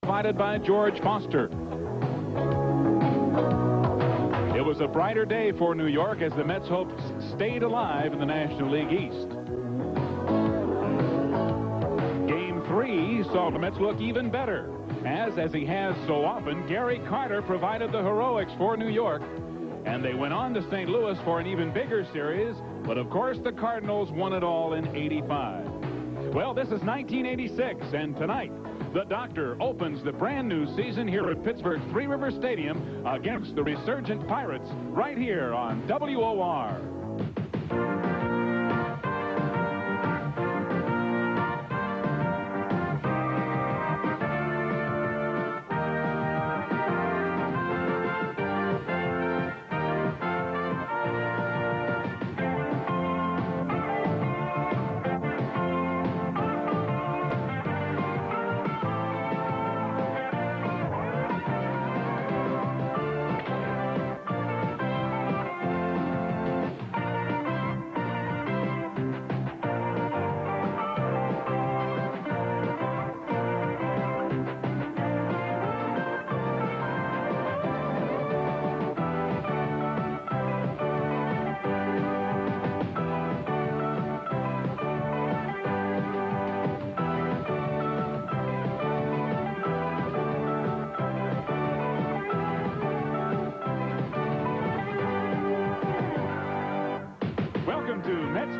provided by George Foster. It was a brighter day for New York as the Mets' hopes stayed alive in the National League East. Game 3 saw the Mets look even better, as he has so often, Gary Carter provided the heroics for New York, and they went on to St. Louis for an even bigger series, but of course the Cardinals won it all in '85. Well, this is 1986, and tonight, the Doctor opens the brand new season here at Pittsburgh Three River Stadium against the resurgent Pirates right here on WOR.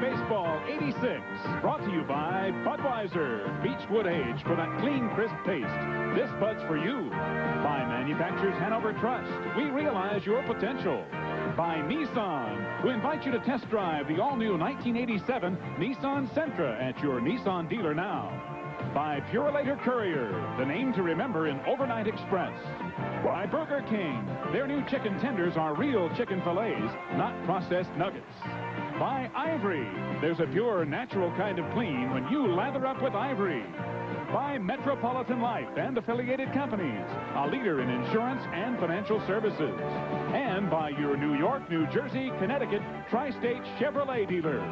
Baseball 86, brought to you by Budweiser, Beechwood Age for that clean, crisp taste. This Bud's for you. By Manufacturers Hanover Trust, we realize your potential. By Nissan, who invite you to test drive the all-new 1987 Nissan Sentra at your Nissan dealer now. By Purolator Courier, the name to remember in Overnight Express. By Burger King, their new chicken tenders are real chicken fillets, not processed nuggets. By Ivory, there's a pure, natural kind of clean when you lather up with Ivory. By Metropolitan Life and affiliated companies, a leader in insurance and financial services. And by your New York, New Jersey, Connecticut, Tri-State Chevrolet dealers.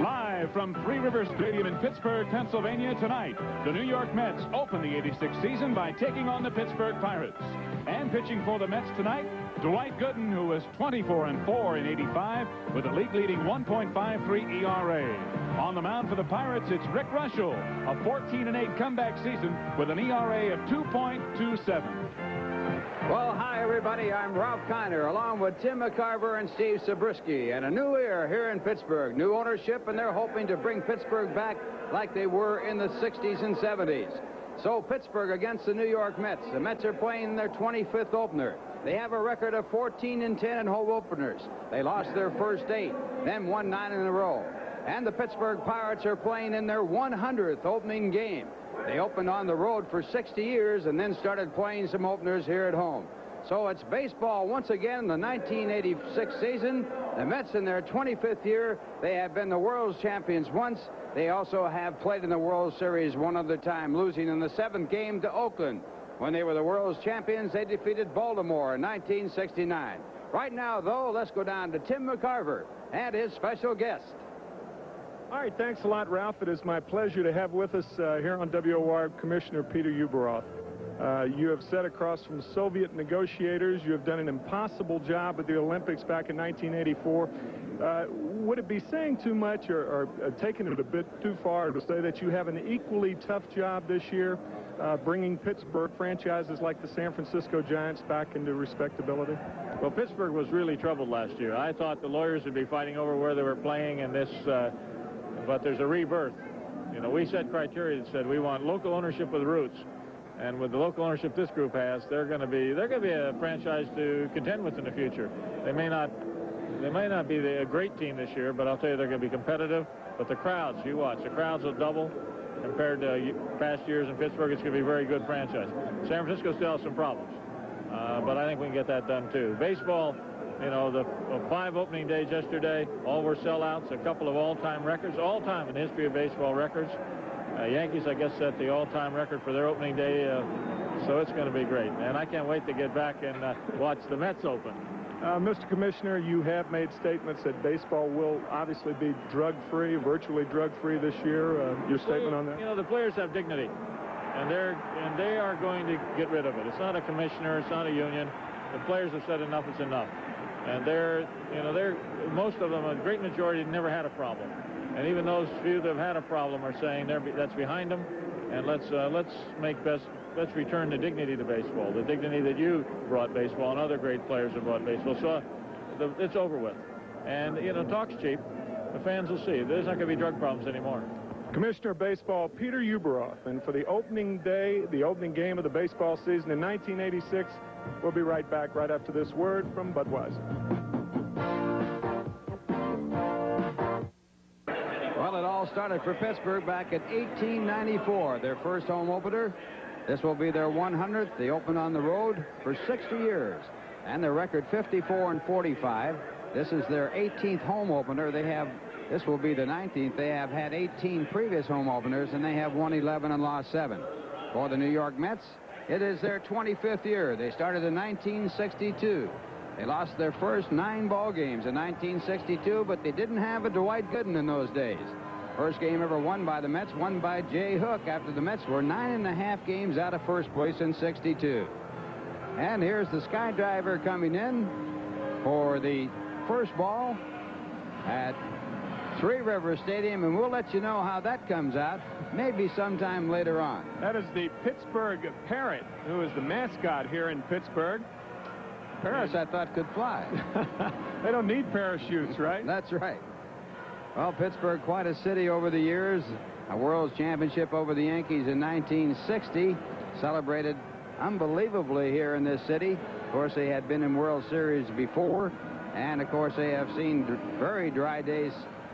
Live from Three Rivers Stadium in Pittsburgh, Pennsylvania tonight, the New York Mets open the '86 season by taking on the Pittsburgh Pirates. And pitching for the Mets tonight, Dwight Gooden, who was 24-4 in '85 with a league-leading 1.53 ERA. On the mound for the Pirates, it's Rick Russell, a 14-8 comeback season with an ERA of 2.27. Well, hi, everybody. I'm Ralph Kiner, along with Tim McCarver and Steve Zabriskie. And a new era here in Pittsburgh. New ownership, and they're hoping to bring Pittsburgh back like they were in the 60s and 70s. So Pittsburgh against the New York Mets. The Mets are playing their 25th opener. They have a record of 14-10 in home openers. They lost their first 8, then won 9 in a row. And the Pittsburgh Pirates are playing in their 100th opening game. They opened on the road for 60 years and then started playing some openers here at home. So it's baseball once again in the 1986 season. The Mets in their 25th year. They have been the world's champions once. They also have played in the World Series one other time, losing in the 7th game to Oakland. When they were the world's champions, they defeated Baltimore in 1969. Right now, though, let's go down to Tim McCarver and his special guest. All right, thanks a lot, Ralph. It is my pleasure to have with us here on WOR Commissioner Peter Ueberroth. You have sat across from Soviet negotiators. You have done an impossible job at the Olympics back in 1984. Would it be saying too much or taking it a bit too far to say that you have an equally tough job this year, bringing Pittsburgh franchises like the San Francisco Giants back into respectability? Well, Pittsburgh was really troubled last year. I thought the lawyers would be fighting over where they were playing in this, but there's a rebirth. You know, we set criteria that said we want local ownership with roots. And with the local ownership this group has, they're going to be a franchise to contend with in the future. They may not be a great team this year, but I'll tell you they're going to be competitive. But the crowds, you watch, the crowds will double compared to past years in Pittsburgh. It's going to be a very good franchise. San Francisco still has some problems, but I think we can get that done too. Baseball, you know, the 5 opening days yesterday, all were sellouts. A couple of all-time records, all-time in the history of baseball records. Yankees, I guess, set the all-time record for their opening day, so it's going to be great. And I can't wait to get back and watch the Mets open. Mr. Commissioner, you have made statements that baseball will obviously be drug-free, virtually drug-free this year. Your statement on that? You know, the players have dignity, and they are going to get rid of it. It's not a commissioner. It's not a union. The players have said enough is enough, and most of them, a great majority, never had a problem, and even those few that have had a problem are saying that's behind them, and let's return the dignity to baseball, the dignity that you brought baseball and other great players have brought baseball. So it's over with. And, you know, talk's cheap. The fans will see. There's not going to be drug problems anymore. Commissioner of Baseball Peter Ueberroth. And for the opening day, the opening game of the baseball season in 1986, we'll be right back right after this word from Budweiser. Well, it all started for Pittsburgh back in 1894, their first home opener. This will be their 100th. They opened on the road for 60 years. And their record 54-45. This is their 18th home opener. This will be the 19th. They have had 18 previous home openers, and they have won 11 and lost 7. For the New York Mets, it is their 25th year. They started in 1962. They lost their first 9 ball games in 1962, but they didn't have a Dwight Gooden in those days. First game ever won by the Mets, won by Jay Hook after the Mets were 9.5 games out of first place in 62. And here's the Skydriver coming in for the first ball at Three Rivers Stadium, and we'll let you know how that comes out maybe sometime later on. That is the Pittsburgh Parrot, who is the mascot here in Pittsburgh. Parrots, I thought, could fly. They don't need parachutes, right? That's right. Well, Pittsburgh, quite a city over the years. A World Championship over the Yankees in 1960. Celebrated unbelievably here in this city. Of course, they had been in World Series before. And, of course, they have seen very dry days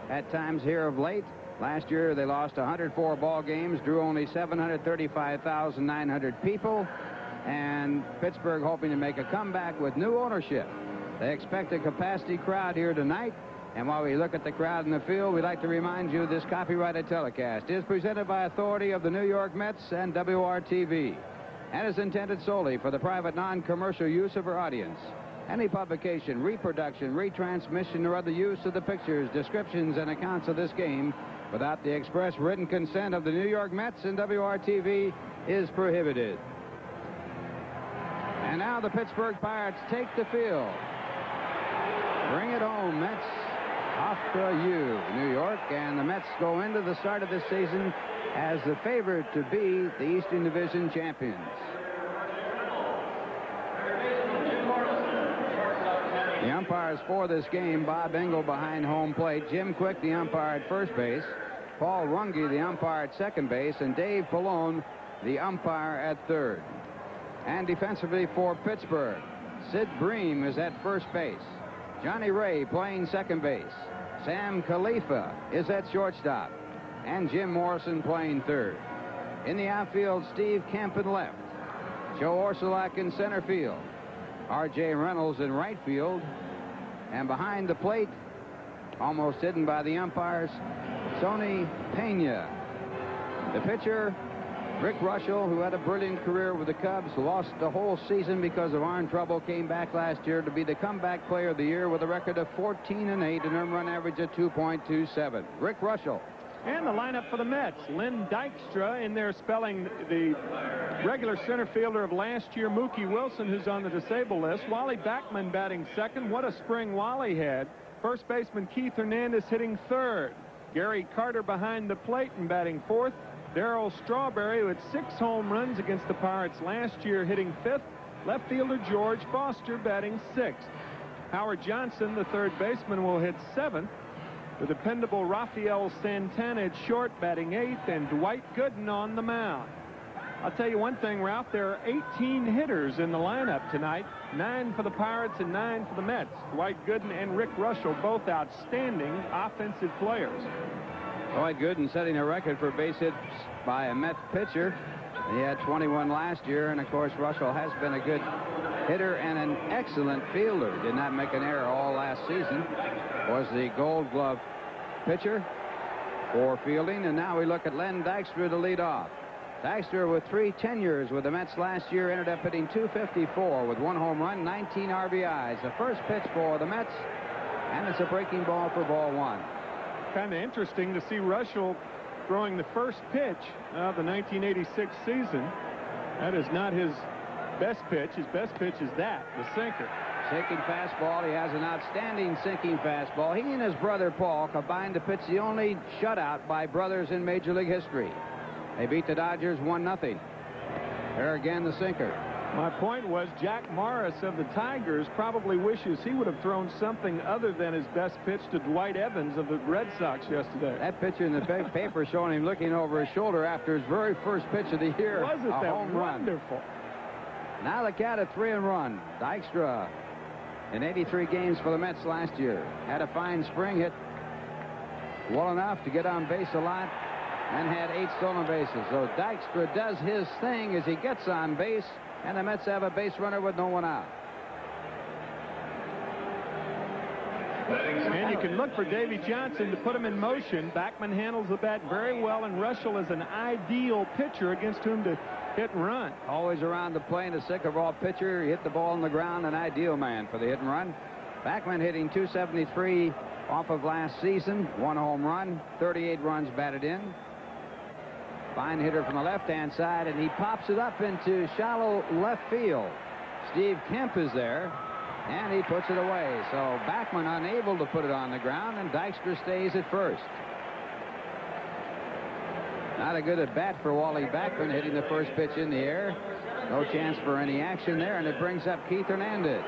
at times here of late. Last year, they lost 104 ball games, drew only 735,900 people. And Pittsburgh hoping to make a comeback with new ownership. They expect a capacity crowd here tonight. And while we look at the crowd in the field, we'd like to remind you this copyrighted telecast is presented by authority of the New York Mets and WRTV and is intended solely for the private non-commercial use of our audience. Any publication, reproduction, retransmission, or other use of the pictures, descriptions, and accounts of this game without the express written consent of the New York Mets and WRTV is prohibited. And now the Pittsburgh Pirates take the field. Bring it home, Mets. Off to you, New York. And the Mets go into the start of this season as the favorite to be the Eastern Division champions. The umpires for this game, Bob Engel behind home plate, Jim Quick, the umpire at first base, Paul Runge, the umpire at second base, and Dave Pallone, the umpire at third. And defensively for Pittsburgh, Sid Bream is at first base. Johnny Ray playing second base. Sam Khalifa is at shortstop. And Jim Morrison playing third. In the outfield, Steve Kemp in left. Joe Orsulak in center field. R.J. Reynolds in right field. And behind the plate, almost hidden by the umpires, Tony Pena. The pitcher, Rick Russell, who had a brilliant career with the Cubs, lost the whole season because of arm trouble, came back last year to be the comeback player of the year with a record of 14-8 and earned run average of 2.27. Rick Russell. And the lineup for the Mets, Lynn Dykstra in there spelling the regular center fielder of last year, Mookie Wilson, who's on the disabled list. Wally Backman batting second. What a spring Wally had. First baseman Keith Hernandez hitting third. Gary Carter behind the plate and batting fourth. Darryl Strawberry, who had 6 home runs against the Pirates last year, hitting fifth. Left fielder George Foster batting sixth. Howard Johnson, the third baseman, will hit seventh. The dependable Rafael Santana at short batting eighth, and Dwight Gooden on the mound. I'll tell you one thing, Ralph, there are 18 hitters in the lineup tonight, 9 for the Pirates and 9 for the Mets. Dwight Gooden and Rick Russell, both outstanding offensive players. Dwight Gooden setting a record for base hits by a Mets pitcher. He had 21 last year, and of course Russell has been a good hitter and an excellent fielder. Did not make an error all last season. Was the Gold Glove pitcher for fielding. And now we look at Len Dykstra to lead off. Dykstra, with 3 tenures with the Mets last year, ended up hitting .254 with 1 home run, 19 RBIs. The first pitch for the Mets, and it's a breaking ball for ball 1. Kind of interesting to see Russell throwing the first pitch of the 1986 season. That is not his best pitch. His best pitch is that, the sinker. Sinking fastball. He has an outstanding sinking fastball. He and his brother Paul combined to pitch the only shutout by brothers in Major League history. They beat the Dodgers 1-0. There again, the sinker. My point was Jack Morris of the Tigers probably wishes he would have thrown something other than his best pitch to Dwight Evans of the Red Sox yesterday. That picture in the paper showing him looking over his shoulder after his very first pitch of the year. Wasn't that home wonderful? Run. Now the count at 3-1. Dykstra in 83 games for the Mets last year. Had a fine spring, hit well enough to get on base a lot, and had 8 stolen bases. So Dykstra does his thing as he gets on base, and the Mets have a base runner with no one out. And you can look for Davy Johnson to put him in motion. Backman handles the bat very well, and Russell is an ideal pitcher against whom to hit and run. Always around the plane, a sicker ball pitcher. He hit the ball on the ground, an ideal man for the hit and run. Backman hitting .273 off of last season. 1 home run, 38 runs batted in. Fine hitter from the left-hand side, and he pops it up into shallow left field. Steve Kemp is there, and he puts it away. So Backman unable to put it on the ground, and Dykstra stays at first. Not a good at bat for Wally Backman, hitting the first pitch in the air. No chance for any action there, and it brings up Keith Hernandez.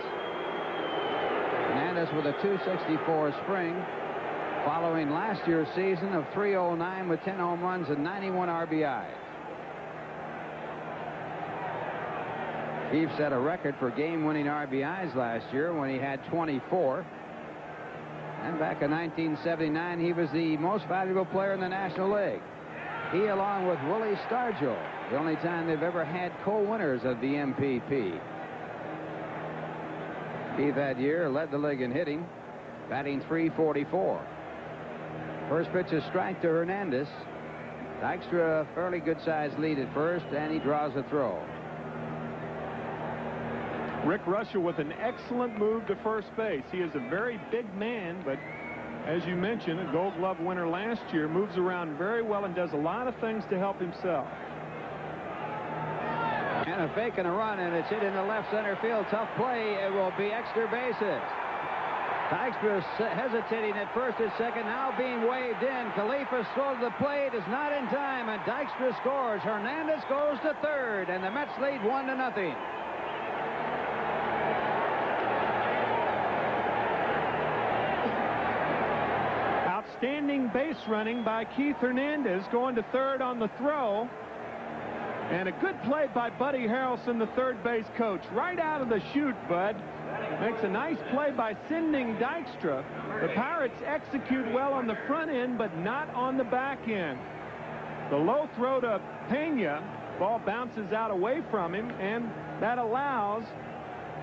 Hernandez with a .264 spring, following last year's season of .309 with 10 home runs and 91 RBIs. Keith set a record for game-winning RBIs last year when he had 24. And back in 1979, he was the most valuable player in the National League. He, along with Willie Stargell, the only time they've ever had co-winners of the MPP. Keith that year led the league in hitting, batting .344. First pitch is strike to Hernandez. Dykstra a fairly good-sized lead at first, and he draws a throw. Rick Russell with an excellent move to first base. He is a very big man, but as you mentioned, a Gold Glove winner last year, moves around very well and does a lot of things to help himself. And a fake and a run, and it's hit into left center field. Tough play. It will be extra bases. Dykstra hesitating at first and second, now being waved in. Khalifa's throw to the plate is not in time, and Dykstra scores. Hernandez goes to third, and the Mets lead 1-0. Outstanding base running by Keith Hernandez, going to third on the throw. And a good play by Buddy Harrelson, the third base coach. Right out of the chute, Bud. Makes a nice play by sending Dykstra. The Pirates execute well on the front end, but not on the back end. The low throw to Pena. Ball bounces out away from him, and that allows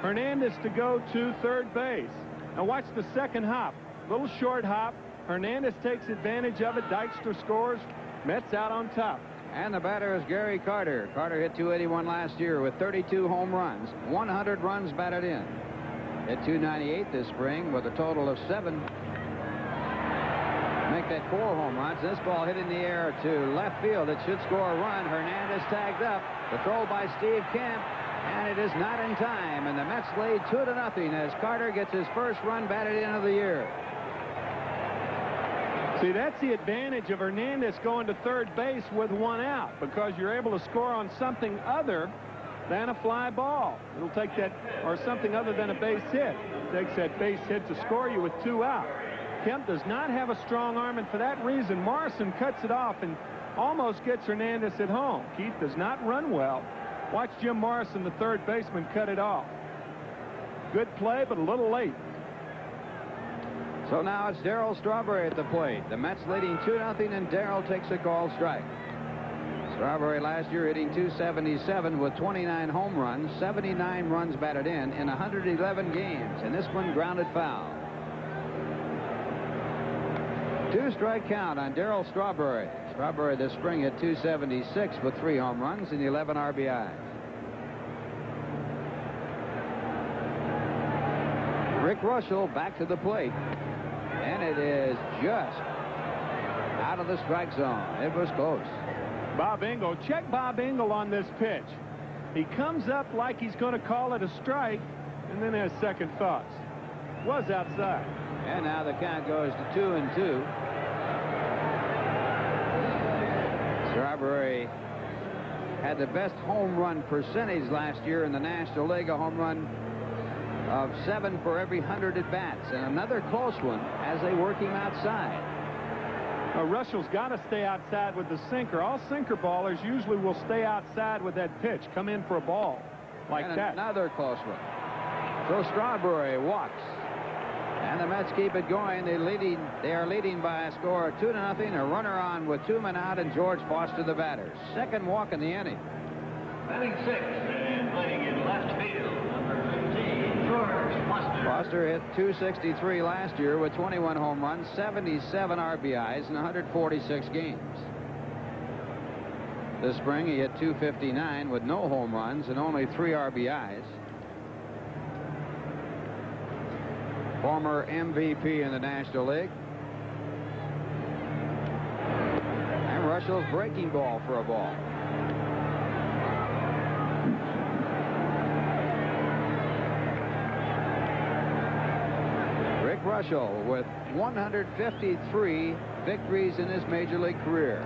Hernandez to go to third base. Now watch the second hop. Little short hop. Hernandez takes advantage of it. Dykstra scores. Mets out on top. And the batter is Gary Carter. Carter hit .281 last year with 32 home runs, 100 runs batted in. Hit .298 this spring with a total of 7. Make that 4 home runs. This ball hit in the air to left field. It should score a run. Hernandez tagged up. The throw by Steve Kemp, and it is not in time. And the Mets lead 2-0 as Carter gets his first run batted in of the year. See, that's the advantage of Hernandez going to third base with 1 out, because you're able to score on something other than a fly ball. It'll take that, or something other than a base hit. It takes that base hit to score you with 2 out. Kemp does not have a strong arm, and for that reason, Morrison cuts it off and almost gets Hernandez at home. Keith does not run well. Watch Jim Morrison, the third baseman, cut it off. Good play, but a little late. So now it's Darryl Strawberry at the plate. The Mets leading 2-0, and Darryl takes a called strike. Strawberry last year hitting .277 with 29 home runs, 79 runs batted in 111 games, and this one grounded foul. 2-strike count on Darryl Strawberry. Strawberry this spring hit .276 with 3 home runs and 11 RBIs. Rick Russell back to the plate. And it is just out of the strike zone. It was close. Bob Engel, check Bob Engel on this pitch. He comes up like he's going to call it a strike and then has second thoughts. Was outside. And now the count goes to 2-2. Strawberry had the best home run percentage last year in the National League, a home run of 7 for every 100 at-bats, and another close one as they work him outside. Russell's got to stay outside with the sinker. All sinker ballers usually will stay outside with that pitch, come in for a ball like and that. Another close one. So Strawberry walks. And the Mets keep it going. They are leading by a score of 2-0. A runner on with 2 men out, and George Foster the batter. Second walk in the inning. Batting 6 and playing in left field, number 15, George Foster. Foster hit .263 last year with 21 home runs, 77 RBIs, in 146 games. This spring he hit .259 with no home runs and only 3 RBIs. Former MVP in the National League. And Russell's breaking ball for a ball. Rick Russell with 153 victories in his major league career.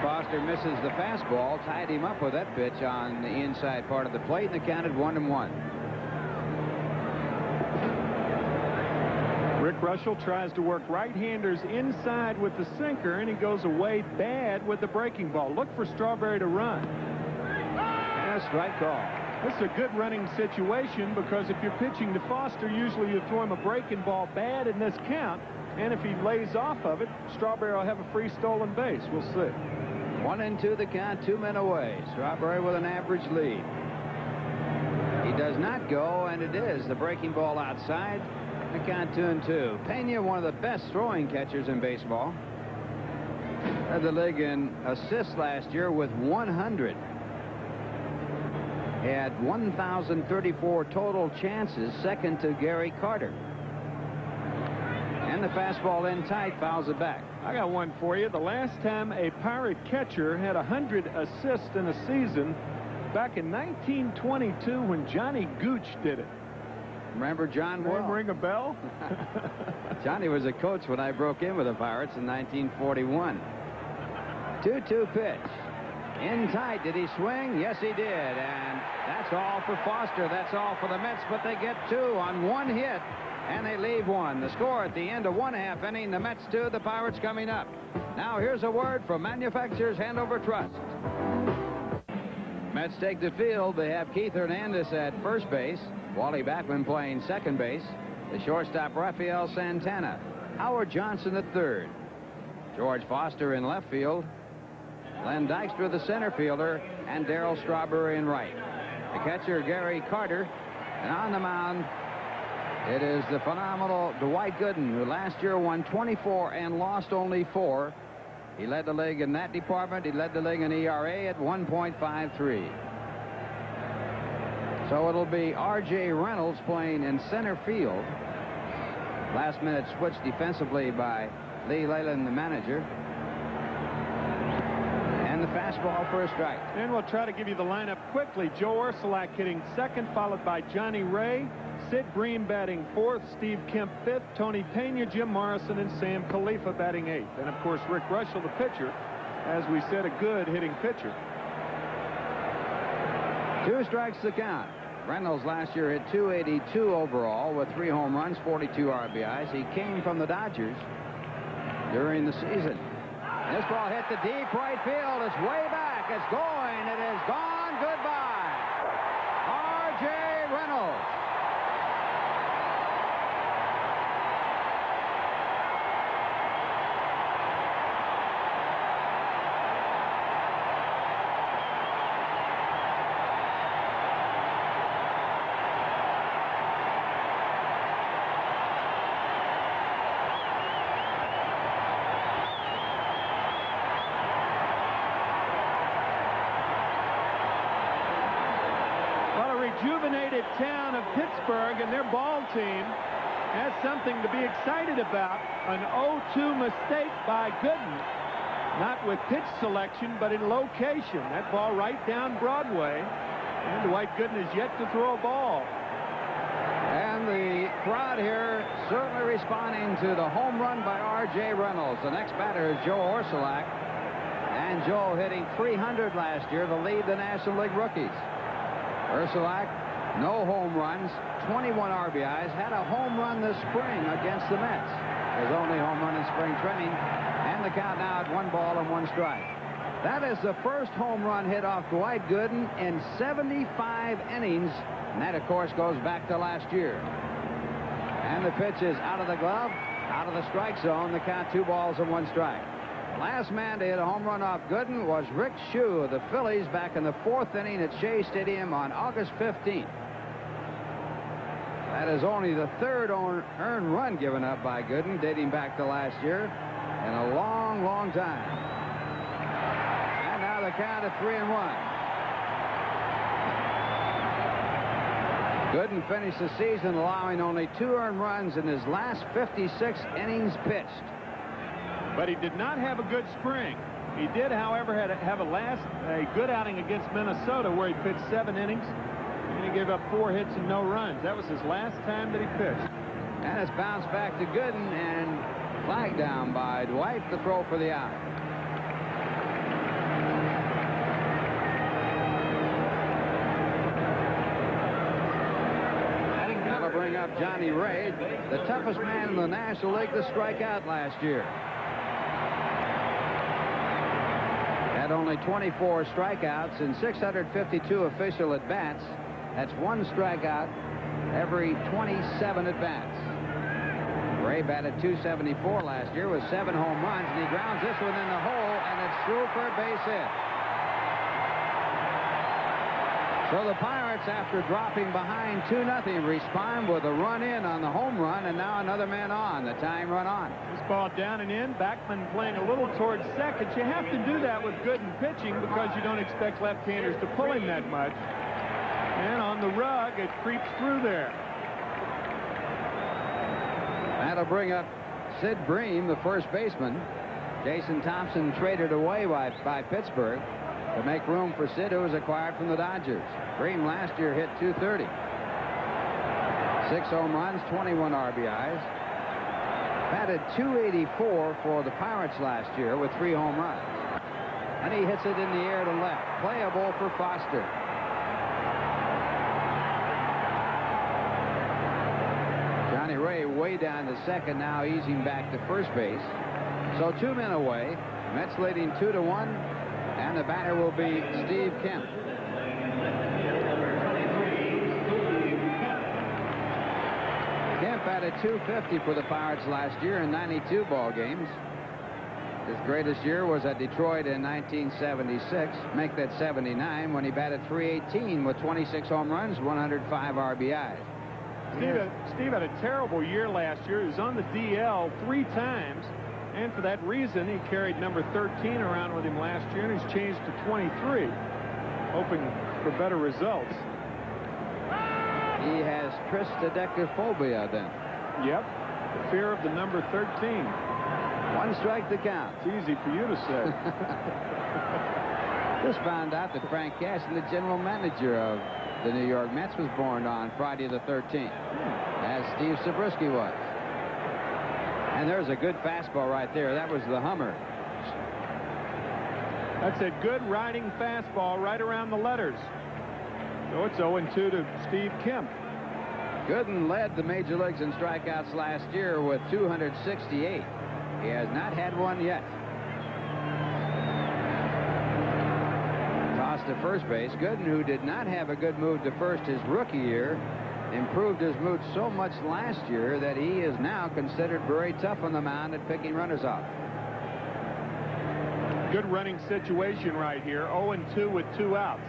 Foster misses the fastball, tied him up with that pitch on the inside part of the plate, and it counted 1-1. Rick Russell tries to work right-handers inside with the sinker, and he goes away bad with the breaking ball. Look for Strawberry to run. And a strike call. This is a good running situation because if you're pitching to Foster, usually you throw him a breaking ball bad in this count, and if he lays off of it, Strawberry will have a free stolen base. We'll see. 1-2 the count, 2 men away. Strawberry with an average lead. He does not go, and it is the breaking ball outside. The count 2-2. Pena, one of the best throwing catchers in baseball. Led the league in assists last year with 100. He had 1,034 total chances, second to Gary Carter. And the fastball in tight, fouls it back. I got one for you. The last time a Pirate catcher had 100 assists in a season, back in 1922 when Johnny Gooch did it. Remember John well? Ring a bell? Johnny was a coach when I broke in with the Pirates in 1941. 2-2 pitch. In tight. Did he swing? Yes, he did. And that's all for Foster. That's all for the Mets, but they get 2 on 1 hit. And they leave 1. The score at the end of 1/2 inning, the Mets 2, the Pirates coming up. Now here's a word from Manufacturers Hanover Trust. Mets take the field. They have Keith Hernandez at first base. Wally Backman playing second base. The shortstop Rafael Santana. Howard Johnson at third. George Foster in left field. Len Dykstra the center fielder. And Darryl Strawberry in right. The catcher Gary Carter. And on the mound, it is the phenomenal Dwight Gooden, who last year won 24 and lost only 4. He led the league in that department. He led the league in ERA at 1.53. So it'll be R.J. Reynolds playing in center field. Last minute switch defensively by Lee Leyland, the manager. And the fastball for a strike. And we'll try to give you the lineup quickly. Joe Ursulak hitting second, followed by Johnny Ray. Sid Green batting fourth, Steve Kemp fifth, Tony Pena, Jim Morrison, and Sam Khalifa batting eighth. And, of course, Rick Russell, the pitcher, as we said, a good hitting pitcher. 2 strikes to count. Reynolds last year hit .282 overall with 3 home runs, 42 RBIs. He came from the Dodgers during the season. This ball hit the deep right field. It's way back. It's going. It is gone. Goodbye. R.J. Reynolds. rejuvenated town of Pittsburgh and their ball team has something to be excited about. An 0-2 mistake by Gooden. Not with pitch selection, but in location. That ball right down Broadway. And Dwight Gooden is yet to throw a ball. And the crowd here certainly responding to the home run by R.J. Reynolds. The next batter is Joe Orsulak. And Joe hitting .300 last year to lead the National League rookies. Orsulak, no home runs, 21 RBIs, had a home run this spring against the Mets. His only home run in spring training. And the count now at 1 ball and 1 strike. That is the first home run hit off Dwight Gooden in 75 innings. And that, of course, goes back to last year. And the pitch is out of the glove, out of the strike zone. The count 2 balls and 1 strike. Last man to hit a home run off Gooden was Rick Shue of the Phillies back in the 4th inning at Shea Stadium on August 15th. That is only the 3rd earned run given up by Gooden, dating back to last year, in a long, long time. And now the count at 3-1. Gooden finished the season allowing only 2 earned runs in his last 56 innings pitched. But he did not have a good spring. He did, however, have a good outing against Minnesota, where he pitched 7 innings. And he gave up 4 hits and no runs. That was his last time that he pitched. And it's bounced back to Gooden and flagged down by Dwight. The throw for the out. That'll bring up Johnny Ray, the toughest man in the National League to strike out last year. Had only 24 strikeouts in 652 official at-bats. That's 1 strikeout every 27 at-bats. Ray batted .274 last year with 7 home runs, and he grounds this one in the hole, and it's through for a base hit. So the Pirates, after dropping behind 2-0, respond with a run in on the home run, and now another man on, the tying run on. This ball down and in. Backman playing a little towards second. You have to do that with Gooden pitching because you don't expect left-handers to pull him that much. And on the rug, it creeps through there. That'll bring up Sid Bream, the first baseman. Jason Thompson traded away by Pittsburgh to make room for Sid, who was acquired from the Dodgers. Bream last year hit .230. 6 home runs, 21 RBIs. Batted .284 for the Pirates last year with 3 home runs. And he hits it in the air to left. Playable for Foster. Johnny Ray way down to second, now easing back to first base. So 2 men away. Mets leading 2-1, and the batter will be Steve Kemp. Kemp batted .250 for the Pirates last year in 92 ball games. His greatest year was at Detroit in 1976. Make that 79 when he batted .318 with 26 home runs, 105 RBIs. Steve had a terrible year last year. He was on the DL 3 times, and for that reason, he carried number 13 around with him last year, and he's changed to 23, hoping for better results. He has triskaidekaphobia then. Yep, the fear of the number 13. 1 strike to count. It's easy for you to say. Just found out that Frank Castle, the general manager of the New York Mets, was born on Friday the 13th, as Steve Zabriskie was. And there's a good fastball right there. That was the Hummer. That's a good riding fastball right around the letters. So it's 0-2 to Steve Kemp. Gooden led the major leagues in strikeouts last year with 268. He has not had one yet. Toss to first base. Gooden, who did not have a good move to first his rookie year, improved his mood so much last year that he is now considered very tough on the mound at picking runners off. Good running situation right here. 0-2 with 2 outs.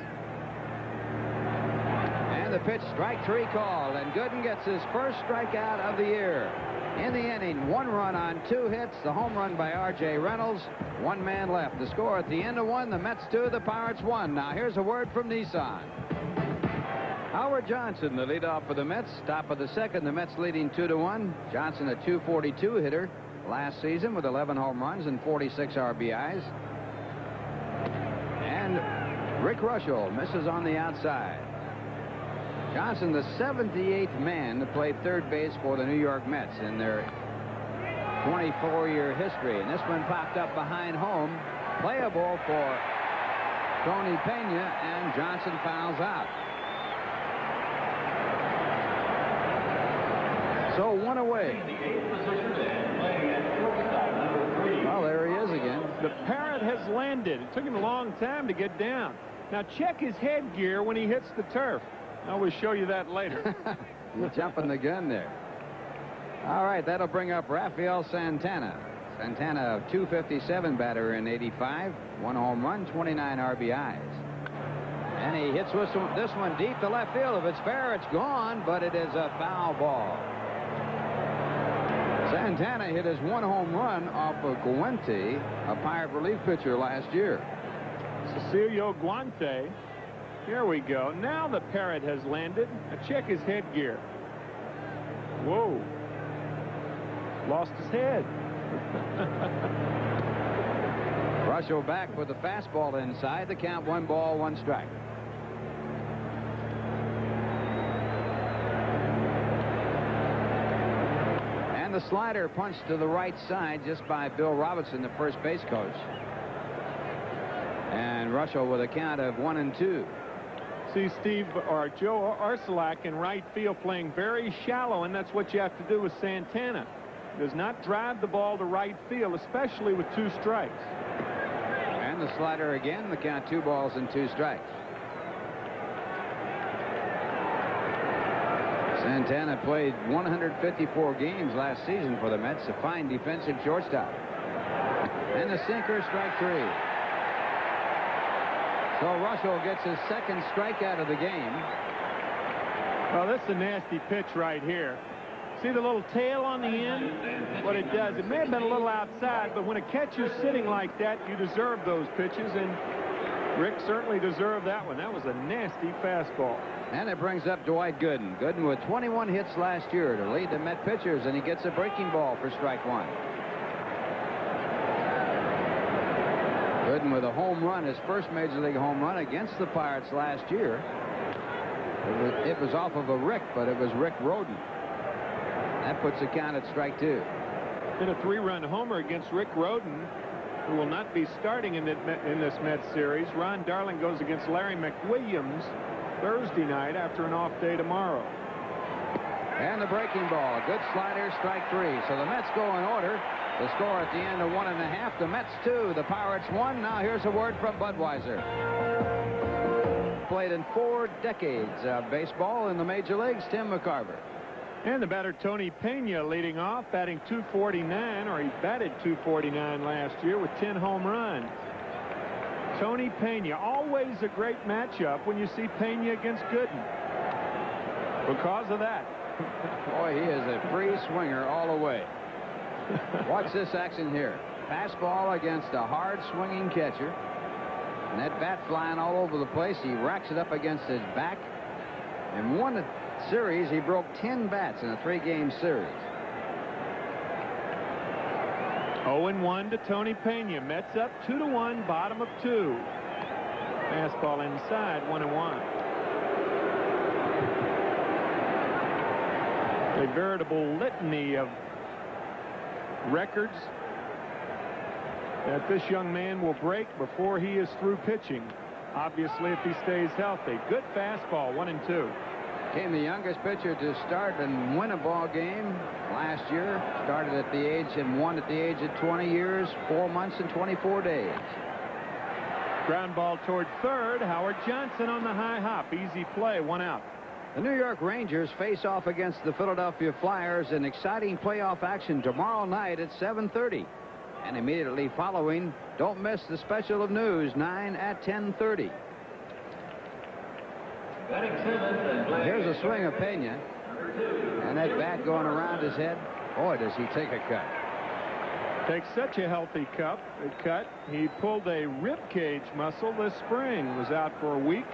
And the pitch, strike 3 called, and Gooden gets his first strikeout of the year. In the inning, 1 run on 2 hits. The home run by R.J. Reynolds. 1 man left. The score at the end of 1, the Mets 2, the Pirates 1. Now here's a word from Nissan. Howard Johnson, the leadoff for the Mets. Top of the second, the Mets leading 2-1. Johnson, a .242 hitter last season with 11 home runs and 46 RBIs. And Rick Russell misses on the outside. Johnson, the 78th man to play third base for the New York Mets in their 24-year history. And this one popped up behind home. Playable for Tony Pena, and Johnson fouls out. So one away. Well, there he is again. The Parrot has landed. It took him a long time to get down. Now check his headgear when he hits the turf. I will show you that later. You're jumping the gun there. All right, that'll bring up Rafael Santana. Santana, a .257 batter in '85. 1 home run, 29 RBIs. And he hits this one deep to left field. If it's fair, it's gone, but it is a foul ball. Santana hit his 1 home run off of Guente, a Pirate relief pitcher last year. Cecilio Guante. Here we go. Now the Parrot has landed. Now check his headgear. Whoa. Lost his head. Russell back with the fastball inside. The count 1 ball, 1 strike. And the slider punched to the right side just by Bill Robinson, the first base coach. And Russell with a count of 1-2. See Steve or Joe Arcelak in right field playing very shallow, and that's what you have to do with Santana. Does not drive the ball to right field, especially with 2 strikes. And the slider again, the count 2 balls and 2 strikes. Santana played 154 games last season for the Mets, a fine defensive shortstop. And the sinker, strike 3. So Russell gets his 2nd strikeout of the game. Well, this is a nasty pitch right here. See the little tail on the end? What it does, it may have been a little outside, but when a catcher's sitting like that, you deserve those pitches, and Rick certainly deserved that one. That was a nasty fastball. And it brings up Dwight Gooden. Gooden with 21 hits last year to lead the Met pitchers, and he gets a breaking ball for strike 1. Gooden with a home run, his first Major League home run against the Pirates last year. It was off of a Rick, but it was Rick Roden. That puts the count at strike 2. Hit a 3-run homer against Rick Roden, who will not be starting in this Mets series. Ron Darling goes against Larry McWilliams Thursday night after an off day tomorrow. And the breaking ball. Good slider, strike 3. So the Mets go in order. The score at the end of 1.5. The Mets 2, the Pirates 1. Now here's a word from Budweiser. Played in 4 decades of baseball in the major leagues, Tim McCarver. And the batter Tony Pena leading off, batting .249, or he batted .249 last year with 10 home runs. Tony Pena, always a great matchup when you see Pena against Gooden. Because of that. Boy, he is a free swinger all the way. Watch this action here. Fastball against a hard swinging catcher. And that bat flying all over the place. He racks it up against his back. And won series, he broke 10 bats in a 3-game series. 0-1 to Tony Pena. Mets up 2-1, bottom of 2. Fastball inside, 1-1. A veritable litany of records that this young man will break before he is through pitching. Obviously, if he stays healthy. Good fastball, 1-2. Became the youngest pitcher to start and win a ball game last year. Started at the age and won at the age of 20 years, 4 months and 24 days. Ground ball toward third. Howard Johnson on the high hop. Easy play, 1 out. The New York Rangers face off against the Philadelphia Flyers in exciting playoff action tomorrow night at 7:30. And immediately following, don't miss the special of news, 9 at 10:30. Here's a swing of Pena. And that bat going around his head. Boy, does he take a cut. Takes such a healthy cut. He pulled a rib cage muscle this spring. Was out for a week.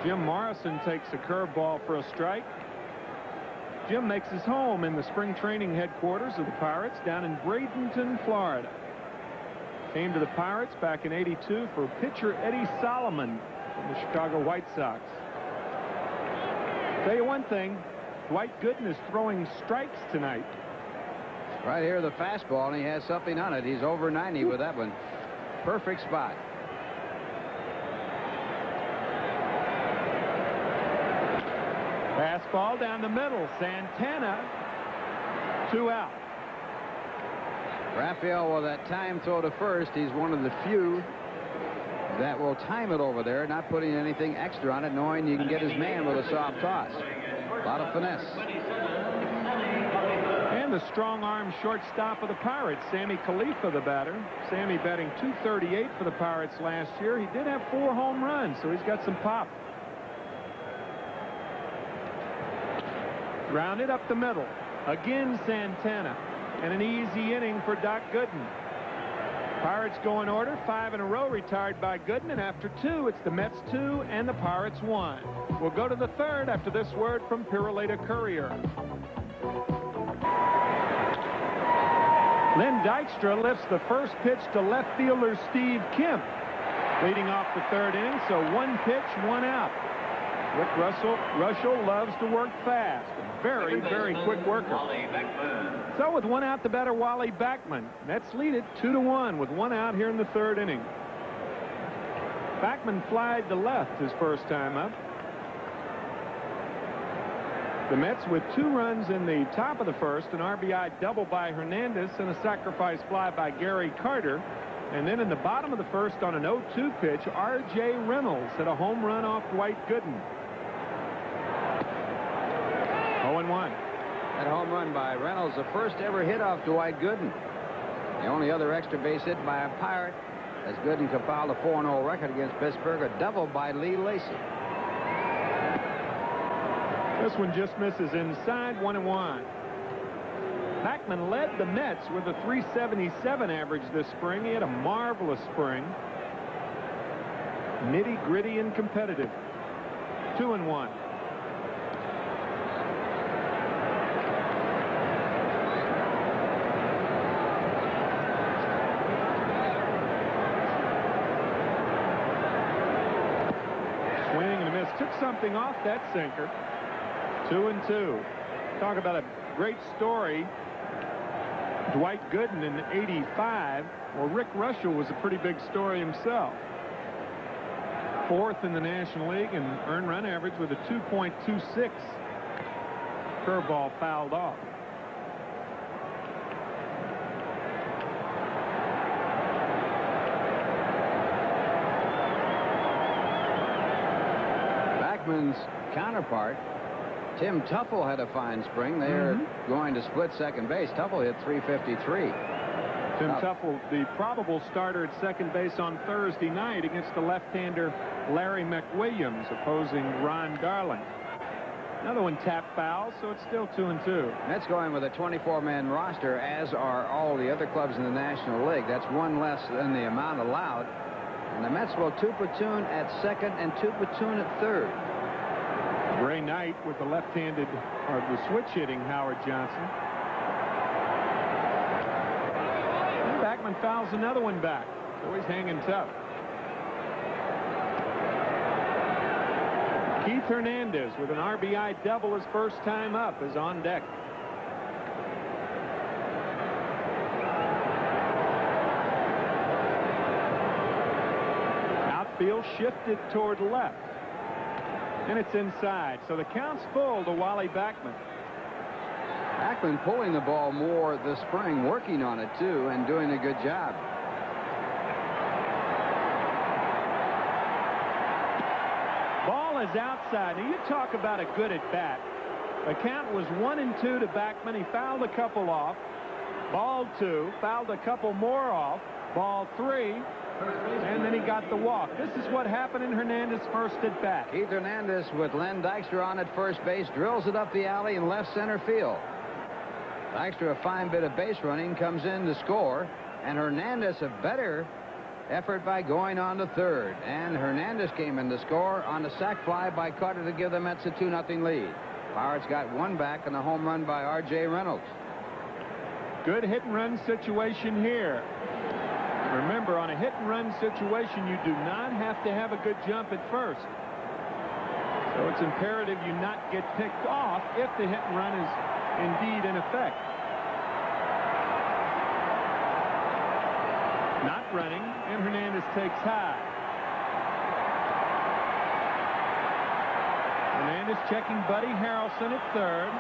Jim Morrison takes a curveball for a strike. Jim makes his home in the spring training headquarters of the Pirates down in Bradenton, Florida. Came to the Pirates back in '82 for pitcher Eddie Solomon from the Chicago White Sox. Tell you one thing, Dwight Gooden is throwing strikes tonight. Right here, the fastball, and he has something on it. He's over 90 with that one. Perfect spot. Fastball down the middle. Santana, 2 out. Raphael with that time throw to first. He's one of the few that will time it over there, not putting anything extra on it, knowing you can get his man with a soft toss. A lot of finesse. And the strong arm shortstop of the Pirates, Sammy Khalifa, the batter. Sammy batting .238 for the Pirates last year. He did have 4 home runs, so he's got some pop. Grounded up the middle. Again, Santana. And an easy inning for Doc Gooden. Pirates go in order. 5 in a row retired by Gooden. And after 2, it's the Mets 2 and the Pirates 1. We'll go to the 3rd after this word from Piruleta Courier. Len Dykstra lifts the first pitch to left fielder Steve Kemp. Leading off the 3rd inning, so 1 pitch, 1 out. Rick Russell loves to work fast. Very, very quick worker. So with 1 out, the batter Wally Backman. Mets lead it 2-1 with 1 out here in the 3rd inning. Backman flied to left his first time up. The Mets with 2 runs in the top of the 1st, an RBI double by Hernandez and a sacrifice fly by Gary Carter. And then in the bottom of the 1st on an 0-2 pitch, R.J. Reynolds hit a home run off Dwight Gooden. 0-1. That home run by Reynolds, the first ever hit off Dwight Gooden. The only other extra base hit by a Pirate, as Gooden compiled a 4-0 record against Pittsburgh, a double by Lee Lacy. This one just misses inside, 1-1. Backman led the Mets with a .377 average this spring. He had a marvelous spring. Nitty-gritty and competitive. 2-1. Swing and a miss. Took something off that sinker. 2-2. Talk about a great story. Dwight Gooden in '85. Well, Rick Russell was a pretty big story himself. 4th in the National League and earned run average with a 2.26. Curveball fouled off. Backman's counterpart, Tim Tuffle, had a fine spring. They're going to split second base. Tuffle hit .353. Tim Tuffle, the probable starter at second base on Thursday night against the left-hander Larry McWilliams, opposing Ron Darling. Another one tapped foul, so it's still 2-2. Mets going with a 24-man roster, as are all the other clubs in the National League. That's 1 less than the amount allowed. And the Mets will 2 platoon at second and 2 platoon at third. Ray Knight with the left-handed, or the switch-hitting Howard Johnson. And Backman fouls another one back. So he's hanging tough. Keith Hernandez with an RBI double his first time up is on deck. Outfield shifted toward left. And it's inside. So the count's full to Wally Backman. Backman pulling the ball more this spring, working on it too, and doing a good job. Ball is outside. Now you talk about a good at bat. The count was 1-2 to Backman. He fouled a couple off. Ball 2, fouled a couple more off. Ball 3. And then he got the walk. This is what happened in Hernandez's first at bat. Keith Hernandez with Len Dykstra on at first base, drills it up the alley in left center field. Dykstra, a fine bit of base running, comes in to score, and Hernandez, a better effort by going on to third. And Hernandez came in to score on the sac fly by Carter to give the Mets a 2-0 lead. Pirates got one back on the home run by R.J. Reynolds. Good hit-and-run situation here. Remember, on a hit-and-run situation, you do not have to have a good jump at first. So it's imperative you not get picked off if the hit-and-run is indeed in effect. Not running, and Hernandez takes high. Hernandez checking Buddy Harrelson at third.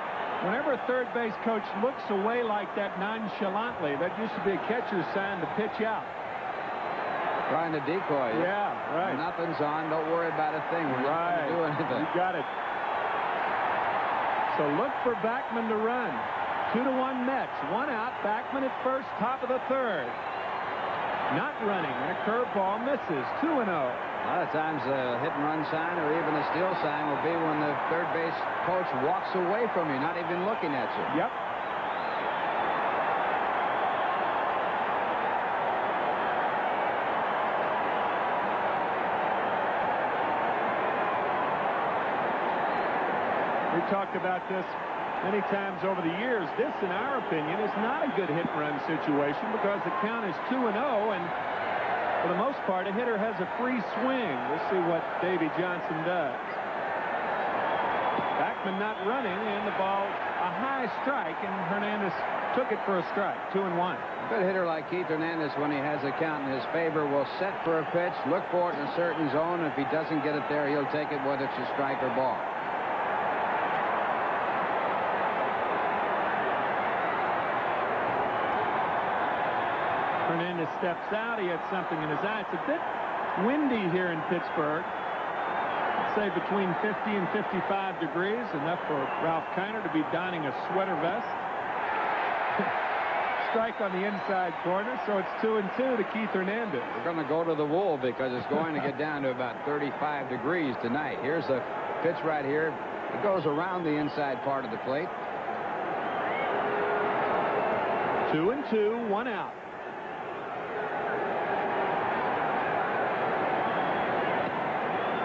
Whenever a third base coach looks away like that nonchalantly, that used to be a catcher's sign to pitch out. Trying to decoy you. Yeah, right. Nothing's on. Don't worry about a thing. We're not going to do anything. You got it. So look for Backman to run. 2-1 Mets. One out. Backman at first, top of the third. Not running. And a curveball misses. 2-0. A lot of times the hit-and-run sign or even the steal sign will be when the third base coach walks away from you, not even looking at you. Yep. We talked about this many times over the years. This, in our opinion, is not a good hit-and-run situation because the count is 2-0, and for the most part, a hitter has a free swing. We'll see what Davy Johnson does. Backman not running, and the ball a high strike, and Hernandez took it for a strike. 2-1. A good hitter like Keith Hernandez, when he has a count in his favor, will set for a pitch, look for it in a certain zone. If he doesn't get it there, he'll take it whether it's a strike or ball. Hernandez steps out. He had something in his eye. It's a bit windy here in Pittsburgh. I'd say between 50 and 55 degrees, enough for Ralph Kiner to be donning a sweater vest. Strike on the inside corner, so it's 2-2 to Keith Hernandez. We're going to go to the wool because it's going to get down to about 35 degrees tonight. Here's a pitch right here. It goes around the inside part of the plate. 2-2, one out.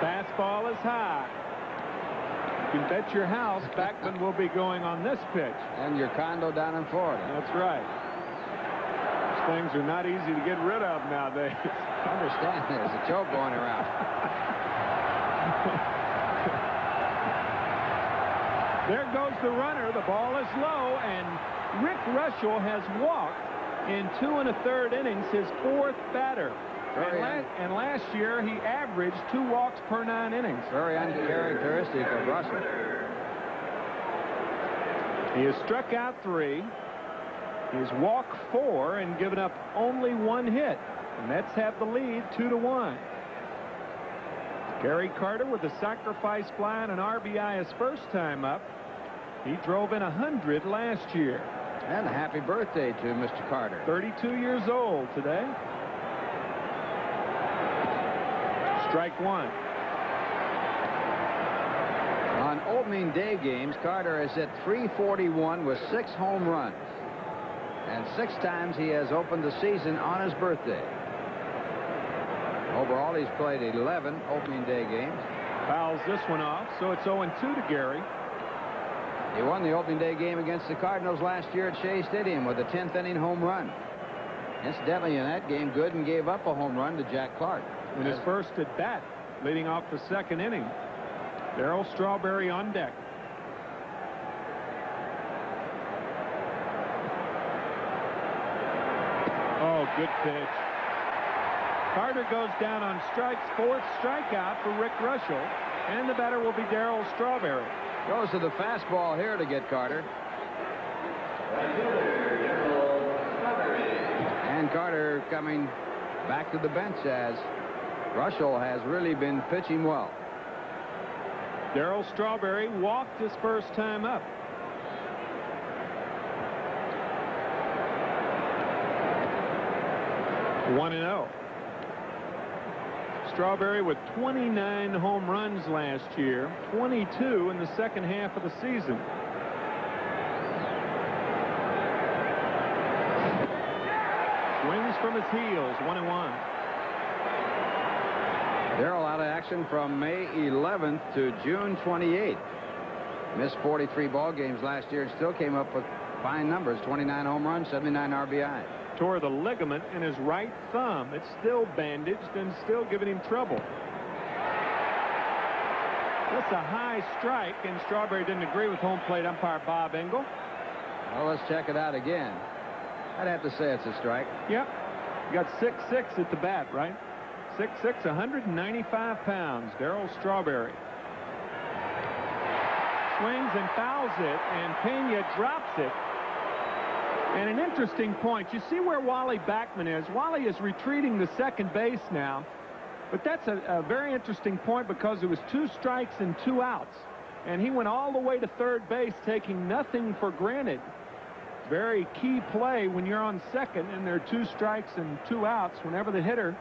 Fastball is high. You can bet your house Backman will be going on this pitch. And your condo down in Florida. That's right. These things are not easy to get rid of nowadays. I understand there's a joke going around. There goes the runner. The ball is low, and Rick Russell has walked in 2 1/3 innings, his fourth batter. And last year, he averaged 2 walks per 9 innings. Very uncharacteristic of Russell. He has struck out 3. He's walked 4 and given up only 1 hit. The Mets have the lead 2-1. Gary Carter with a sacrifice fly and an RBI his first time up. He drove in 100 last year. And a happy birthday to Mr. Carter. 32 years old today. Strike 1. On opening day games, Carter is at .341 with 6 home runs. And 6 times he has opened the season on his birthday. Overall, he's played 11 opening day games. Fouls this one off, so it's 0-2 to Gary. He won the opening day game against the Cardinals last year at Shea Stadium with a 10th inning home run. Incidentally, in that game, Gooden gave up a home run to Jack Clark. In his first at bat, leading off the 2nd inning. Darryl Strawberry on deck. Oh, good pitch. Carter goes down on strikes. 4th strikeout for Rick Russell. And the batter will be Darryl Strawberry. Goes to the fastball here to get Carter. And Carter coming back to the bench as Russell has really been pitching well. Darryl Strawberry walked his first time up. One and 0. Strawberry with 29 home runs last year, 22 in the second half of the season. Swings from his heels, 1-1. Darrell out of action from May 11th to June 28th. Missed 43 ball games last year and still came up with fine numbers: 29 home runs, 79 RBI. Tore the ligament in his right thumb. It's still bandaged and still giving him trouble. That's a high strike, and Strawberry didn't agree with home plate umpire Bob Engel. Well, let's check it out again. I'd have to say it's a strike. Yep. You got 6'6" at the bat, right? 6'6", 195 pounds. Darrell Strawberry. Swings and fouls it, and Pena drops it. And an interesting point. You see where Wally Backman is. Wally is retreating to second base now. But that's a very interesting point because it was 2 strikes and 2 outs. And he went all the way to third base, taking nothing for granted. Very key play when you're on second and there are 2 strikes and 2 outs. Whenever the hitter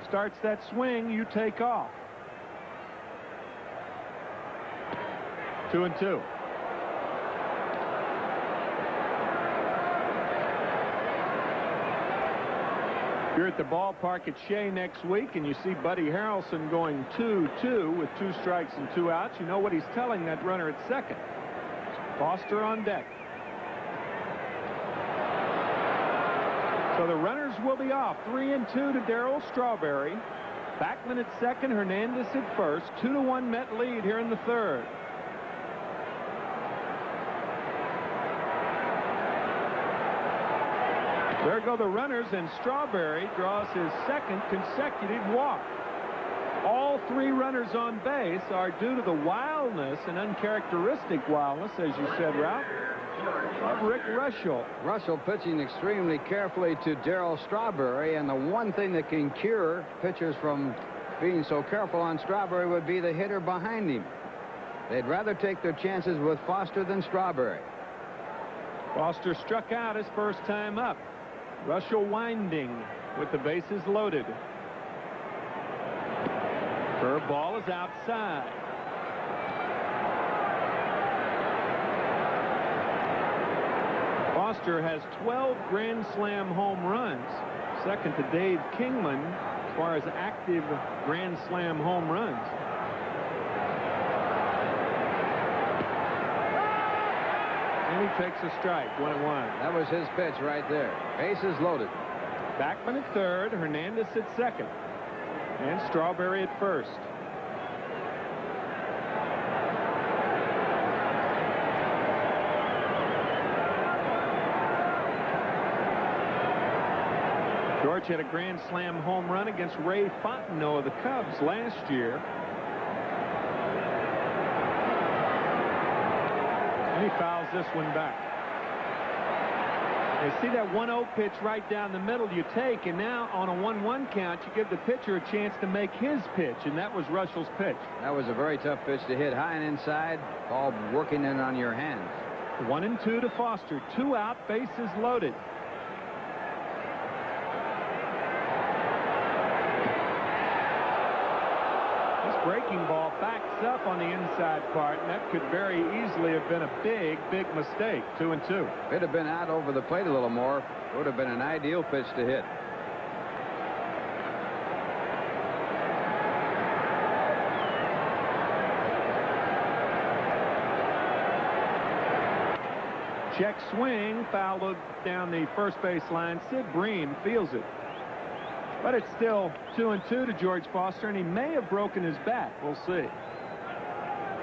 starts that swing, you take off. 2-2. You're at the ballpark at Shea next week and you see Buddy Harrelson going 2-2 with 2 strikes and 2 outs. You know what he's telling that runner at second. Foster on deck. So the runners will be off. 3-2 to Darrell Strawberry. Backman at second, Hernandez at first. 2-1 Met lead here in the third. There go the runners, and Strawberry draws his second consecutive walk. All 3 runners on base are due to the wildness and uncharacteristic wildness, as you said, Ralph, of Rick Russell. Russell pitching extremely carefully to Darrell Strawberry, and the one thing that can cure pitchers from being so careful on Strawberry would be the hitter behind him. They'd rather take their chances with Foster than Strawberry. Foster struck out his first time up. Russell winding with the bases loaded. Curveball is outside. Foster has 12 Grand Slam home runs, second to Dave Kingman as far as active Grand Slam home runs. And he takes a strike, 1-1. That was his pitch right there. Bases loaded. Backman at third, Hernandez at second, and Strawberry at first. George had a Grand Slam home run against Ray Fontenot of the Cubs last year. And he fouls this one back. You see that 1-0 pitch right down the middle you take, and now on a 1-1 count you give the pitcher a chance to make his pitch, and that was Russell's pitch. That was a very tough pitch to hit high and inside, all working in on your hands. 1-2 to Foster. 2 out, bases loaded. Breaking ball backs up on the inside part, and that could very easily have been a big mistake. 2-2. If it had been out over the plate a little more, it would have been an ideal pitch to hit. Check swing, fouled down the first base line. Sid Bream feels it. But it's still 2-2 to George Foster, and he may have broken his bat. We'll see.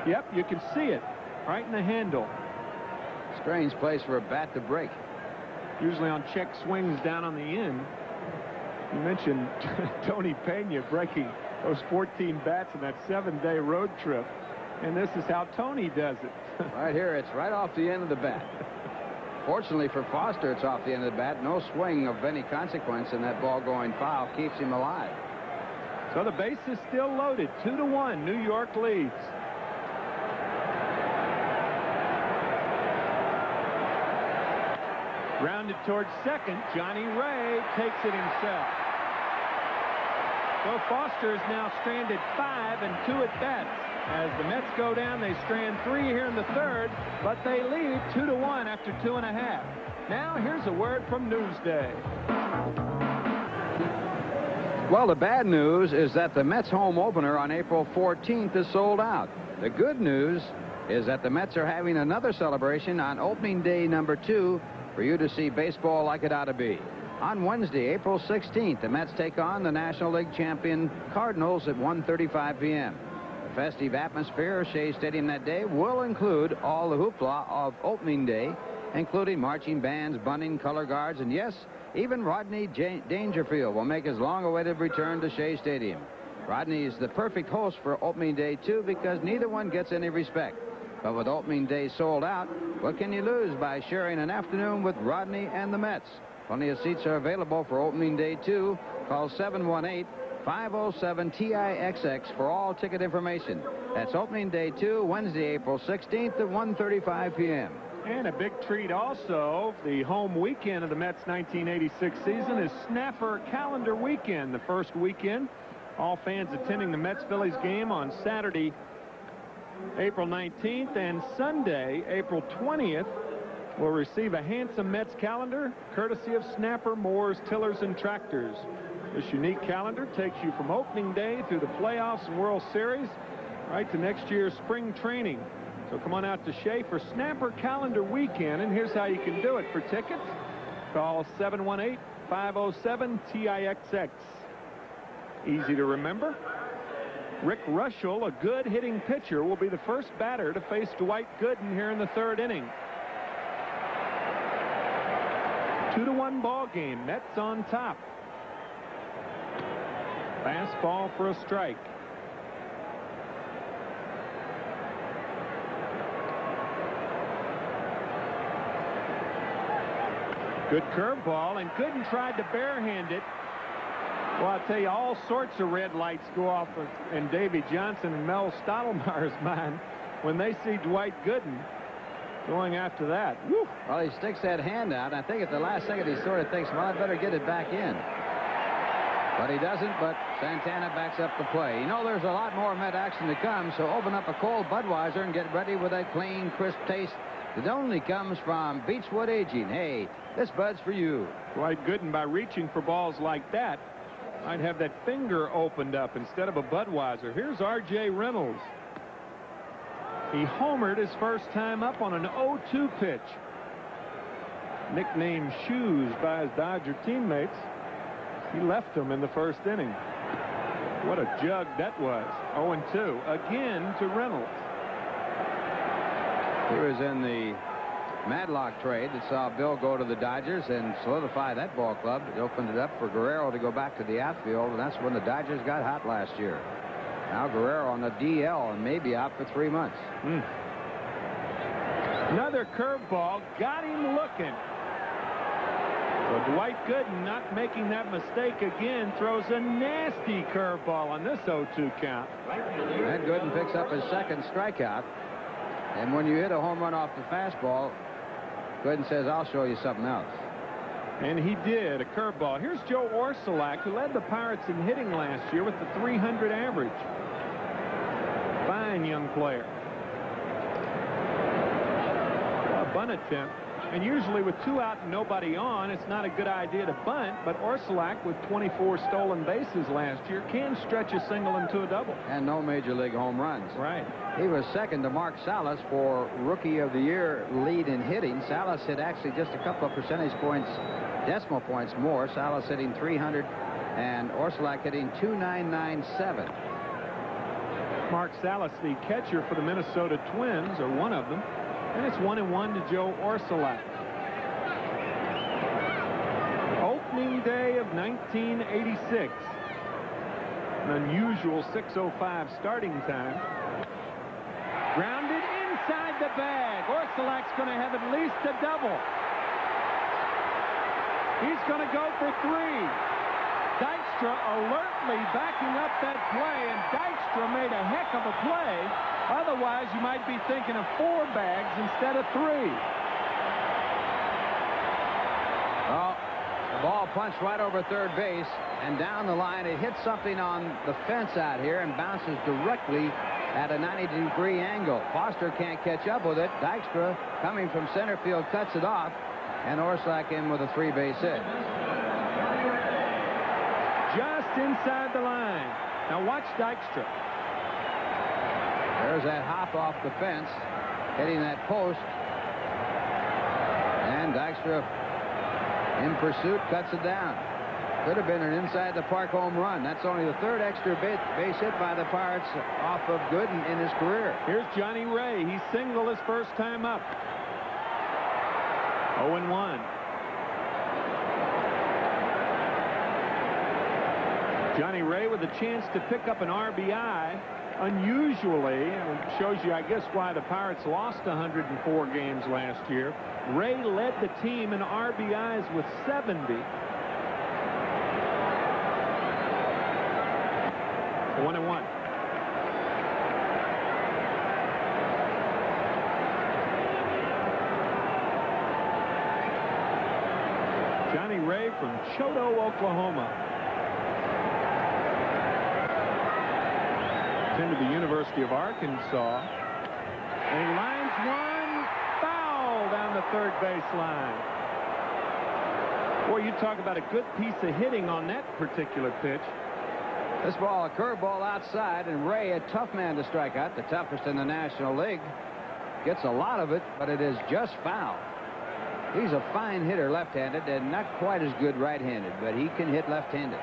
Yep, you can see it right in the handle. Strange place for a bat to break. Usually on check swings down on the end. You mentioned Tony Pena breaking those 14 bats in that 7-day road trip, and this is how Tony does it. Right here, it's right off the end of the bat. Fortunately for Foster, it's off the end of the bat. No swing of any consequence, and that ball going foul keeps him alive. So the base is still loaded. 2-1. New York leads. Grounded towards second. Johnny Ray takes it himself. So Foster is now stranded 5 and 2 at bats. As the Mets go down, they strand 3 here in the third, but they lead 2-1 after 2.5. Now here's a word from Newsday. Well, the bad news is that the Mets home opener on April 14th is sold out. The good news is that the Mets are having another celebration on opening day number 2 for you to see baseball like it ought to be. On Wednesday, April 16th, the Mets take on the National League champion Cardinals at 1:35 p.m. The festive atmosphere of Shea Stadium that day will include all the hoopla of opening day, including marching bands, bunting, color guards, and yes, even Rodney Dangerfield will make his long-awaited return to Shea Stadium. Rodney is the perfect host for opening day, too, because neither one gets any respect. But with opening day sold out, what can you lose by sharing an afternoon with Rodney and the Mets? Plenty of seats are available for opening day, too. Call 718-507-TIXX for all ticket information. That's opening day 2, Wednesday, April 16th at 1:35 p.m. And a big treat also, the home weekend of the Mets' 1986 season is Snapper Calendar Weekend. The first weekend, all fans attending the Mets-Phillies game on Saturday, April 19th, and Sunday, April 20th, will receive a handsome Mets calendar courtesy of Snapper, Moores, Tillers, and Tractors. This unique calendar takes you from opening day through the playoffs and World Series right to next year's spring training. So come on out to Shea for Snapper Calendar Weekend, and here's how you can do it. For tickets, call 718-507-TIXX. Easy to remember. Rick Rushell, a good hitting pitcher, will be the first batter to face Dwight Gooden here in the third inning. 2-1 ball game. Mets on top. Fastball for a strike. Good curveball, and Gooden tried to barehand it. Well, I'll tell you, all sorts of red lights go off in Davy Johnson and Mel Stottlemyre's mind when they see Dwight Gooden going after that. Woo. Well, he sticks that hand out, and I think at the last second he sort of thinks, well, I better get it back in. But he doesn't, but Santana backs up the play. You know, there's a lot more Met action to come, so open up a cold Budweiser and get ready with a clean, crisp taste that only comes from Beechwood Aging. Hey, this Bud's for you. Dwight Gooden, by reaching for balls like that, might have that finger opened up instead of a Budweiser. Here's R.J. Reynolds. He homered his first time up on an 0-2 pitch. Nicknamed Shoes by his Dodger teammates. He left them in the first inning. What a jug that was. 0-2 again to Reynolds. He was in the Madlock trade that saw Bill go to the Dodgers and solidify that ball club. It opened it up for Guerrero to go back to the outfield, and that's when the Dodgers got hot last year. Now Guerrero on the DL and maybe out for 3 months. Another curveball got him looking. So Dwight Gooden, not making that mistake again, throws a nasty curveball on this 0-2 count. And Gooden picks up his second strikeout. And when you hit a home run off the fastball, Gooden says, I'll show you something else. And he did, a curveball. Here's Joe Orsulak, who led the Pirates in hitting last year with the .300 average. Fine young player. A bunt attempt. And usually with 2 out and nobody on, it's not a good idea to bunt, but Orsulak, with 24 stolen bases last year, can stretch a single into a double. And no major league home runs. Right. He was second to Mark Salas for Rookie of the Year lead in hitting. Salas hit actually just a couple of percentage points, decimal points more. Salas hitting .300 and Orsulak hitting .2997. Mark Salas, the catcher for the Minnesota Twins, or one of them. And it's 1-1 to Joe Orsulak. Opening day of 1986. An unusual 6:05 starting time. Grounded inside the bag. Orsulak's going to have at least a double. He's going to go for 3. Dykstra alertly backing up that play, and Dykstra made a heck of a play. Otherwise, you might be thinking of 4 bags instead of 3. Well, the ball punched right over third base, and down the line, it hits something on the fence out here and bounces directly at a 90-degree angle. Foster can't catch up with it. Dykstra, coming from center field, cuts it off, and Orsulak in with a 3-base hit. Just inside the line. Now watch Dykstra. There's that hop off the fence, hitting that post. And Dykstra in pursuit, cuts it down. Could have been an inside-the-park home run. That's only the third extra base hit by the Pirates off of Gooden in his career. Here's Johnny Ray. He singled his first time up. 0-1. Johnny Ray with a chance to pick up an RBI. Unusually, and it shows you, I guess, why the Pirates lost 104 games last year. Ray led the team in RBIs with 70. 1-1. Johnny Ray from Choteau, Oklahoma. Attended the University of Arkansas. And he lines one foul down the third base line. Boy, you talk about a good piece of hitting on that particular pitch. This ball, a curveball outside, and Ray, a tough man to strike out, the toughest in the National League, gets a lot of it, but it is just foul. He's a fine hitter left-handed and not quite as good right-handed, but he can hit left-handed.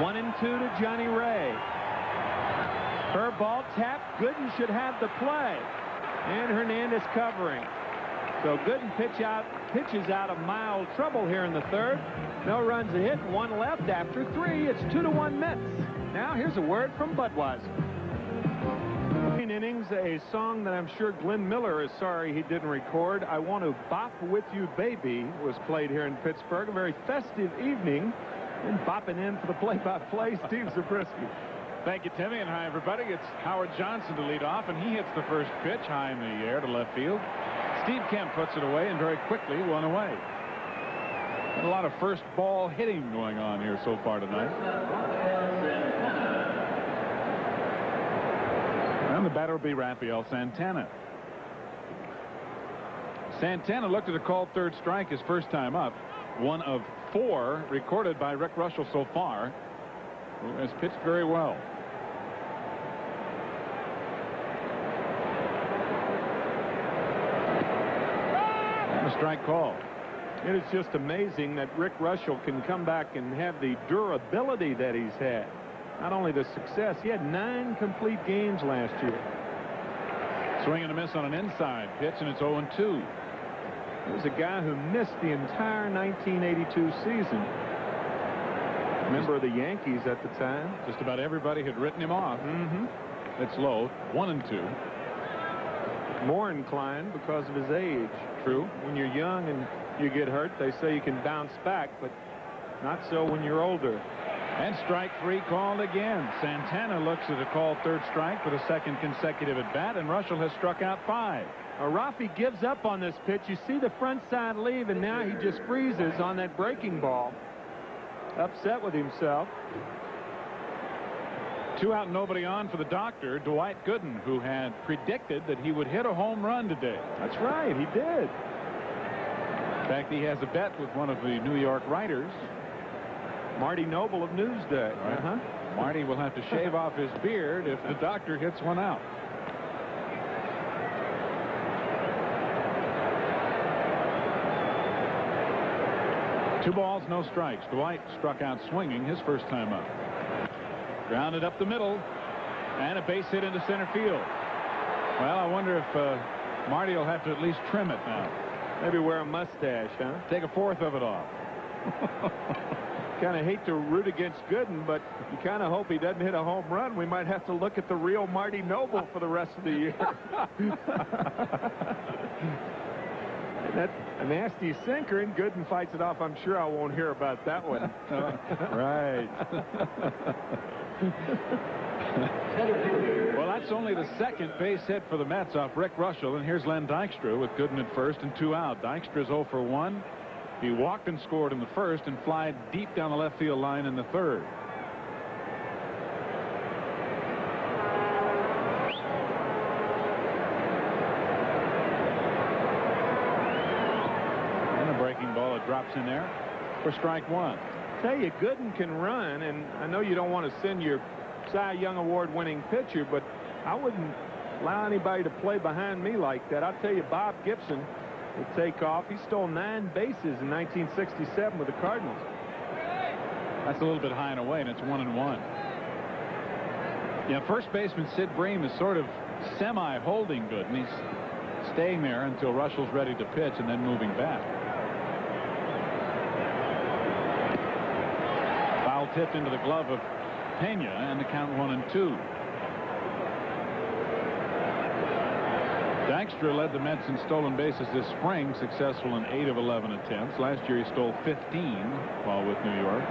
One and two to Johnny Ray. Curveball tapped. Gooden should have the play. And Hernandez covering. So Gooden pitches out of mild trouble here in the third. No runs a hit, one left after three. It's 2-1 Mets. Now here's a word from Budweiser. Innings, a song that I'm sure Glenn Miller is sorry he didn't record. I Want to Bop With You Baby was played here in Pittsburgh. A very festive evening. And bopping in for the play-by-play, Steve Zabriskie. Thank you, Timmy, and hi, everybody. It's Howard Johnson to lead off, and he hits the first pitch high in the air to left field. Steve Kemp puts it away, and very quickly, one away. A lot of first ball hitting going on here so far tonight. And the batter will be Rafael Santana. Santana looked at a called third strike his first time up. One of 4 recorded by Rick Russell so far, who has pitched very well. And a strike call. It is just amazing that Rick Russell can come back and have the durability that he's had. Not only the success, he had 9 complete games last year. Swing and a miss on an inside pitch, and it's 0-2. He was a guy who missed the entire 1982 season. Member of the Yankees at the time. Just about everybody had written him off. It's low. 1-2. More inclined because of his age. True. When you're young and you get hurt, they say you can bounce back, but not so when you're older. And strike 3 called again. Santana looks at a called third strike for the second consecutive at bat, and Russell has struck out 5. Rafi gives up on this pitch. You see the front side leave, and now he just freezes on that breaking ball. Upset with himself. 2 out, nobody on for the doctor, Dwight Gooden, who had predicted that he would hit a home run today. That's right, he did. In fact, he has a bet with one of the New York writers, Marty Noble of Newsday. Right. Marty will have to shave off his beard if the doctor hits one out. Two balls, no strikes. Dwight struck out swinging his first time up. Grounded up the middle, and a base hit into center field. Well, I wonder if Marty will have to at least trim it now. Maybe wear a mustache, huh? Take a 4th of it off. Kind of hate to root against Gooden, but you kind of hope he doesn't hit a home run. We might have to look at the real Marty Noble for the rest of the year. That's a nasty sinker, and Gooden fights it off. I'm sure I won't hear about that one. Right. Well, that's only the second base hit for the Mets off Rick Russell, and here's Len Dykstra with Gooden at first and 2 out. Dykstra's 0 for 1. He walked and scored in the first and flied deep down the left field line in the third. steps in there for strike one. Tell you, Gooden can run, and I know you don't want to send your Cy Young Award-winning pitcher, but I wouldn't allow anybody to play behind me like that. I'll tell you, Bob Gibson will take off. He stole 9 bases in 1967 with the Cardinals. That's a little bit high and away, and it's 1-1. Yeah, first baseman Sid Bream is sort of semi-holding Gooden. He's staying there until Russell's ready to pitch and then moving back. Foul tipped into the glove of Pena, and the count 1-2. Dykstra led the Mets in stolen bases this spring, successful in 8 of 11 attempts. Last year he stole 15 while with New York.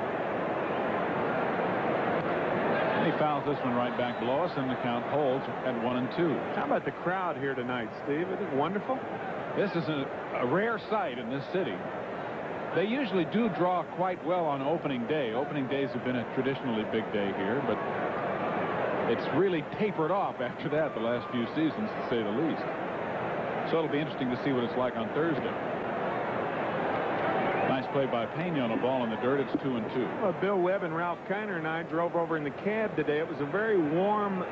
And he fouls this one right back below us, and the count holds at 1-2. How about the crowd here tonight, Steve? Isn't it wonderful? This is a rare sight in this city. They usually do draw quite well on opening day. Opening days have been a traditionally big day here, but it's really tapered off after that the last few seasons, to say the least. So it'll be interesting to see what it's like on Thursday. Nice play by Pena on a ball in the dirt. It's 2-2. Well, Bill Webb and Ralph Kiner and I drove over in the cab today. It was a very warm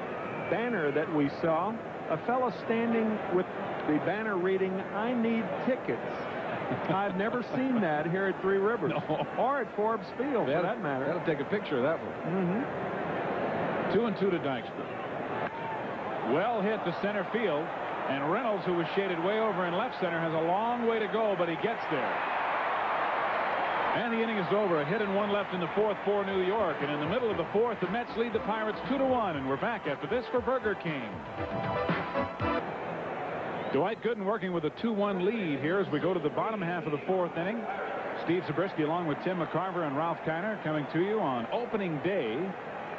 banner that we saw. A fellow standing with the banner reading, "I need tickets." I've never seen that here at Three Rivers. No. Or at Forbes Field, for that matter. That'll take a picture of that one. 2-2 to Dykstra. Well hit to center field, and Reynolds, who was shaded way over in left center, has a long way to go, but he gets there. And the inning is over. A hit and 1 left in the 4th for New York, and in the middle of the 4th, the Mets lead the Pirates 2-1, and we're back after this for Burger King. Dwight Gooden working with a 2-1 lead here as we go to the bottom half of the 4th inning. Steve Zabriskie along with Tim McCarver and Ralph Kiner coming to you on opening day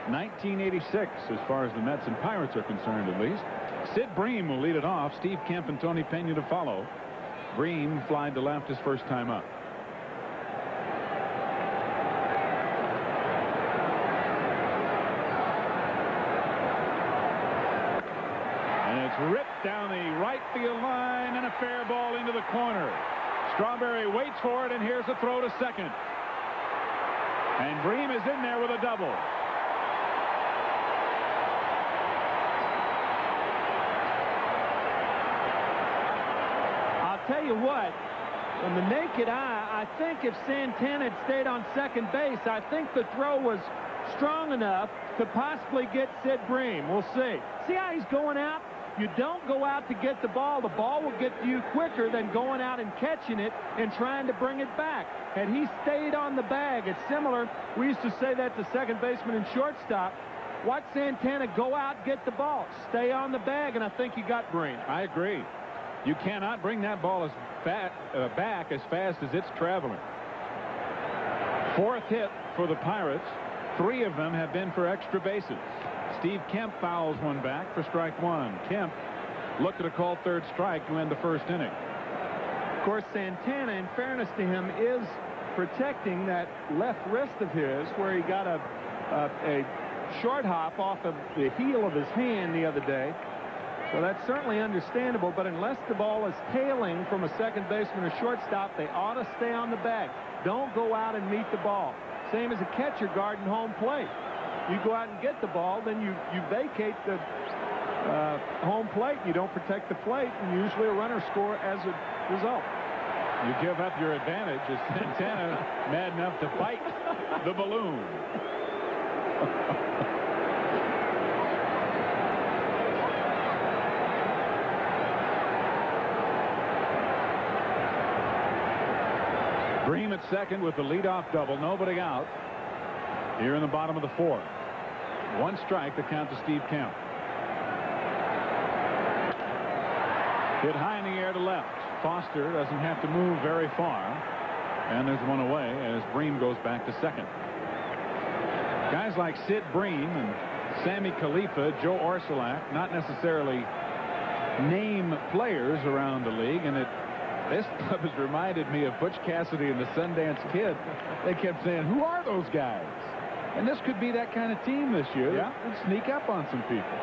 1986, as far as the Mets and Pirates are concerned, at least. Sid Bream will lead it off. Steve Kemp and Tony Pena to follow. Bream flied to left his first time up. And it's ripped down the right field line, and a fair ball into the corner. Strawberry waits for it, and here's a throw to second. And Bream is in there with a double. Tell you what, from the naked eye, I think if Santana had stayed on second base, I think the throw was strong enough to possibly get Sid Bream. We'll see. See how he's going out? You don't go out to get the ball. The ball will get to you quicker than going out and catching it and trying to bring it back. Had he stayed on the bag, it's similar. We used to say that to second baseman and shortstop. Watch Santana go out, get the ball, stay on the bag, and I think you got Bream. I agree. You cannot bring that ball as back as fast as it's traveling. 4th hit for the Pirates. 3 of them have been for extra bases. Steve Kemp fouls one back for strike 1. Kemp looked at a called 3rd strike to end the 1st inning. Of course, Santana, in fairness to him, is protecting that left wrist of his where he got a short hop off of the heel of his hand the other day. So that's certainly understandable, but unless the ball is tailing from a second baseman or shortstop, they ought to stay on the bag. Don't go out and meet the ball. Same as a catcher guarding home plate. You go out and get the ball, then you vacate the home plate. You don't protect the plate, and usually a runner score as a result. You give up your advantage as Santana mad enough to fight the balloon. Bream at second with the leadoff double. Nobody out here in the bottom of the 4th. 1 strike, the count to Steve Kemp. Hit high in the air to left. Foster doesn't have to move very far. And there's one away as Bream goes back to second. Guys like Sid Bream and Sammy Khalifa, Joe Orsulak, not necessarily name players around the league, and this club has reminded me of Butch Cassidy and the Sundance Kid. They kept saying, who are those guys? And this could be that kind of team this year. Yeah. And sneak up on some people.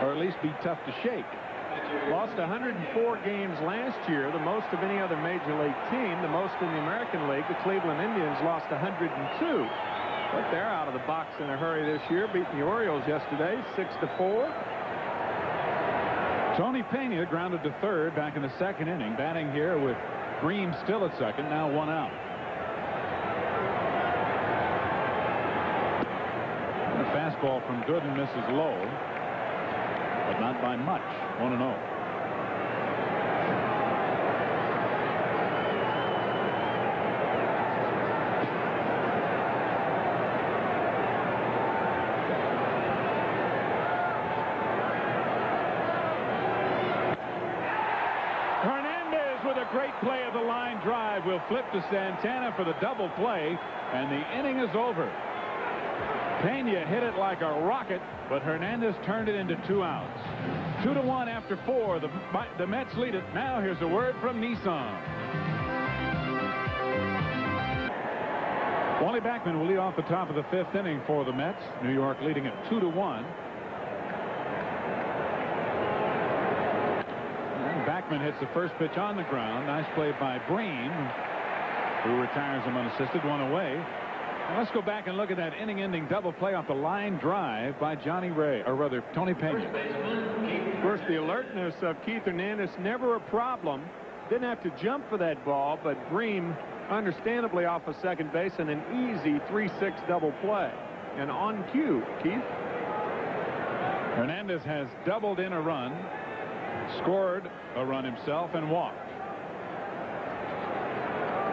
Or at least be tough to shake. Lost 104 games last year, the most of any other Major League team. The most in the American League. The Cleveland Indians lost 102. But they're out of the box in a hurry this year, beating the Orioles yesterday, 6-4. Tony Pena grounded to third back in the second inning, batting here with Green still at second, now 1 out. And a fastball from Gooden misses low, but not by much. 1-0. Great play of the line drive will flip to Santana for the double play, and the inning is over. Pena hit it like a rocket, but Hernandez turned it into 2 outs. 2-1 after 4. The Mets lead it. Now here's a word from Nissan. Wally Backman will lead off the top of the 5th inning for the Mets. New York leading it 2-1. Backman hits the first pitch on the ground. Nice play by Breen, who retires him unassisted, 1 away. Now let's go back and look at that inning-ending double play off the line drive by Tony Pena. Of course, the alertness of Keith Hernandez never a problem. Didn't have to jump for that ball, but Breen understandably off of second base and an easy 3-6 double play. And on cue, Keith. Hernandez has doubled in a run, scored a run himself, and walked.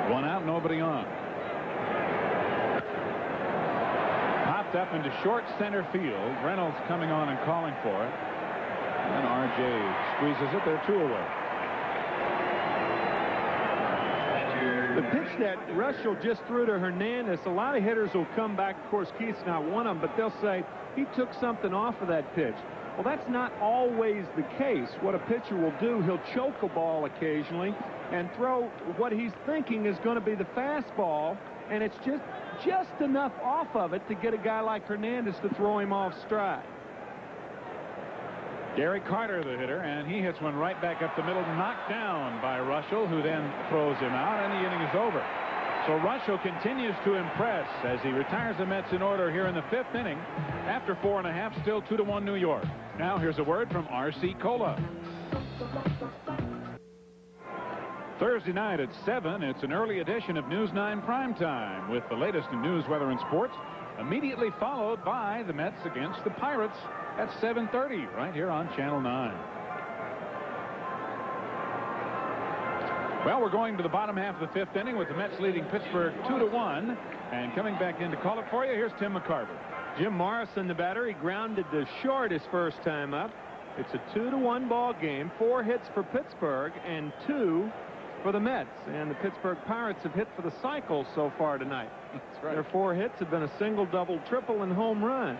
1 out, nobody on. Popped up into short center field. Reynolds coming on and calling for it. And RJ squeezes it. They're 2 away. The pitch that Russell just threw to Hernandez, a lot of hitters will come back. Of course, Keith's not one of them, but they'll say he took something off of that pitch. Well, that's not always the case. What a pitcher will do, he'll choke a ball occasionally and throw what he's thinking is going to be the fastball, and it's just enough off of it to get a guy like Hernandez to throw him off stride. Gary Carter, the hitter, and he hits one right back up the middle, knocked down by Russell, who then throws him out, and the inning is over. So Russell continues to impress as he retires the Mets in order here in the 5th inning. After 4.5, still 2-1 New York. Now here's a word from R.C. Cola. Thursday night at 7, it's an early edition of News 9 Primetime with the latest in news, weather, and sports, immediately followed by the Mets against the Pirates at 7:30 right here on Channel 9. Well, we're going to the bottom half of the 5th inning with the Mets leading Pittsburgh 2-1. And coming back in to call it for you, here's Tim McCarver. Jim Morrison, the batter, he grounded to short his first time up. It's a 2-1 ball game. 4 hits for Pittsburgh and 2 for the Mets. And the Pittsburgh Pirates have hit for the cycle so far tonight. That's right. Their 4 hits have been a single, double, triple, and home run.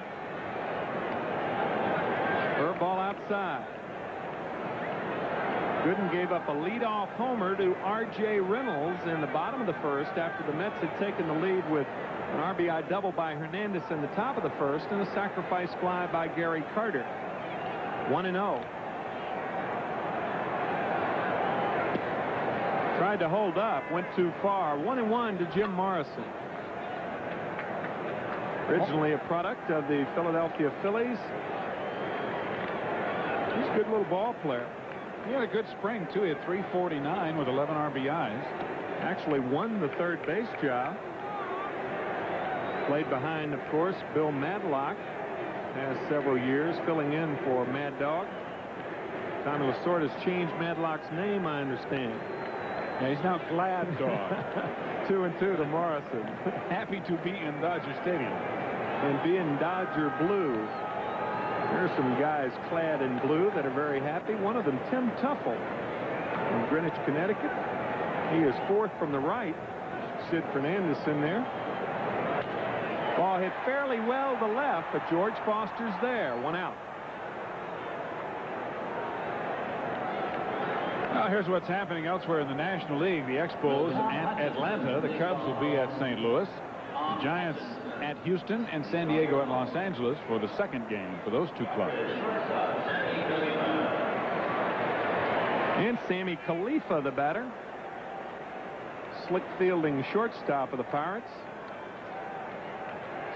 Curve ball outside. Gooden gave up a leadoff homer to R.J. Reynolds in the bottom of the first after the Mets had taken the lead with an RBI double by Hernandez in the top of the first and a sacrifice fly by Gary Carter. 1-0. Tried to hold up, went too far. 1-1 to Jim Morrison. Originally a product of the Philadelphia Phillies. He's a good little ball player. He had a good spring, too. He had 349 with 11 RBIs. Actually won the third base job. Played behind, of course, Bill Madlock. Has several years filling in for Mad Dog. Tommy Lasorda has changed Madlock's name, I understand. Yeah, he's now Glad Dog. 2-2 to Morrison. Happy to be in Dodger Stadium. And being Dodger blue. There's some guys clad in blue that are very happy. One of them, Tim Tuffle, from Greenwich, Connecticut. He is 4th from the right. Sid Fernandez in there. Ball hit fairly well to left, but George Foster's there. 1 out. Now here's what's happening elsewhere in the National League. The Expos at Atlanta. The Cubs will be at St. Louis. The Giants at Houston, and San Diego at Los Angeles for the second game for those 2 clubs. And Sammy Khalifa, the batter. Slick fielding shortstop of the Pirates.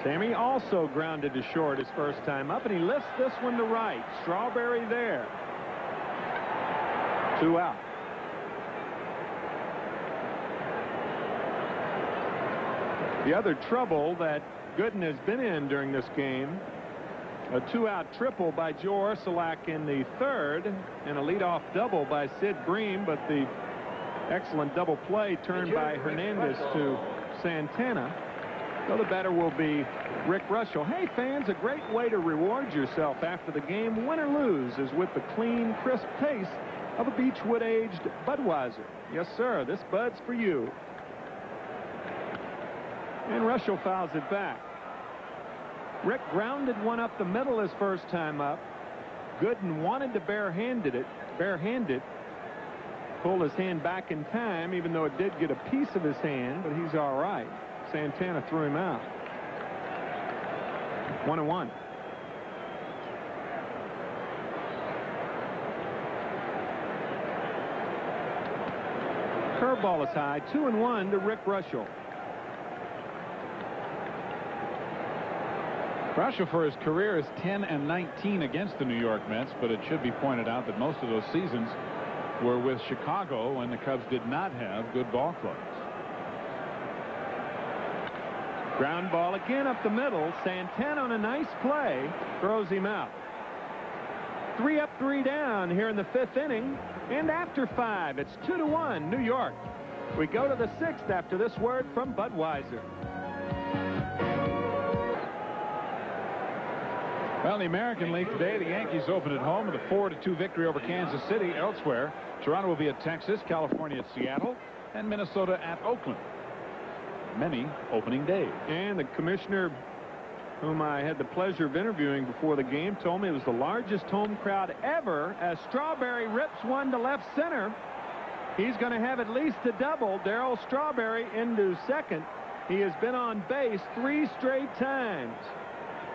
Sammy also grounded to short his first time up, and he lifts this one to right. Strawberry there. 2 out. The other trouble that Gooden has been in during this game, a 2-out triple by Joe Orsulak in the third, and a leadoff double by Sid Bream, but the excellent double play turned by Hernandez to Santana. So the batter will be Rick Russell. Hey, fans, a great way to reward yourself after the game, win or lose, is with the clean, crisp taste of a Beechwood-aged Budweiser. Yes, sir, this Bud's for you. And Russell fouls it back. Rick grounded one up the middle his first time up. Gooden wanted to barehand it. Pulled his hand back in time, even though it did get a piece of his hand, but he's all right. Santana threw him out. 1-1. Curveball is high. 2-1 to Rick Russell. Russell for his career is 10-19 against the New York Mets, but it should be pointed out that most of those seasons were with Chicago when the Cubs did not have good ball clubs. Ground ball again up the middle. Santana on a nice play throws him out. 3 up, 3 down here in the 5th inning. And after 5, it's 2-1 New York. We go to the 6th after this word from Budweiser. Well, in the American League today, the Yankees open at home with a 4-2 victory over Kansas City. Elsewhere, Toronto will be at Texas, California at Seattle, and Minnesota at Oakland. Many opening days. And the commissioner, whom I had the pleasure of interviewing before the game, told me it was the largest home crowd ever as Strawberry rips one to left center. He's going to have at least a double. Darryl Strawberry into second. He has been on base 3 straight times.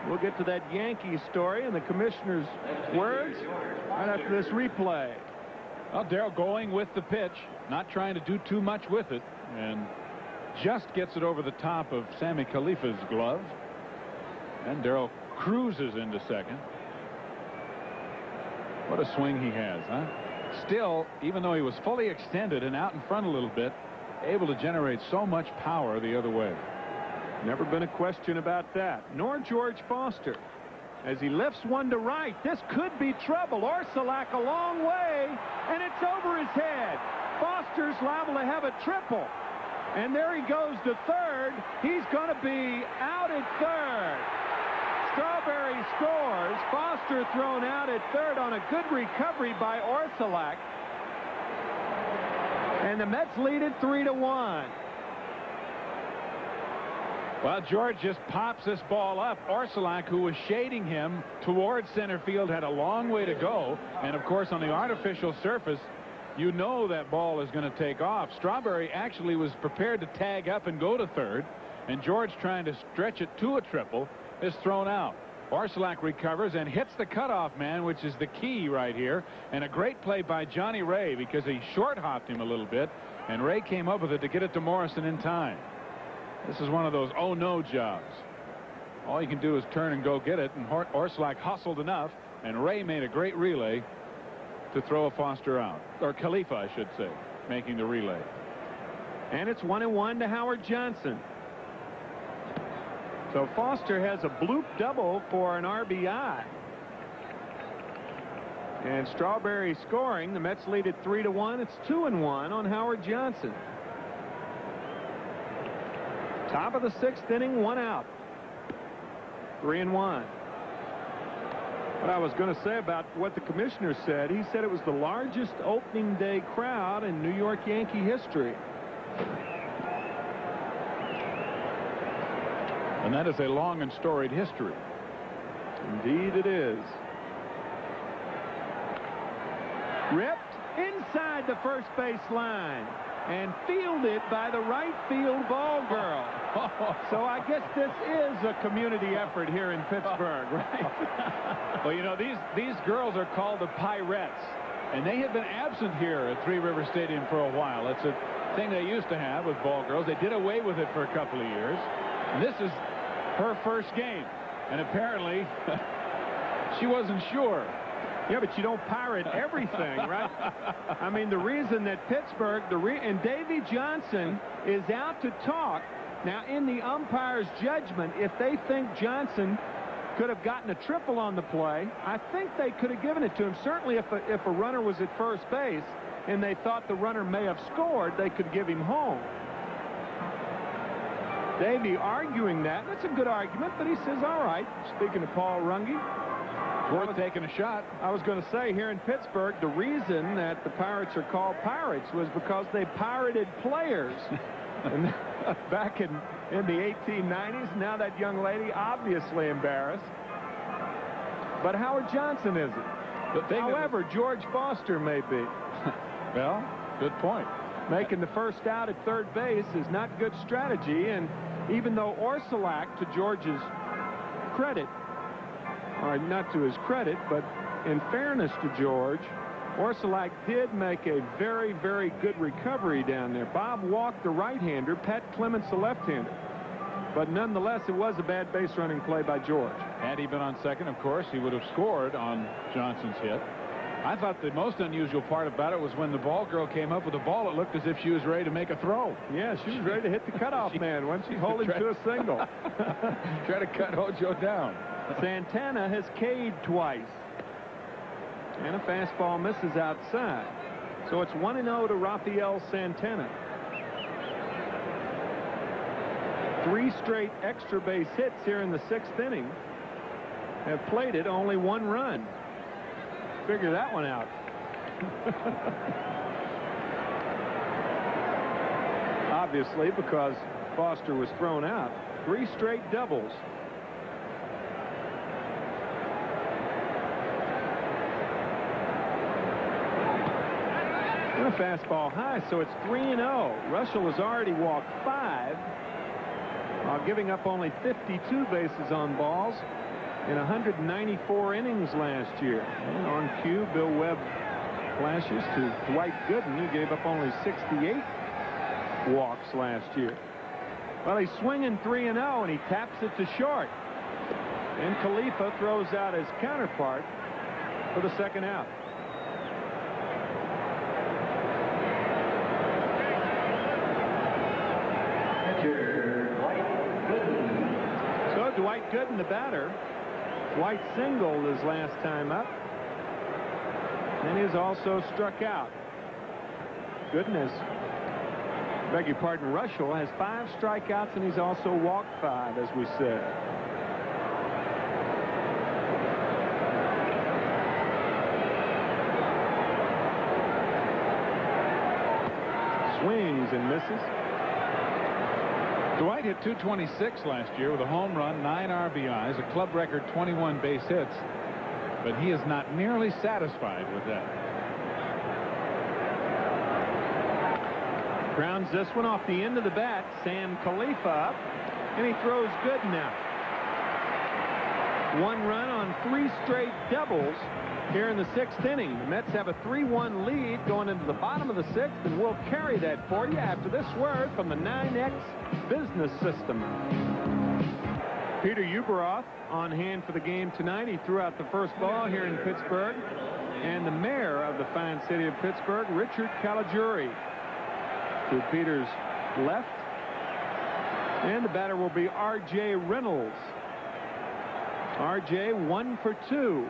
We'll get to that Yankee story and the commissioner's words right after this replay. Well, Darryl going with the pitch, not trying to do too much with it, and just gets it over the top of Sammy Khalifa's glove. And Darryl cruises into second. What a swing he has, huh? Still, even though he was fully extended and out in front a little bit, able to generate so much power the other way. Never been a question about that. Nor George Foster. As he lifts one to right, this could be trouble. Orsulak a long way, and it's over his head. Foster's liable to have a triple. And there he goes to third. He's going to be out at third. Strawberry scores. Foster thrown out at third on a good recovery by Orsulak. And the Mets lead it 3-1. Well, George just pops this ball up. Orsulak, who was shading him towards center field, had a long way to go. And, of course, on the artificial surface, you know that ball is going to take off. Strawberry actually was prepared to tag up and go to third. And George, trying to stretch it to a triple, is thrown out. Orsulak recovers and hits the cutoff man, which is the key right here. And a great play by Johnny Ray, because he short-hopped him a little bit. And Ray came up with it to get it to Morrison in time. This is one of those oh-no jobs. All you can do is turn and go get it, and Orsulak hustled enough, and Ray made a great relay to throw a Foster out. Or Khalifa, I should say, making the relay. And it's 1-1 to Howard Johnson. So Foster has a bloop double for an RBI. And Strawberry scoring. The Mets lead it 3-1. It's 2-1 on Howard Johnson. Top of the 6th inning, 1 out. 3-1. What I was going to say about what the commissioner said, he said it was the largest opening day crowd in New York Yankee history. And that is a long and storied history. Indeed it is. Ripped inside the first base line and fielded by the right field ball girl. So I guess this is a community effort here in Pittsburgh, right? Well, you know, these girls are called the Pirettes, And they had been absent here at Three River Stadium for a while. It's a thing they used to have with ball girls. They did away with it for a couple of years. And this is her first game. And apparently, she wasn't sure. Yeah, but you don't pirate everything, right? I mean, the reason that Pittsburgh, and Davy Johnson is out to talk. Now, in the umpire's judgment, if they think Johnson could have gotten a triple on the play, I think they could have given it to him. Certainly, if a runner was at first base and they thought the runner may have scored, they could give him home. Davy arguing that. That's a good argument, but he says, all right. Speaking to Paul Runge. Worth taking a shot. I was going to say, here in Pittsburgh, the reason that the Pirates are called Pirates was because they pirated players. And back in the 1890s, now that young lady obviously embarrassed. But Howard Johnson isn't. However, George Foster may be. Well, good point. Making the first out at third base is not good strategy, and even though Orsulak, to George's credit, or not to his credit, but in fairness to George, Orsulak did make a very, very good recovery down there. Bob walked the right-hander, Pat Clements the left-hander. But nonetheless, it was a bad base running play by George. Had he been on second, of course, he would have scored on Johnson's hit. I thought the most unusual part about it was when the ball girl came up with the ball, it looked as if she was ready to make a throw. Yeah, she was ready to hit the cutoff man once she hold him to a single. Try to cut Hojo down. Santana has K'd twice. And a fastball misses outside. So it's 1-0 to Rafael Santana. 3 straight extra base hits here in the 6th inning. Have played it only 1 run. Figure that one out. Obviously, because Foster was thrown out. 3 straight doubles. And a fastball high, so it's 3-0. Russell has already walked 5, while giving up only 52 bases on balls in 194 innings last year. And on cue, Bill Webb flashes to Dwight Gooden, who gave up only 68 walks last year. Well, he's swinging 3-0, and he taps it to short. And Khalifa throws out his counterpart for the second out. So Dwight Gooden, the batter. Dwight singled his last time up. And he's also struck out. Gooden has, beg your pardon, Russell has 5 strikeouts, and he's also walked 5, as we said. Swings and misses. Dwight hit .226 last year with a home run, 9 RBIs, a club record 21 base hits, but he is not nearly satisfied with that. Grounds this one off the end of the bat. Sam Khalifa up, and he throws good now. 1 run on 3 straight doubles here in the 6th inning. The Mets have a 3-1 lead going into the bottom of the 6th, and we'll carry that for you after this word from the 9X Business System. Peter Ueberroth on hand for the game tonight. He threw out the first ball here in Pittsburgh. And the mayor of the fine city of Pittsburgh, Richard Caligiuri, to Peter's left. And the batter will be R.J. Reynolds. R.J. 1 for 2.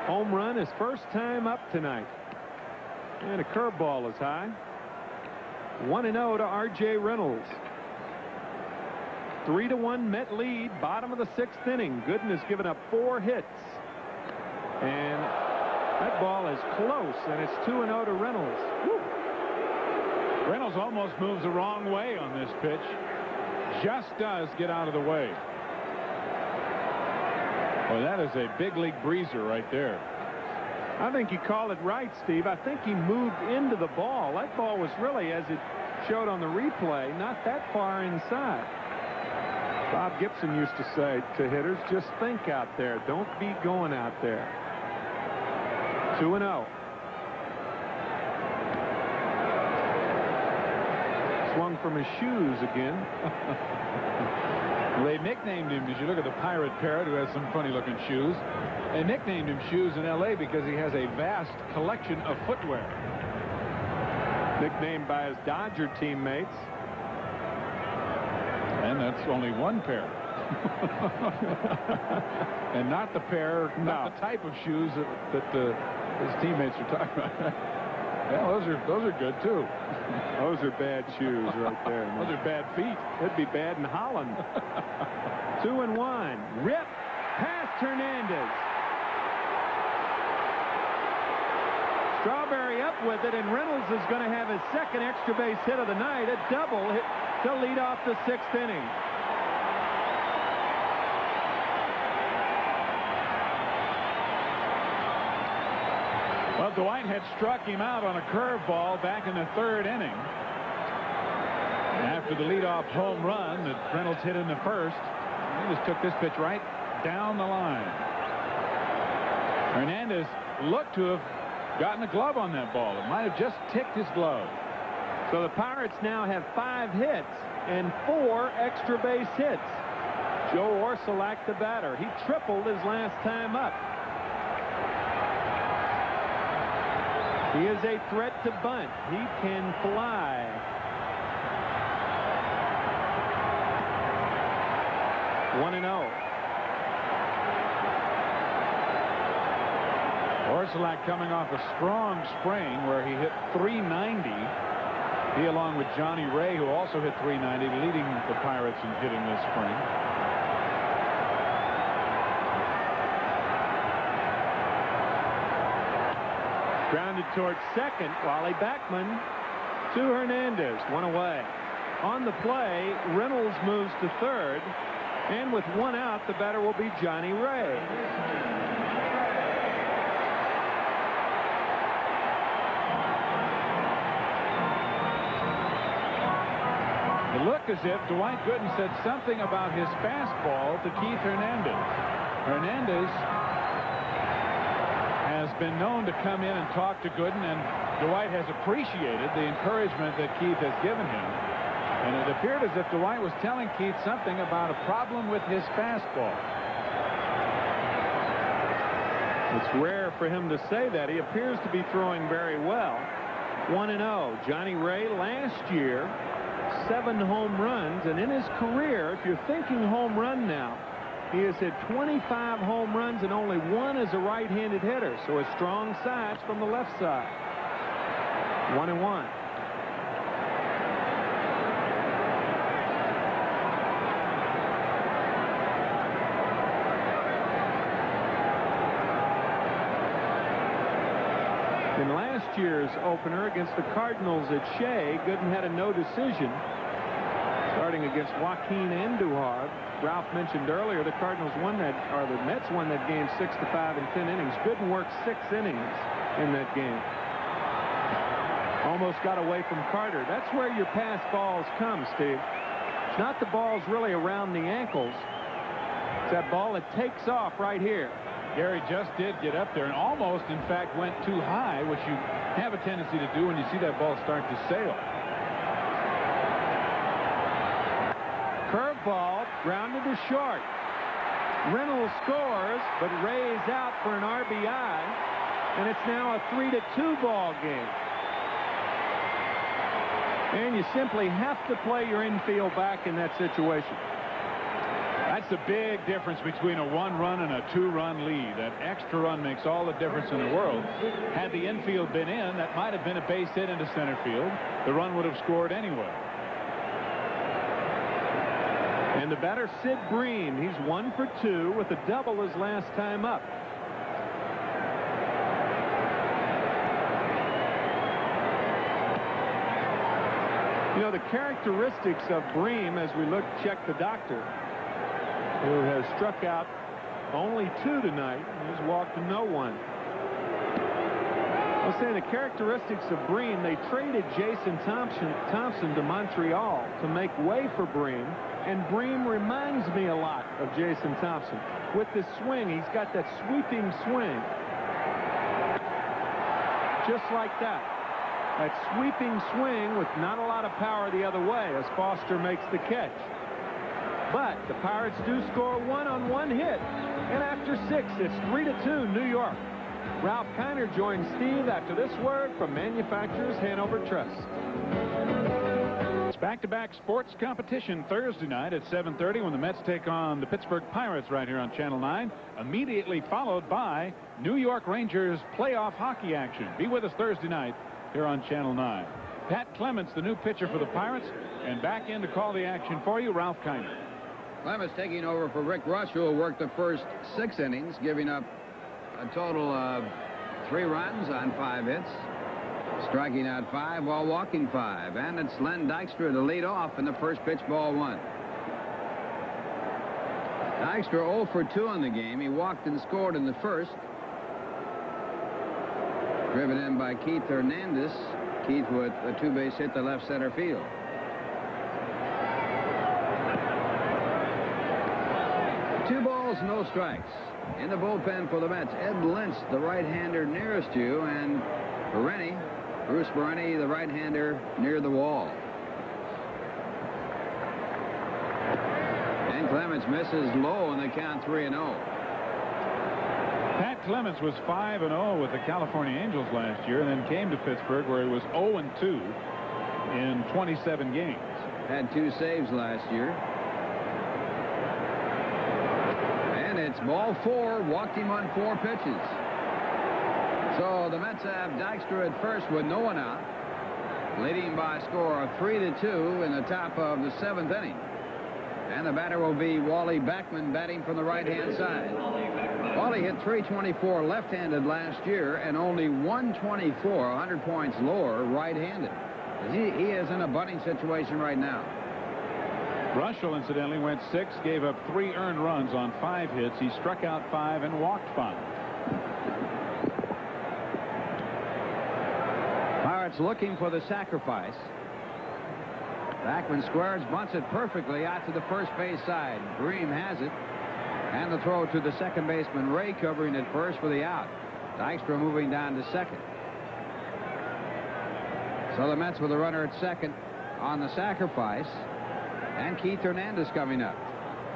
Home run, his first time up tonight. And a curveball is high. 1-0 to R.J. Reynolds. 3-1 Met lead, bottom of the 6th inning. Gooden has given up 4 hits. And that ball is close, and it's 2-0 to Reynolds. Woo. Reynolds almost moves the wrong way on this pitch. Just does get out of the way. Well, that is a big league breezer right there. I think you call it right, Steve. I think he moved into the ball. That ball was really, as it showed on the replay, not that far inside. Bob Gibson used to say to hitters, just think out there. Don't be going out there. 2-0. swung from his shoes again. They nicknamed him, as you look at the Pirate Parrot, who has some funny-looking shoes, they nicknamed him Shoes in L.A. because he has a vast collection of footwear. Nicknamed by his Dodger teammates. And that's only one pair. And not the pair, not the type of shoes that his teammates are talking about. Yeah, those are good, too. Those are bad shoes right there. Those are bad feet. It'd be bad in Holland. 2-1. Rip past Hernandez. Strawberry up with it, and Reynolds is going to have his second extra base hit of the night, a double hit to lead off the 6th inning. Well, Dwight had struck him out on a curveball back in the 3rd inning. After the leadoff home run that Reynolds hit in the 1st, he just took this pitch right down the line. Hernandez looked to have gotten a glove on that ball. It might have just ticked his glove. So the Pirates now have 5 hits and 4 extra base hits. Joe Orsulak, the batter. He tripled his last time up. He is a threat to bunt. He can fly. One and 0. Orsulak coming off a strong spring where he hit .390. He, along with Johnny Ray, who also hit .390, leading the Pirates in hitting this spring. Grounded towards second. Wally Backman to Hernandez. 1 away. On the play, Reynolds moves to third. And with 1 out, the batter will be Johnny Ray. It looked as if Dwight Gooden said something about his fastball to Keith Hernandez. Hernandez has been known to come in and talk to Gooden, and Dwight has appreciated the encouragement that Keith has given him. And it appeared as if Dwight was telling Keith something about a problem with his fastball. It's rare for him to say that. He appears to be throwing very well. 1-0. Johnny Ray last year, 7 home runs, and in his career, if you're thinking home run now, he has hit 25 home runs and only 1 as a right-handed hitter, so a strong side from the left side. 1-1. In last year's opener against the Cardinals at Shea, Gooden had a no decision starting against Joaquin Andujar. Ralph mentioned earlier the Cardinals won that, or the Mets won that game 6-5 in 10 innings. Gooden worked 6 innings in that game. Almost got away from Carter. That's where your pass balls come, Steve. It's not the balls really around the ankles. It's that ball that takes off right here. Gary just did get up there and almost, in fact, went too high, which you have a tendency to do when you see that ball start to sail. Curveball, grounded to short. Reynolds scores, but Ray's out for an RBI, and it's now a 3-2 ball game. And you simply have to play your infield back in that situation. That's the big difference between a 1-run and a 2-run lead. That extra run makes all the difference in the world. Had the infield been in, that might have been a base hit into center field. The run would have scored anyway. And the batter, Sid Bream, he's 1 for 2 with a double his last time up. You know, the characteristics of Bream, as we check the doctor, who has struck out only 2 tonight. He's walked no one. I was saying the characteristics of Bream, they traded Jason Thompson to Montreal to make way for Bream, and Bream reminds me a lot of Jason Thompson. With the swing, he's got that sweeping swing. Just like that. That sweeping swing with not a lot of power the other way as Foster makes the catch. But the Pirates do score one on one hit. And after 6, it's 3-2 New York. Ralph Kiner joins Steve after this word from Manufacturers Hanover Trust. It's back-to-back sports competition Thursday night at 7:30 when the Mets take on the Pittsburgh Pirates right here on Channel 9, immediately followed by New York Rangers playoff hockey action. Be with us Thursday night here on Channel 9. Pat Clements, the new pitcher for the Pirates, and back in to call the action for you, Ralph Kiner. Clements taking over for Rick Rush, who will work the first 6 innings, giving up a total of 3 runs on 5 hits. Striking out 5 while walking 5. And it's Len Dykstra to lead off in the first pitch, ball 1. Dykstra 0 for 2 in the game. He walked and scored in the first. Driven in by Keith Hernandez. Keith with a 2-base hit to left center field. Two balls, no strikes. In the bullpen for the Mets, Ed Lynch, the right-hander nearest you, and Bruce Bereni, the right-hander near the wall. And Clements misses low in the count, 3-0. Pat Clements was 5-0 with the California Angels last year and then came to Pittsburgh where he was 0-2 in 27 games. Had 2 saves last year. And it's ball 4, walked him on 4 pitches. So the Mets have Dykstra at first with no one out, leading by a score of 3-2 in the top of the 7th inning. And the batter will be Wally Backman, batting from the right-hand side. Wally hit .324 left-handed last year and only .124, 100 points lower, right-handed. He is in a bunting situation right now. Russell, incidentally, went 6, gave up 3 earned runs on 5 hits. He struck out 5 and walked 5. Pirates looking for the sacrifice. Backman squares, bunts it perfectly out to the first base side. Bream has it. And the throw to the second baseman, Ray, covering it first for the out. Dykstra moving down to second. So the Mets with a runner at second on the sacrifice. And Keith Hernandez coming up.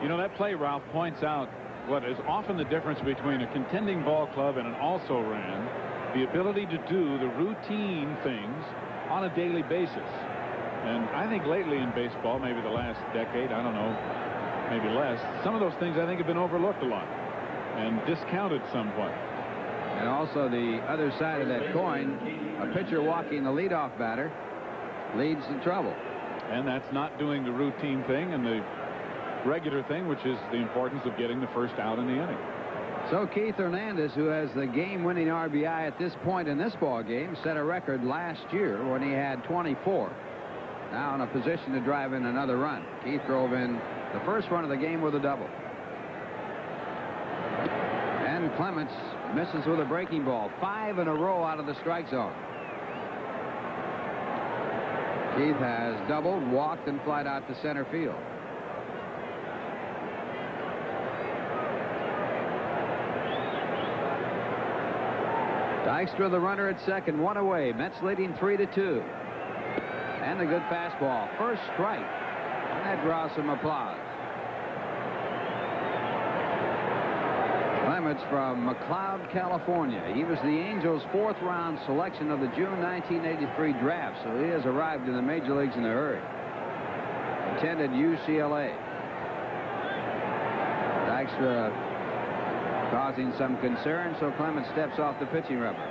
You know, that play, Ralph, points out what is often the difference between a contending ball club and an also-ran. The ability to do the routine things on a daily basis. And I think lately in baseball, maybe the last decade, I don't know, maybe less, some of those things I think have been overlooked a lot and discounted somewhat. And also the other side of that coin, a pitcher walking the leadoff batter leads to trouble. And that's not doing the routine thing and the regular thing, which is the importance of getting the first out in the inning. So Keith Hernandez, who has the game-winning RBI at this point in this ball game, set a record last year when he had 24. Now in a position to drive in another run. Keith drove in the first run of the game with a double. And Clements misses with a breaking ball. 5 in a row out of the strike zone. Keith has doubled, walked, and flied out to center field. Dykstra, the runner at second, 1 away. Mets leading 3-2. And a good fastball. First strike. And that draws some applause. Clements from McLeod, California. He was the Angels' 4th-round selection of the June 1983 draft, so he has arrived in the major leagues in a hurry. Attended UCLA. Dykstra causing some concern, so Clements steps off the pitching rubber.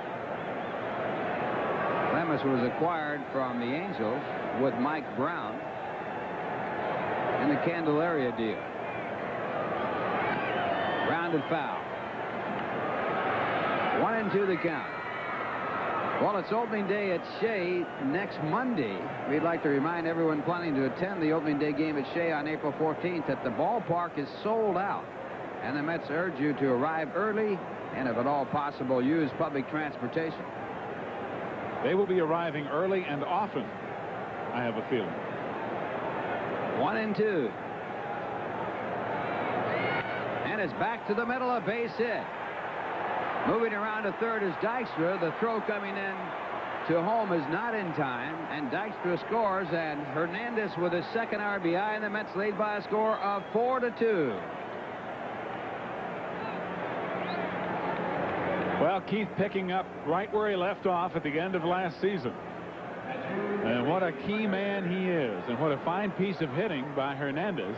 Clements was acquired from the Angels with Mike Brown in the Candelaria deal. Grounded foul. 1-2 the count. Well, it's opening day at Shea next Monday. We'd like to remind everyone planning to attend the opening day game at Shea on April 14th that the ballpark is sold out. And the Mets urge you to arrive early and, if at all possible, use public transportation. They will be arriving early and often, I have a feeling. 1-2. And it's back to the middle, a base hit. Moving around to third is Dykstra. The throw coming in to home is not in time, and Dykstra scores, and Hernandez with his second RBI, and the Mets lead by a score of 4-2. Well, Keith picking up right where he left off at the end of last season. And what a key man he is, and what a fine piece of hitting by Hernandez,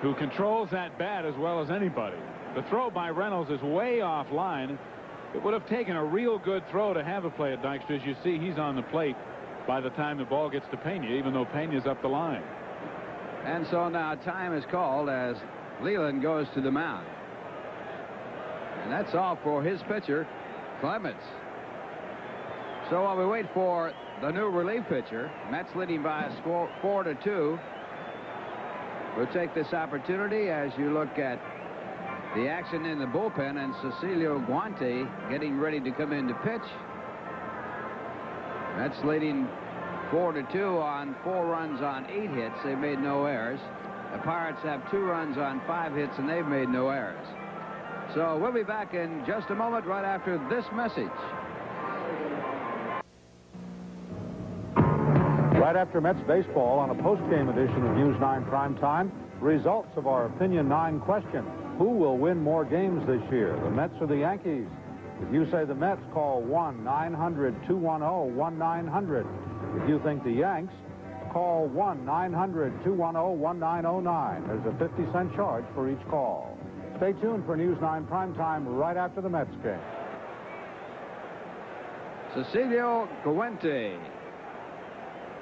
who controls that bat as well as anybody. The throw by Reynolds is way offline. It would have taken a real good throw to have a play at Dykstra. As you see, he's on the plate by the time the ball gets to Pena, even though Pena's up the line. And so now time is called as Leland goes to the mound. And that's all for his pitcher, Clemens. So while we wait for the new relief pitcher, Mets leading by a score 4-2. We'll take this opportunity as you look at the action in the bullpen, and Cecilio Guante getting ready to come in to pitch. Mets leading 4-2 on 4 runs on 8 hits. They've made no errors. The Pirates have 2 runs on 5 hits, and they've made no errors. So we'll be back in just a moment right after this message. Right after Mets baseball on a post-game edition of News 9 Primetime, results of our Opinion 9 question. Who will win more games this year, the Mets or the Yankees? If you say the Mets, call 1-900-210-1900. If you think the Yanks, call 1-900-210-1909. There's a 50-cent charge for each call. Stay tuned for News 9 Primetime right after the Mets game. Cecilio Guante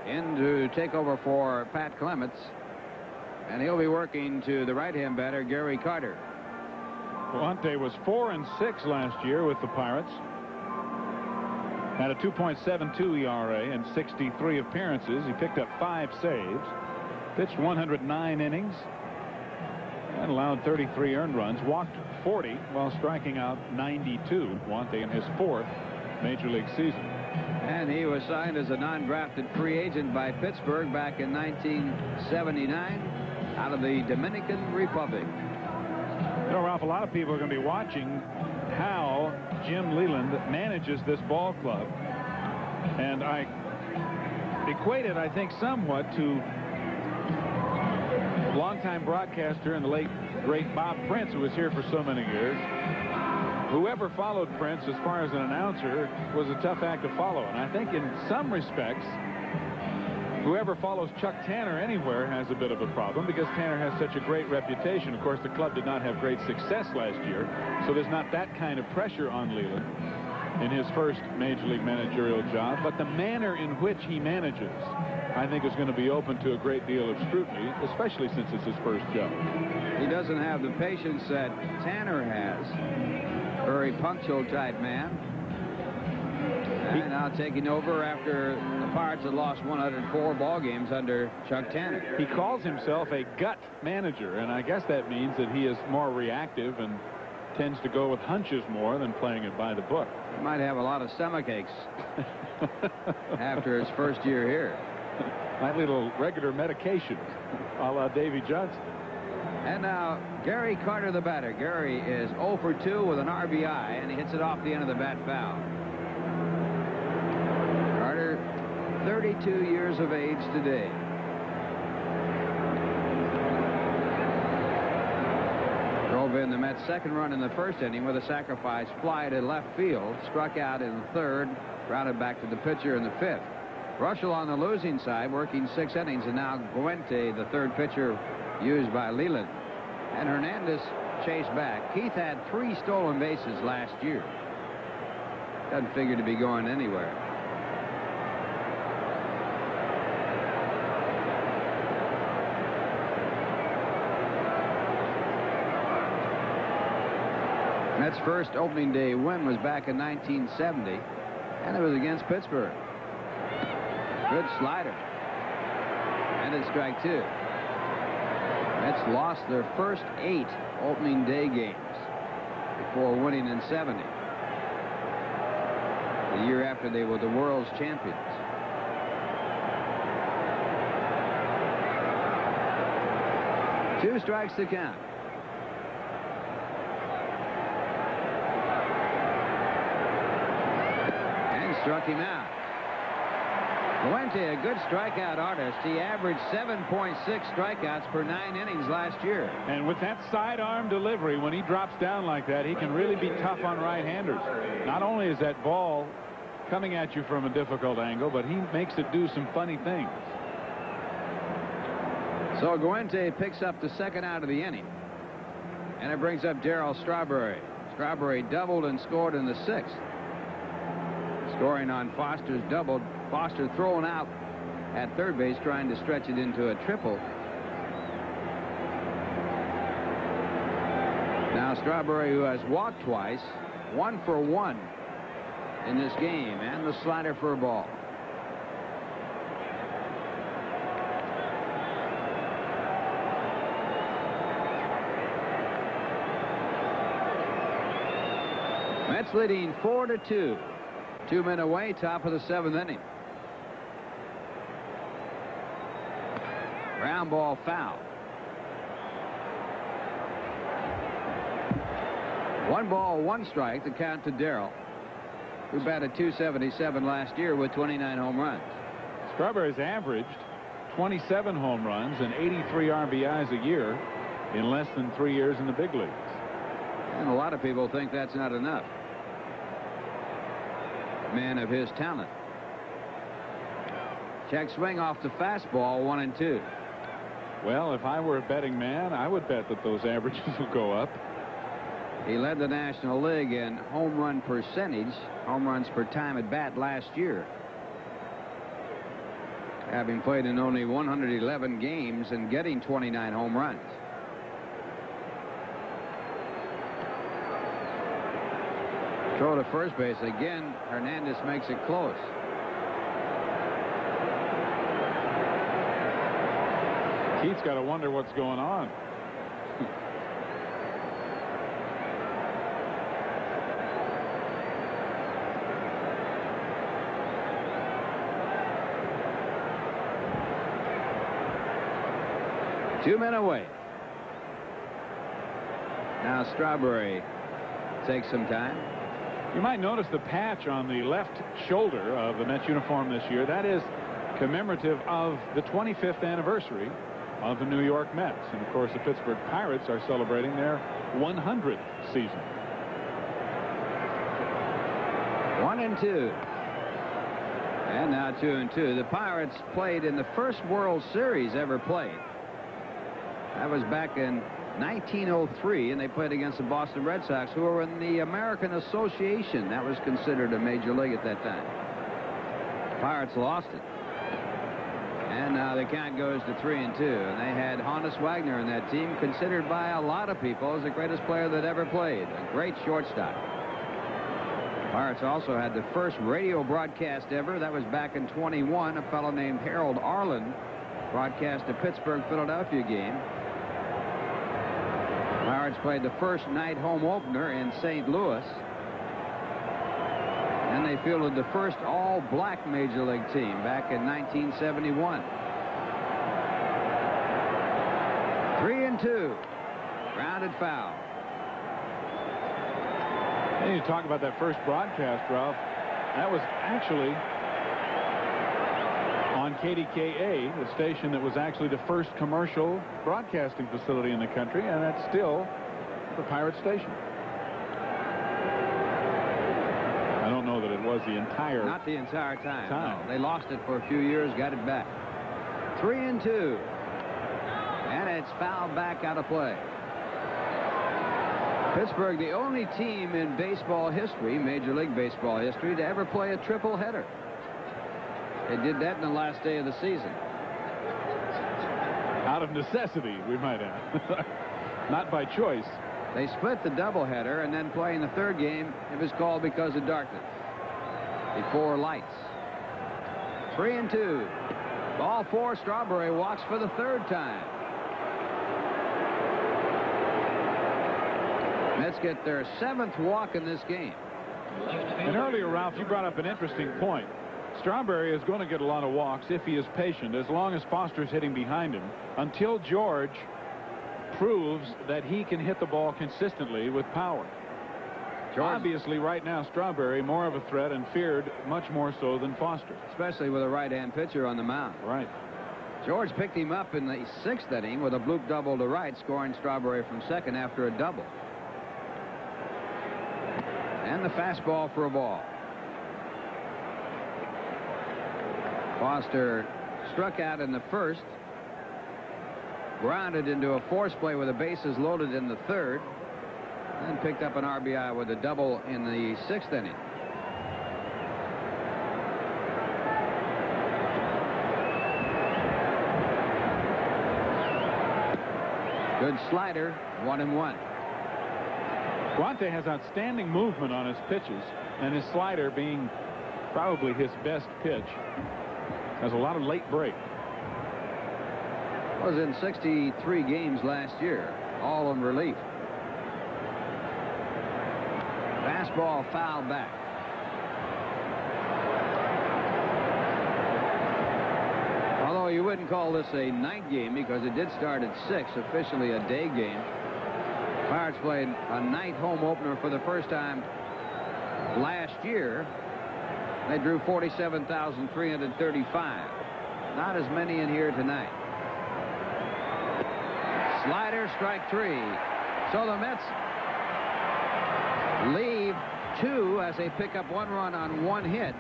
in to take over for Pat Clements, and he'll be working to the right-hand batter, Gary Carter. Guante was 4-6 last year with the Pirates. Had a 2.72 ERA in 63 appearances. He picked up 5 saves, pitched 109 innings, and allowed 33 earned runs, walked 40 while striking out 92. Guante in his 4th Major League season. And he was signed as a non-drafted free agent by Pittsburgh back in 1979 out of the Dominican Republic. You know, Ralph, a lot of people are going to be watching how Jim Leland manages this ball club. And I equate it, I think, somewhat to longtime broadcaster and the late, great Bob Prince, who was here for so many years. Whoever followed Prince as far as an announcer was a tough act to follow. And I think in some respects, whoever follows Chuck Tanner anywhere has a bit of a problem, because Tanner has such a great reputation. Of course, the club did not have great success last year, so there's not that kind of pressure on Leland in his first Major League managerial job. But the manner in which he manages, I think, is going to be open to a great deal of scrutiny, especially since it's his first job. He doesn't have the patience that Tanner has. Very punctual type man. And now taking over after the Pirates had lost 104 ball games under Chuck Tanner. He calls himself a gut manager, and I guess that means that he is more reactive and tends to go with hunches more than playing it by the book. He might have a lot of stomach aches after his first year here. Might need a little regular medication, a la Davy Johnson. And now Gary Carter, the batter. Gary is 0 for 2 with an RBI, and he hits it off the end of the bat foul. Carter, 32 years of age today. Drove in the Mets' second run in the first inning with a sacrifice fly to left field. Struck out in the third, grounded back to the pitcher in the 5th. Russell on the losing side, working 6 innings, and now Guante, the third pitcher used by Leland. And Hernandez chased back. Keith had 3 stolen bases last year. Doesn't figure to be going anywhere. Mets' first opening day win was back in 1970, and it was against Pittsburgh. Good slider. And it's strike 2. Mets lost their first 8 opening day games before winning in 70. The year after they were the world's champions. Two strikes to count. struck him out. Fuente, a good strikeout artist. He averaged 7.6 strikeouts per 9 innings last year. And with that sidearm delivery, when he drops down like that, he can really be tough on right-handers. Not only is that ball coming at you from a difficult angle, but he makes it do some funny things. So Fuente picks up the second out of the inning. And it brings up Darryl Strawberry. Strawberry doubled and scored in the 6th. Scoring on Foster's double. Foster thrown out at third base, trying to stretch it into a triple. Now Strawberry, who has walked twice, 1 for 1 in this game, and the slider for a ball. Mets leading 4-2. 2 men away, top of the 7th inning. Ground ball foul. 1 ball, 1 strike, the count to Darryl, who batted .277 last year with 29 home runs. Strawberry's averaged 27 home runs and 83 RBIs a year in less than 3 years in the big leagues. And a lot of people think that's not enough. Man of his talent. Check swing off the fastball, 1-2. Well, if I were a betting man, I would bet that those averages will go up. He led the National League in home run percentage, home runs per time at bat last year, having played in only 111 games and getting 29 home runs. Throw to first base again. Hernandez makes it close. Keith's got to wonder what's going on. Two men away. Now Strawberry takes some time. You might notice the patch on the left shoulder of the Mets uniform this year. That is commemorative of the 25th anniversary of the New York Mets. And of course the Pittsburgh Pirates are celebrating their 100th season. 1-2. And now 2-2. The Pirates played in the first World Series ever played. That was back in 1903, and they played against the Boston Red Sox, who were in the American Association. That was considered a major league at that time. Pirates lost it. And now the count goes to 3-2. And they had Honus Wagner in that team, considered by a lot of people as the greatest player that ever played. A great shortstop. Pirates also had the first radio broadcast ever. That was back in 21. A fellow named Harold Arlen broadcast a Pittsburgh-Philadelphia game. Pirates played the first night home opener in St. Louis. And they fielded the first all-black Major League team back in 1971. 3-2. Grounded foul. And you talk about that first broadcast, Ralph. That was actually on KDKA, the station that was actually the first commercial broadcasting facility in the country, and that's still the Pirate station. I don't know that it was the entire... Not the entire time. No. They lost it for a few years, got it back. 3-2. And it's fouled back out of play. Pittsburgh, the only team in baseball history, Major League Baseball history, to ever play a triple header. They did that in the last day of the season. Out of necessity, we might add. Not by choice. They split the doubleheader, and then playing the third game, it was called because of darkness. Before lights. 3-2. Ball 4. Strawberry walks for the third time. Mets get their 7th walk in this game. And earlier, Ralph, you brought up an interesting point. Strawberry is going to get a lot of walks if he is patient, as long as Foster's hitting behind him, until George proves that he can hit the ball consistently with power. Obviously, right now, Strawberry more of a threat and feared much more so than Foster. Especially with a right-hand pitcher on the mound. Right. George picked him up in the 6th inning with a bloop double to right, scoring Strawberry from second after a double. And the fastball for a ball. Foster struck out in the 1st. Grounded into a force play with the bases loaded in the 3rd. And picked up an RBI with a double in the 6th inning. Good slider, 1-1. Guante has outstanding movement on his pitches, and his slider, being probably his best pitch, has a lot of late break. Was in 63 games last year, all in relief. Fastball fouled back. Although you wouldn't call this a night game because it did start at 6, officially a day game. Pirates played a night home opener for the first time last year. They drew 47,335. Not as many in here tonight. Slider, strike 3. So the Mets leave 2 as they pick up 1 run on 1 hit.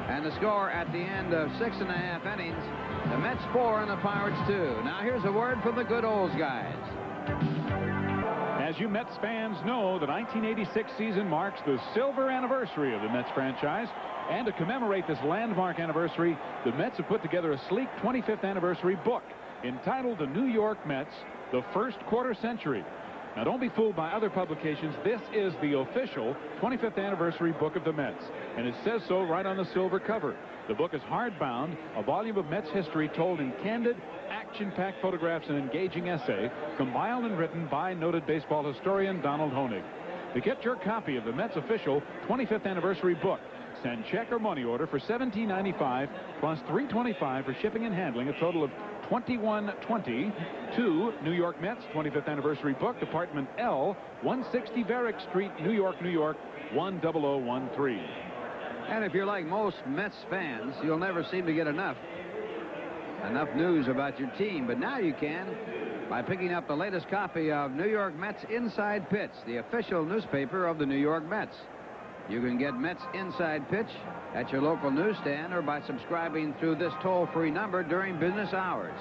And the score at the end of 6.5 innings, the Mets 4 and the Pirates 2. Now here's a word from the good old guys. As you Mets fans know, the 1986 season marks the silver anniversary of the Mets franchise. And to commemorate this landmark anniversary, the Mets have put together a sleek 25th anniversary book entitled The New York Mets, The First Quarter Century. Now, don't be fooled by other publications. This is the official 25th anniversary book of the Mets, and it says so right on the silver cover. The book is hardbound, a volume of Mets history told in candid, action-packed photographs and engaging essay, compiled and written by noted baseball historian Donald Honig. To get your copy of the Mets official 25th anniversary book, send check or money order for $17.95 plus $3.25 for shipping and handling, a total of $21.20 to New York Mets 25th anniversary book, Department L, 160 Varick Street, New York, New York, 10013. And if you're like most Mets fans, you'll never seem to get enough news about your team. But now you can by picking up the latest copy of New York Mets Inside Pitch, the official newspaper of the New York Mets. You can get Mets Inside Pitch at your local newsstand or by subscribing through this toll-free number during business hours.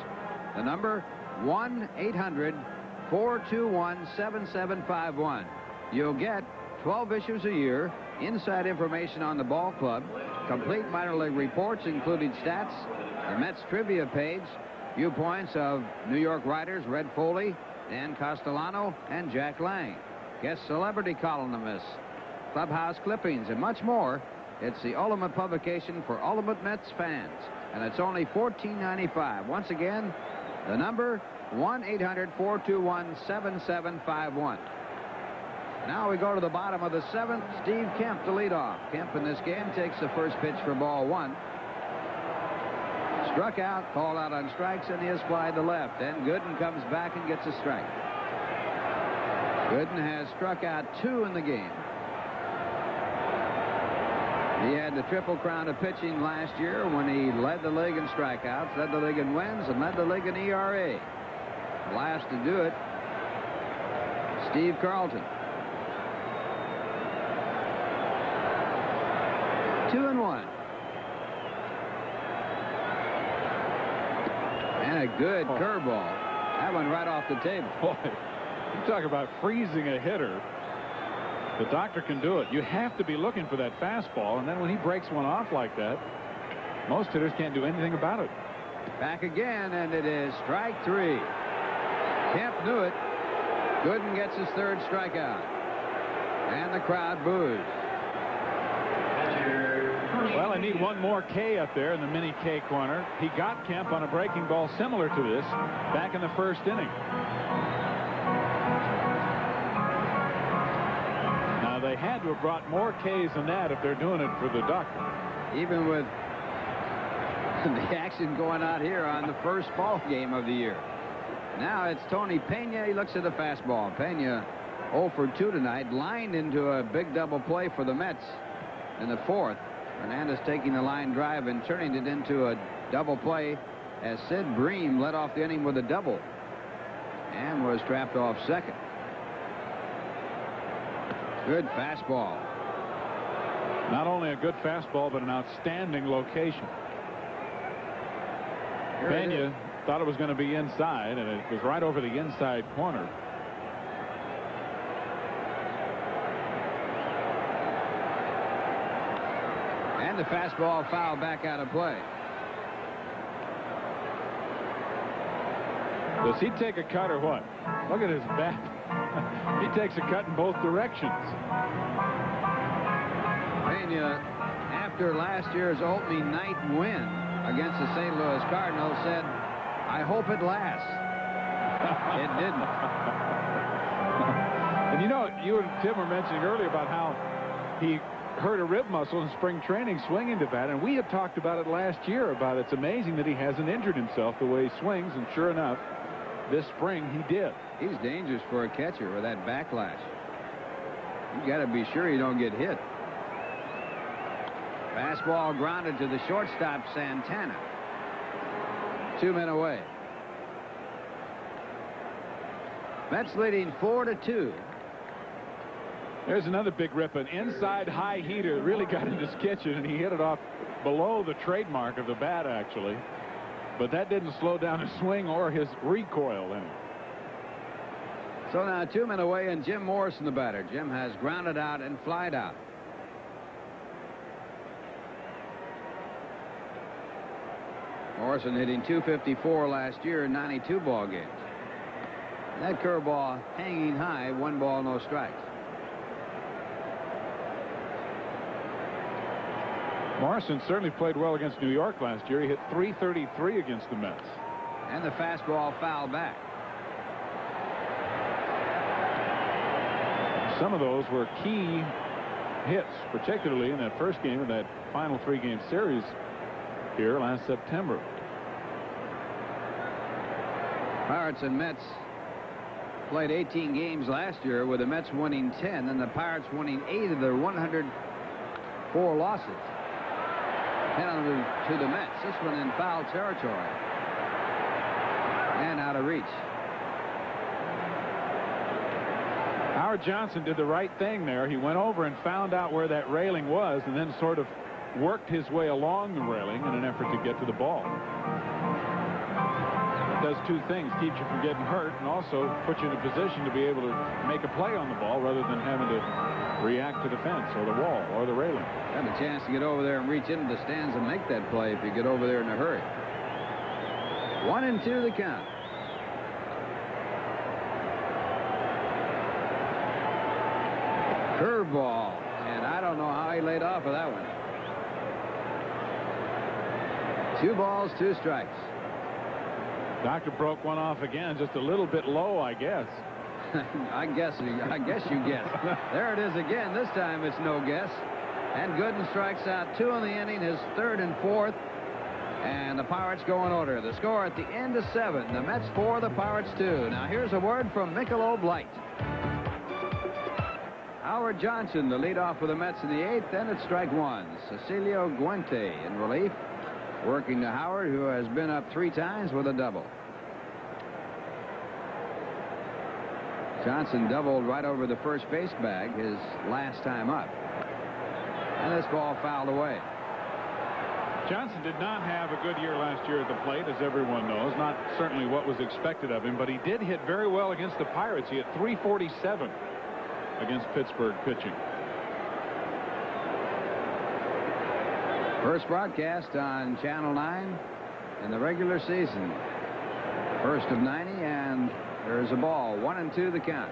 The number, 1-800-421-7751. You'll get 12 issues a year, inside information on the ball club, complete minor league reports including stats, the Mets trivia page, viewpoints of New York writers Red Foley, Dan Castellano, and Jack Lang, guest celebrity columnists, clubhouse clippings, and much more. It's the ultimate publication for ultimate Mets fans, and it's only $14.95. Once again, the number, 1-800-421-7751. Now we go to the bottom of the 7th. Steve Kemp to lead off. Kemp in this game takes the first pitch for ball 1. Struck out, called out on strikes, and he has flied to left. Then Gooden comes back and gets a strike. Gooden has struck out 2 in the game. He had the triple crown of pitching last year when he led the league in strikeouts, led the league in wins, and led the league in ERA. Last to do it, Steve Carlton. 2-1. And a good curveball. That one right off the table. Boy, you talk about freezing a hitter. The doctor can do it. You have to be looking for that fastball, and then when he breaks one off like that, most hitters can't do anything about it. Back again, and it is strike 3. Kemp knew it. Gooden gets his 3rd strikeout. And the crowd boos. Well, I need one more K up there in the mini K corner. He got Kemp on a breaking ball similar to this back in the 1st inning. Now, they had to have brought more Ks than that if they're doing it for the doctor. Even with the action going out here on the first ball game of the year. Now it's Tony Pena. He looks at the fastball. Pena 0 for 2 tonight, lined into a big double play for the Mets in the 4th. Hernandez taking the line drive and turning it into a double play as Sid Bream led off the inning with a double and was trapped off second. Good fastball. Not only a good fastball, but an outstanding location. Pena thought it was going to be inside, and it was right over the inside corner. And the fastball foul back out of play. Does he take a cut or what? Look at his bat. He takes a cut in both directions. Pena, after last year's opening night win against the St. Louis Cardinals, said, "I hope it lasts." It didn't. And you know, you and Tim were mentioning earlier about how he hurt a rib muscle in spring training swinging the bat, and we had talked about it last year, about it's amazing that he hasn't injured himself the way he swings, and sure enough, this spring he did. He's dangerous for a catcher with that backlash. You got to be sure you don't get hit. Fastball grounded to the shortstop, Santana. 2 men away. Mets leading 4-2. There's another big rip, an inside high heater really got into Kitchen, and he hit it off below the trademark of the bat, actually. But that didn't slow down his swing or his recoil in it. So now 2 men away, and Jim Morrison, the batter. Jim has grounded out and flied out. Morrison hitting .254 last year in 92 ball games. That curveball hanging high, 1 ball, no strikes. Morrison certainly played well against New York last year. He hit .333 against the Mets. And the fastball foul back. Some of those were key hits, particularly in that first game of that final 3-game series here last September. Pirates and Mets played 18 games last year, with the Mets winning 10 and the Pirates winning 8 of their 104 losses. 10 of them to the Mets. This one in foul territory and out of reach. Howard Johnson did the right thing there. He went over and found out where that railing was, and then sort of worked his way along the railing in an effort to get to the ball. It does 2 things: keeps you from getting hurt, and also puts you in a position to be able to make a play on the ball rather than having to react to the fence or the wall or the railing. Have a chance to get over there and reach into the stands and make that play if you get over there in a hurry. 1-2 the count. Curveball, and I don't know how he laid off of that one. 2 balls, 2 strikes. Doctor broke one off again, just a little bit low, I guess. I guess you guess. There it is again. This time it's no guess. And Gooden strikes out 2 in the inning, his 3rd and 4th. And the Pirates go in order. The score at the end is 7. The Mets 4, the Pirates 2. Now here's a word from Michelob Light. Howard Johnson, the leadoff for the Mets in the 8th. Then it's strike 1. Cecilio Guente in relief, working to Howard, who has been up 3 times with a double. Johnson doubled right over the first base bag his last time up. And this ball fouled away. Johnson did not have a good year last year at the plate, as everyone knows. Not certainly what was expected of him, but he did hit very well against the Pirates. He hit .347 against Pittsburgh pitching. First broadcast on Channel 9 in the regular season. First of 90, and there's a ball. 1-2 the count.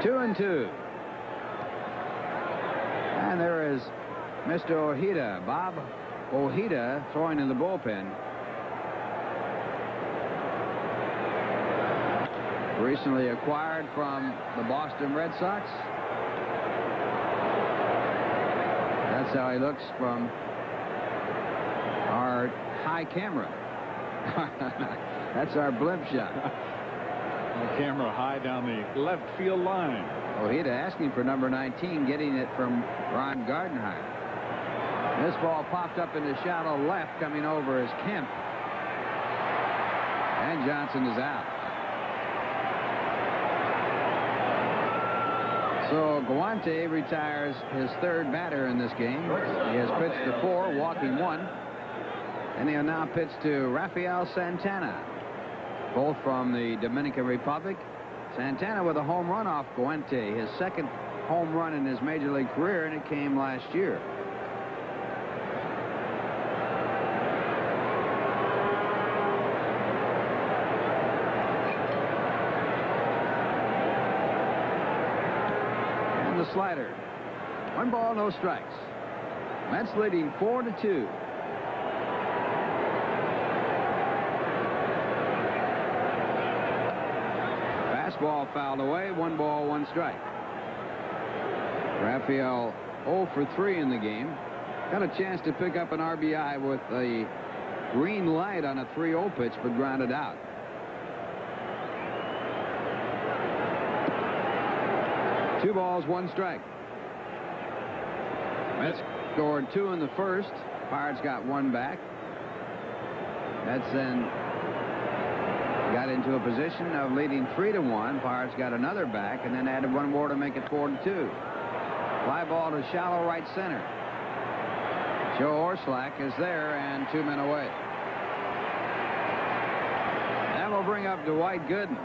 Two and 2. And there is Mr. Ojeda, Bob Ojeda, throwing in the bullpen. recently acquired from the Boston Red Sox. That's how he looks from our high camera. That's our blimp shot. The camera high down the left field line. Oh, he'd asked him for number 19, getting it from Ron Gardenhire. This ball popped up into shallow left, coming over is Kemp. And Johnson is out. So Guante retires his third batter in this game. He has pitched to 4, walking 1. And he'll now pitch to Rafael Santana, both from the Dominican Republic. Santana with a home run off Guante, his second home run in his major league career, and it came last year. And the slider. 1 ball, no strikes. Mets leading 4-2. Fastball fouled away. 1 ball, 1 strike. Rafael 0 for 3 in the game. Got a chance to pick up an RBI with a green light on a 3-0 pitch, but grounded out. Two balls, 1 strike. Mets scored 2 in the first. Pirates got 1 back. Mets then got into a position of leading 3-1. Pirates got another back and then added 1 more to make it 4-2. Fly ball to shallow right center. Joe Orslack is there and 2 men away. That will bring up Dwight Gooden.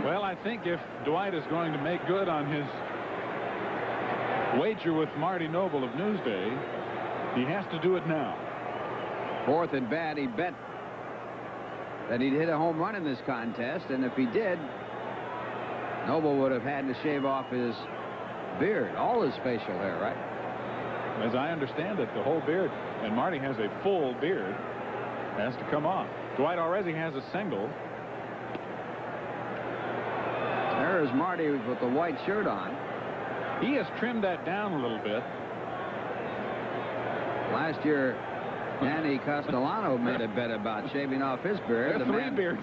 Well, I think if Dwight is going to make good on his wager with Marty Noble of Newsday, he has to do it now. 4th at bat, he bet that he'd hit a home run in this contest, and if he did, Noble would have had to shave off his beard, all his facial hair, right? As I understand it, the whole beard, and Marty has a full beard, has to come off. Dwight already has a single. There is Marty with the white shirt on. He has trimmed that down a little bit. Last year, Danny Castellano made a bet about shaving off his beard. The 3 beards.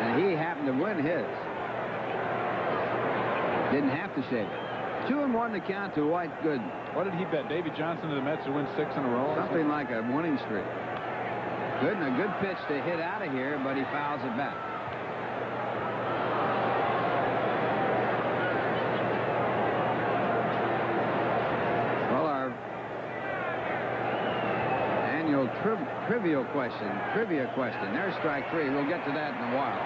And he happened to win his. Didn't have to shave it. 2-1 to count to Dwight Gooden. What did he bet? Davy Johnson to the Mets to win 6 in a row? Something like a winning streak. Gooden, a good pitch to hit out of here, but he fouls it back. Well, our annual trivia question. There's strike 3. We'll get to that in a while.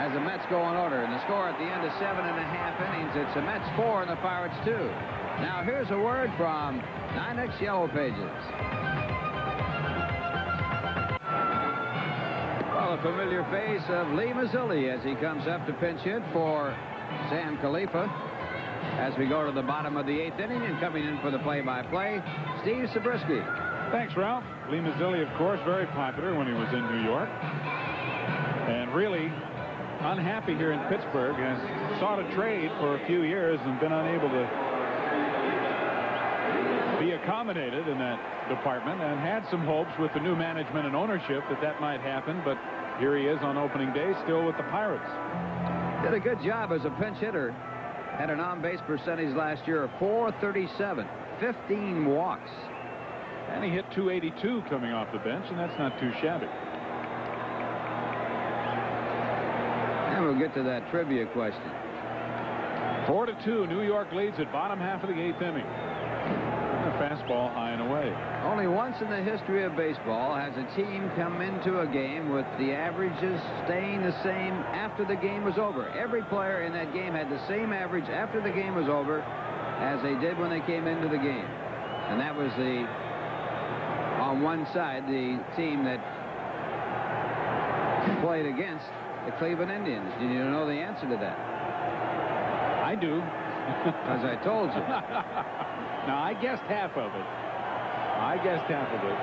As the Mets go in order, and the score at the end of 7.5 innings, it's the Mets 4 and the Pirates 2. Now here's a word from 9X Yellow Pages. Well, a familiar face of Lee Mazzilli as he comes up to pinch hit for Sam Khalifa. As we go to the bottom of the 8th inning, and coming in for the play-by-play, Steve Zabriskie. Thanks, Ralph. Lee Mazzilli, of course, very popular when he was in New York. And really unhappy here in Pittsburgh. Has sought a trade for a few years and been unable to be accommodated in that department, and had some hopes with the new management and ownership that might happen, but here he is on opening day still with the Pirates. Did a good job as a pinch hitter. Had an on-base percentage last year of .437, 15 walks. And he hit .282 coming off the bench, and that's not too shabby. And we'll get to that trivia question. 4-2, New York leads at bottom half of the 8th inning. And a fastball high and away. Only once in the history of baseball has a team come into a game with the averages staying the same after the game was over. Every player in that game had the same average after the game was over as they did when they came into the game. And that was on one side, the team that played against the Cleveland Indians. Did you know the answer to that? I do. As I told you. Now, I guessed half of it. I guess Tampa did.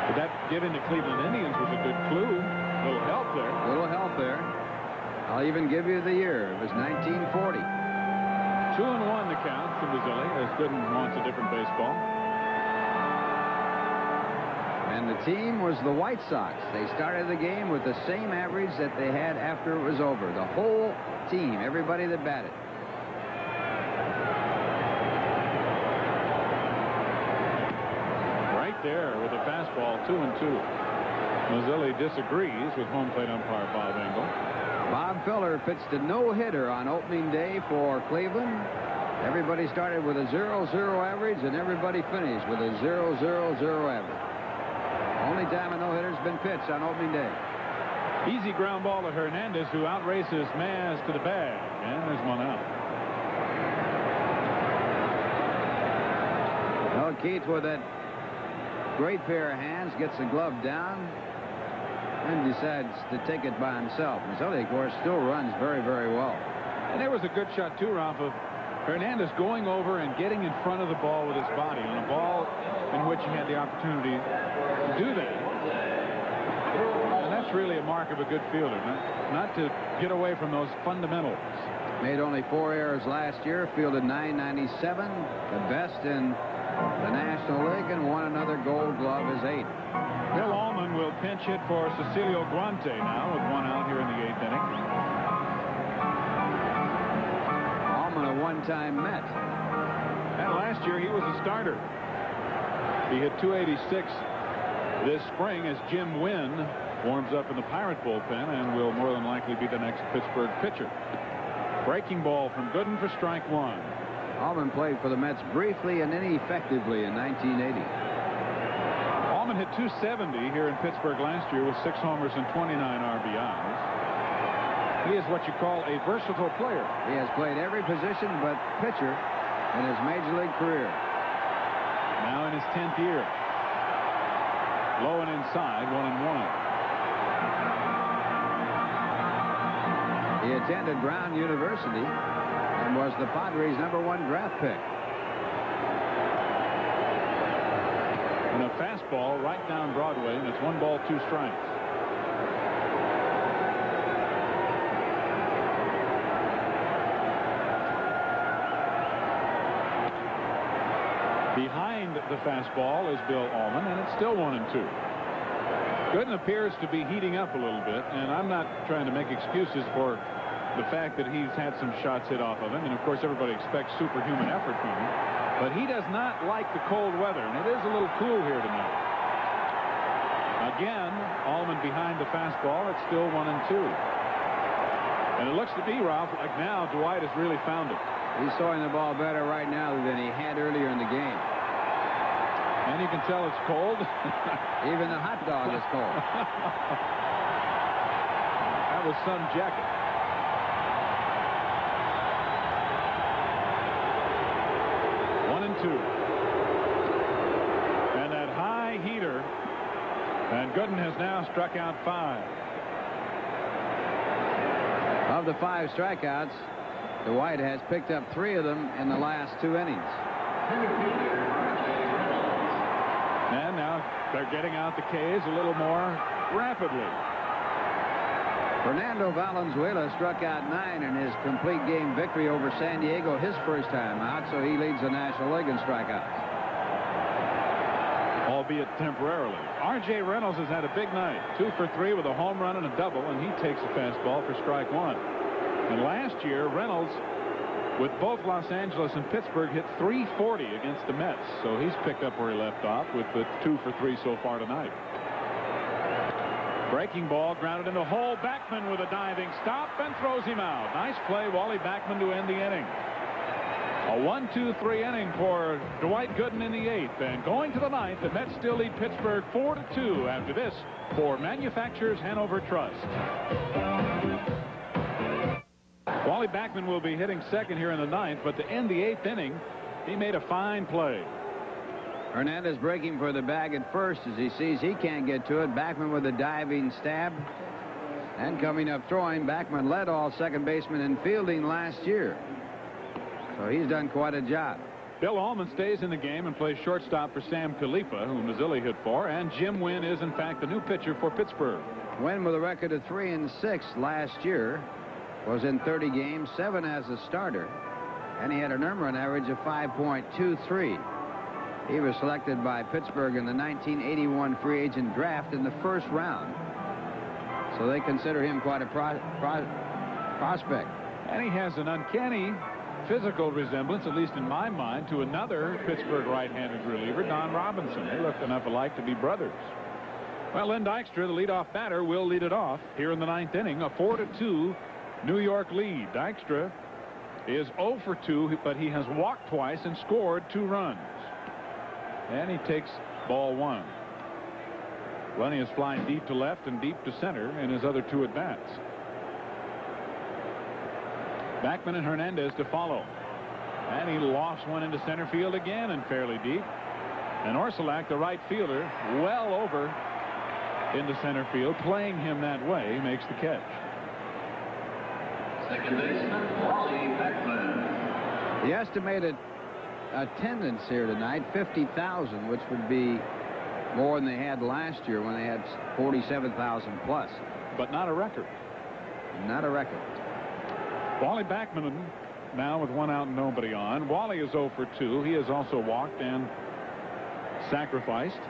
But that giving the Cleveland Indians was a good clue. A little help there. A little help there. I'll even give you the year. It was 1940. 2-1 the count for Mazzilli as Gooden wants a different baseball. And the team was the White Sox. They started the game with the same average that they had after it was over. The whole team, everybody that batted. Right there with a fastball, 2-2. Mazzilli disagrees with home plate umpire Bob Engel. Bob Feller pitched a no-hitter on opening day for Cleveland. Everybody started with a 0-0 average, and everybody finished with a 0-0-0 average. Only time a no-hitter's been pitched on opening day. Easy ground ball to Hernandez, who outraces Maz to the bag, and there's one out. Well, Keith, with that great pair of hands, gets the glove down and decides to take it by himself. Mazzilli, of course, still runs very, very well. And there was a good shot, too, Ralph, of Hernandez going over and getting in front of the ball with his body on a ball in which he had the opportunity to do that. And that's really a mark of a good fielder, not to get away from those fundamentals. Made only 4 errors last year, fielded .997, the best in the National League, and won another Gold Glove as 8. Bill Allman will pinch hit for Cecilio Guante now with 1 out here in the 8th inning. Allman, a one-time Met. And last year he was a starter. He hit .286 this spring as Jim Wynn warms up in the Pirate bullpen and will more than likely be the next Pittsburgh pitcher. Breaking ball from Gooden for strike 1. Allman played for the Mets briefly and ineffectively in 1980. Allman hit .270 here in Pittsburgh last year with 6 homers and 29 RBIs. He is what you call a versatile player. He has played every position but pitcher in his major league career. Now in his 10th year. Low and inside, 1-1. He attended Brown University and was the Padres' #1 draft pick. And a fastball right down Broadway, and it's 1 ball, 2 strikes. Behind the fastball is Bill Allman, and it's still 1-2. Gooden appears to be heating up a little bit, and I'm not trying to make excuses for the fact that he's had some shots hit off of him, and of course everybody expects superhuman effort from him, but he does not like the cold weather, and it is a little cool here tonight. Again, Allman behind the fastball. It's still 1-2. And it looks to be, Ralph, like now Dwight has really found it. He's throwing the ball better right now than he had earlier in the game. And you can tell it's cold. Even the hot dog is cold. That was some jacket. And that high heater, and Gooden has now struck out 5. Of the 5 strikeouts, Dwight has picked up 3 of them in the last 2 innings. And now they're getting out the K's a little more rapidly. Fernando Valenzuela struck out 9 in his complete game victory over San Diego, his first time out, so he leads the National League in strikeouts. Albeit temporarily. R.J. Reynolds has had a big night. 2 for 3 with a home run and a double, and he takes a fastball for strike 1. And last year, Reynolds, with both Los Angeles and Pittsburgh, hit .340 against the Mets, so he's picked up where he left off with the 2 for 3 so far tonight. Breaking ball grounded in the hole. Backman with a diving stop and throws him out. Nice play, Wally Backman, to end the inning. A 1-2-3 inning for Dwight Gooden in the 8th. And going to the 9th, the Mets still lead Pittsburgh 4-2 after this for Manufacturers Hanover Trust. Wally Backman will be hitting second here in the 9th, but to end the 8th inning, he made a fine play. Hernandez breaking for the bag at first as he sees he can't get to it. Backman with a diving stab. And coming up throwing, Backman led all second basemen in fielding last year. So he's done quite a job. Bill Allman stays in the game and plays shortstop for Sam Khalifa, who Mazzilli hit for, and Jim Wynn is in fact the new pitcher for Pittsburgh. Wynn with a record of 3-6 last year, was in 30 games, 7 as a starter, and he had an earned run average of 5.23. He was selected by Pittsburgh in the 1981 free agent draft in the first round, so they consider him quite a prospect. And he has an uncanny physical resemblance, at least in my mind, to another Pittsburgh right-handed reliever, Don Robinson. They look enough alike to be brothers. Well, Len Dykstra, the leadoff batter, will lead it off here in the 9th inning. A 4-2 New York lead. Dykstra is 0 for 2, but he has walked twice and scored 2 runs. And he takes ball 1. Lenny is flying deep to left and deep to center in his other 2 at-bats. Backman and Hernandez to follow. And he lofts one into center field again and fairly deep. And Orsulak, the right fielder, well over into center field, playing him that way, makes the catch. Second baseman, Wally Backman. The estimated attendance here tonight, 50,000, which would be more than they had last year when they had 47,000 plus. But not a record. Not a record. Wally Backman now with 1 out and nobody on. Wally is 0 for 2. He has also walked and sacrificed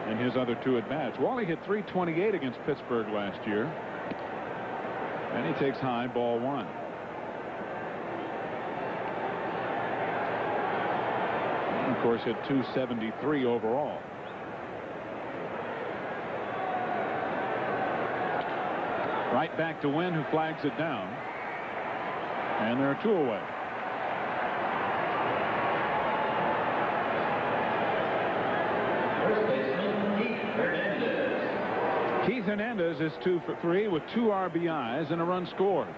in his other 2 at-bats. Wally hit .328 against Pittsburgh last year. And he takes high, ball 1. And of course, hit .273 overall. Right back to Wynn, who flags it down. And there are 2 away. First baseman, Keith Hernandez. Keith Hernandez is 2 for 3 with 2 RBIs and a run scored.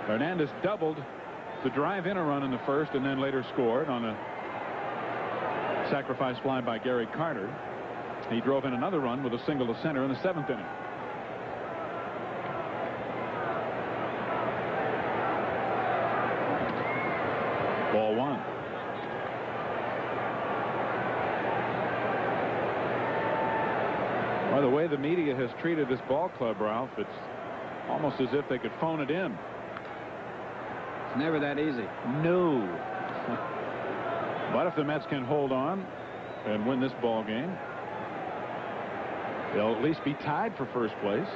Hernandez doubled to drive in a run in the first and then later scored on a sacrifice fly by Gary Carter. He drove in another run with a single to center in the 7th inning. Ball 1. By the way the media has treated this ball club, Ralph, it's almost as if they could phone it in. It's never that easy. No. But if the Mets can hold on and win this ball game, they'll at least be tied for first place.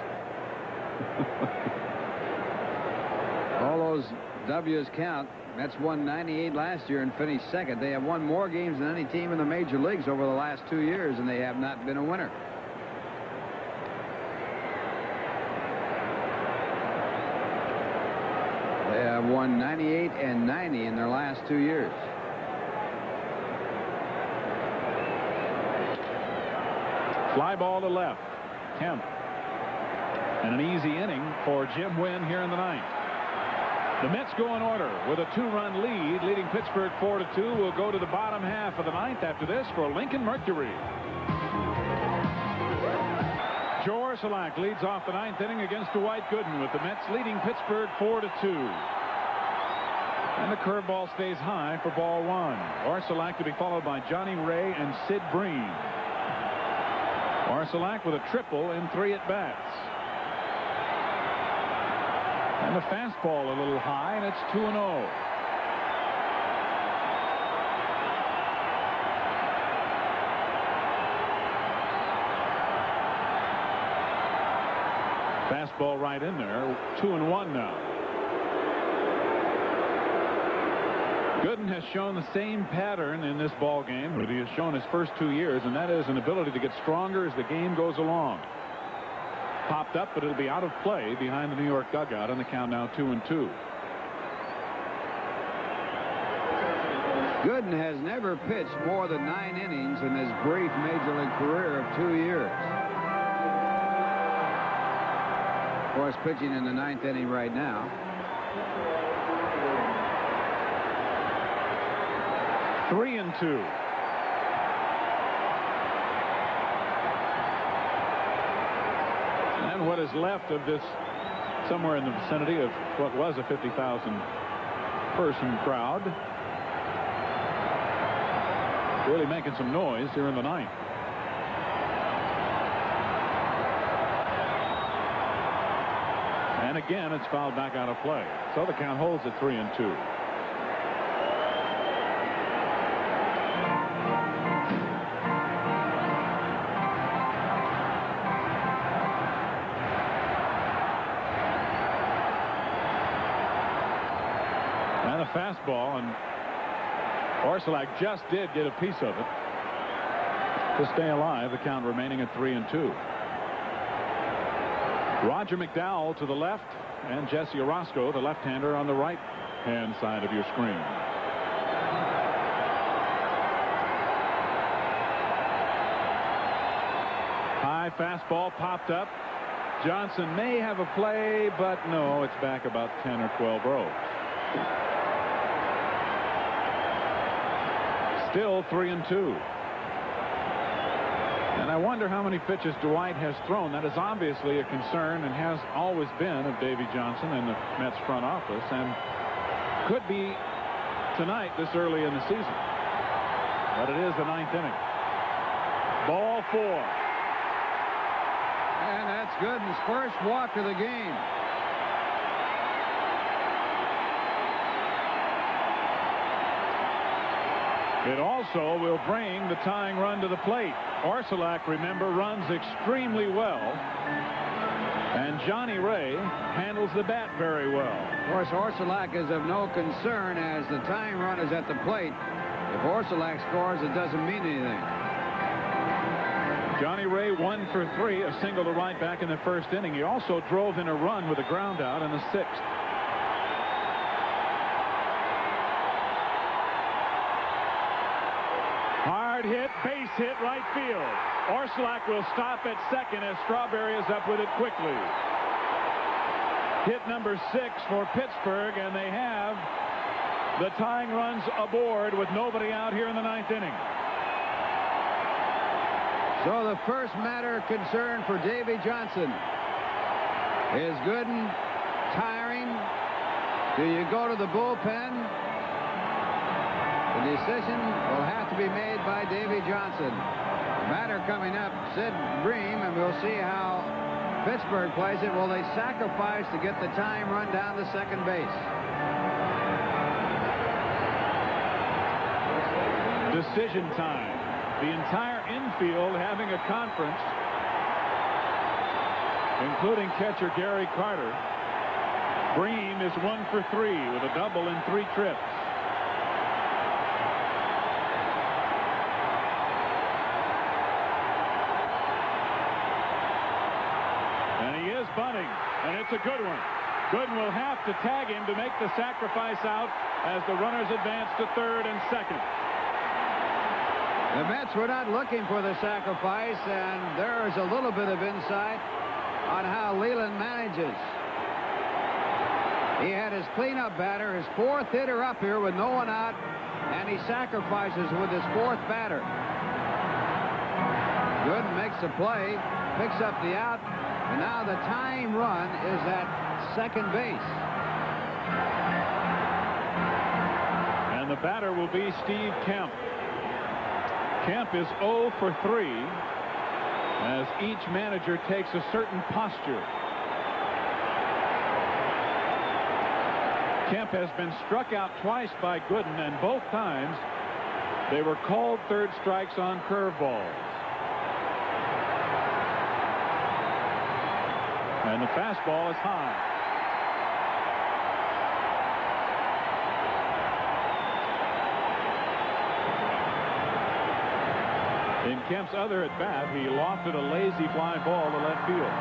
All those W's count. Mets won 98 last year and finished second. They have won more games than any team in the major leagues over the last 2 years, and they have not been a winner. They have won 98 and 90 in their last 2 years. Fly ball to left. Kemp. And an easy inning for Jim Wynn here in the 9th. The Mets go in order with a 2-run lead, leading Pittsburgh 4-2. We'll go to the bottom half of the 9th after this for Lincoln Mercury. Joe Orsulak leads off the 9th inning against Dwight Gooden, with the Mets leading Pittsburgh 4-2. And the curveball stays high for ball 1. Orsulak to be followed by Johnny Ray and Sid Breen. Orsulak with a triple in 3 at-bats. And the fastball a little high, and it's 2-0. Fastball right in there. 2-1 now. Gooden has shown the same pattern in this ball game that he has shown his first 2 years, and that is an ability to get stronger as the game goes along. Popped up, but it'll be out of play behind the New York dugout, on the count now 2-2. Gooden has never pitched more than 9 innings in his brief major league career of 2 years. Of course, pitching in the 9th inning right now. Three and 2. And what is left of this, somewhere in the vicinity of what was a 50,000 person crowd, really making some noise here in the ninth. And again, it's fouled back out of play. So the count holds at 3-2. And a fastball, and Orsulak just did get a piece of it to stay alive. The count remaining at 3-2. Roger McDowell to the left, and Jesse Orozco, the left-hander, on the right-hand side of your screen. High fastball popped up. Johnson may have a play, but no, it's back about 10 or 12 rows. Still 3-2. And I wonder how many pitches Dwight has thrown. That is obviously a concern and has always been of Davy Johnson and the Mets front office, and could be tonight this early in the season. But it is the ninth inning. Ball 4. And that's Gooden's first walk of the game. It also will bring the tying run to the plate. Orsulak, remember, runs extremely well, and Johnny Ray handles the bat very well. Of course, Orsulak is of no concern as the tying run is at the plate. If Orsulak scores, it doesn't mean anything. Johnny Ray 1 for 3, a single to right back in the first inning. He also drove in a run with a ground out in the 6th. Hard hit, base hit, right field. Orsulak will stop at second as Strawberry is up with it quickly. Hit number 6 for Pittsburgh, and they have the tying runs aboard with nobody out here in the ninth inning. So the first matter of concern for Davy Johnson is Gooden tiring. Do you go to the bullpen? The decision will have to be made by Davy Johnson. Batter coming up, Sid Bream, and we'll see how Pittsburgh plays it. Will they sacrifice to get the tying run down to second base? Decision time. The entire infield having a conference, including catcher Gary Carter. Bream is 1 for 3 with a double in 3 trips. Bunting, and it's a good one. Gooden will have to tag him to make the sacrifice out as the runners advance to third and second. The Mets were not looking for the sacrifice, and there is a little bit of insight on how Leland manages. He had his cleanup batter, his 4th hitter up here with no one out, and he sacrifices with his 4th batter. Gooden makes the play, picks up the out, and now the tying run is at second base. And the batter will be Steve Kemp. Kemp is 0 for 3 as each manager takes a certain posture. Kemp has been struck out twice by Gooden, and both times they were called third strikes on curveballs. And the fastball is high. In Kemp's other at bat, he lofted a lazy fly ball to left field.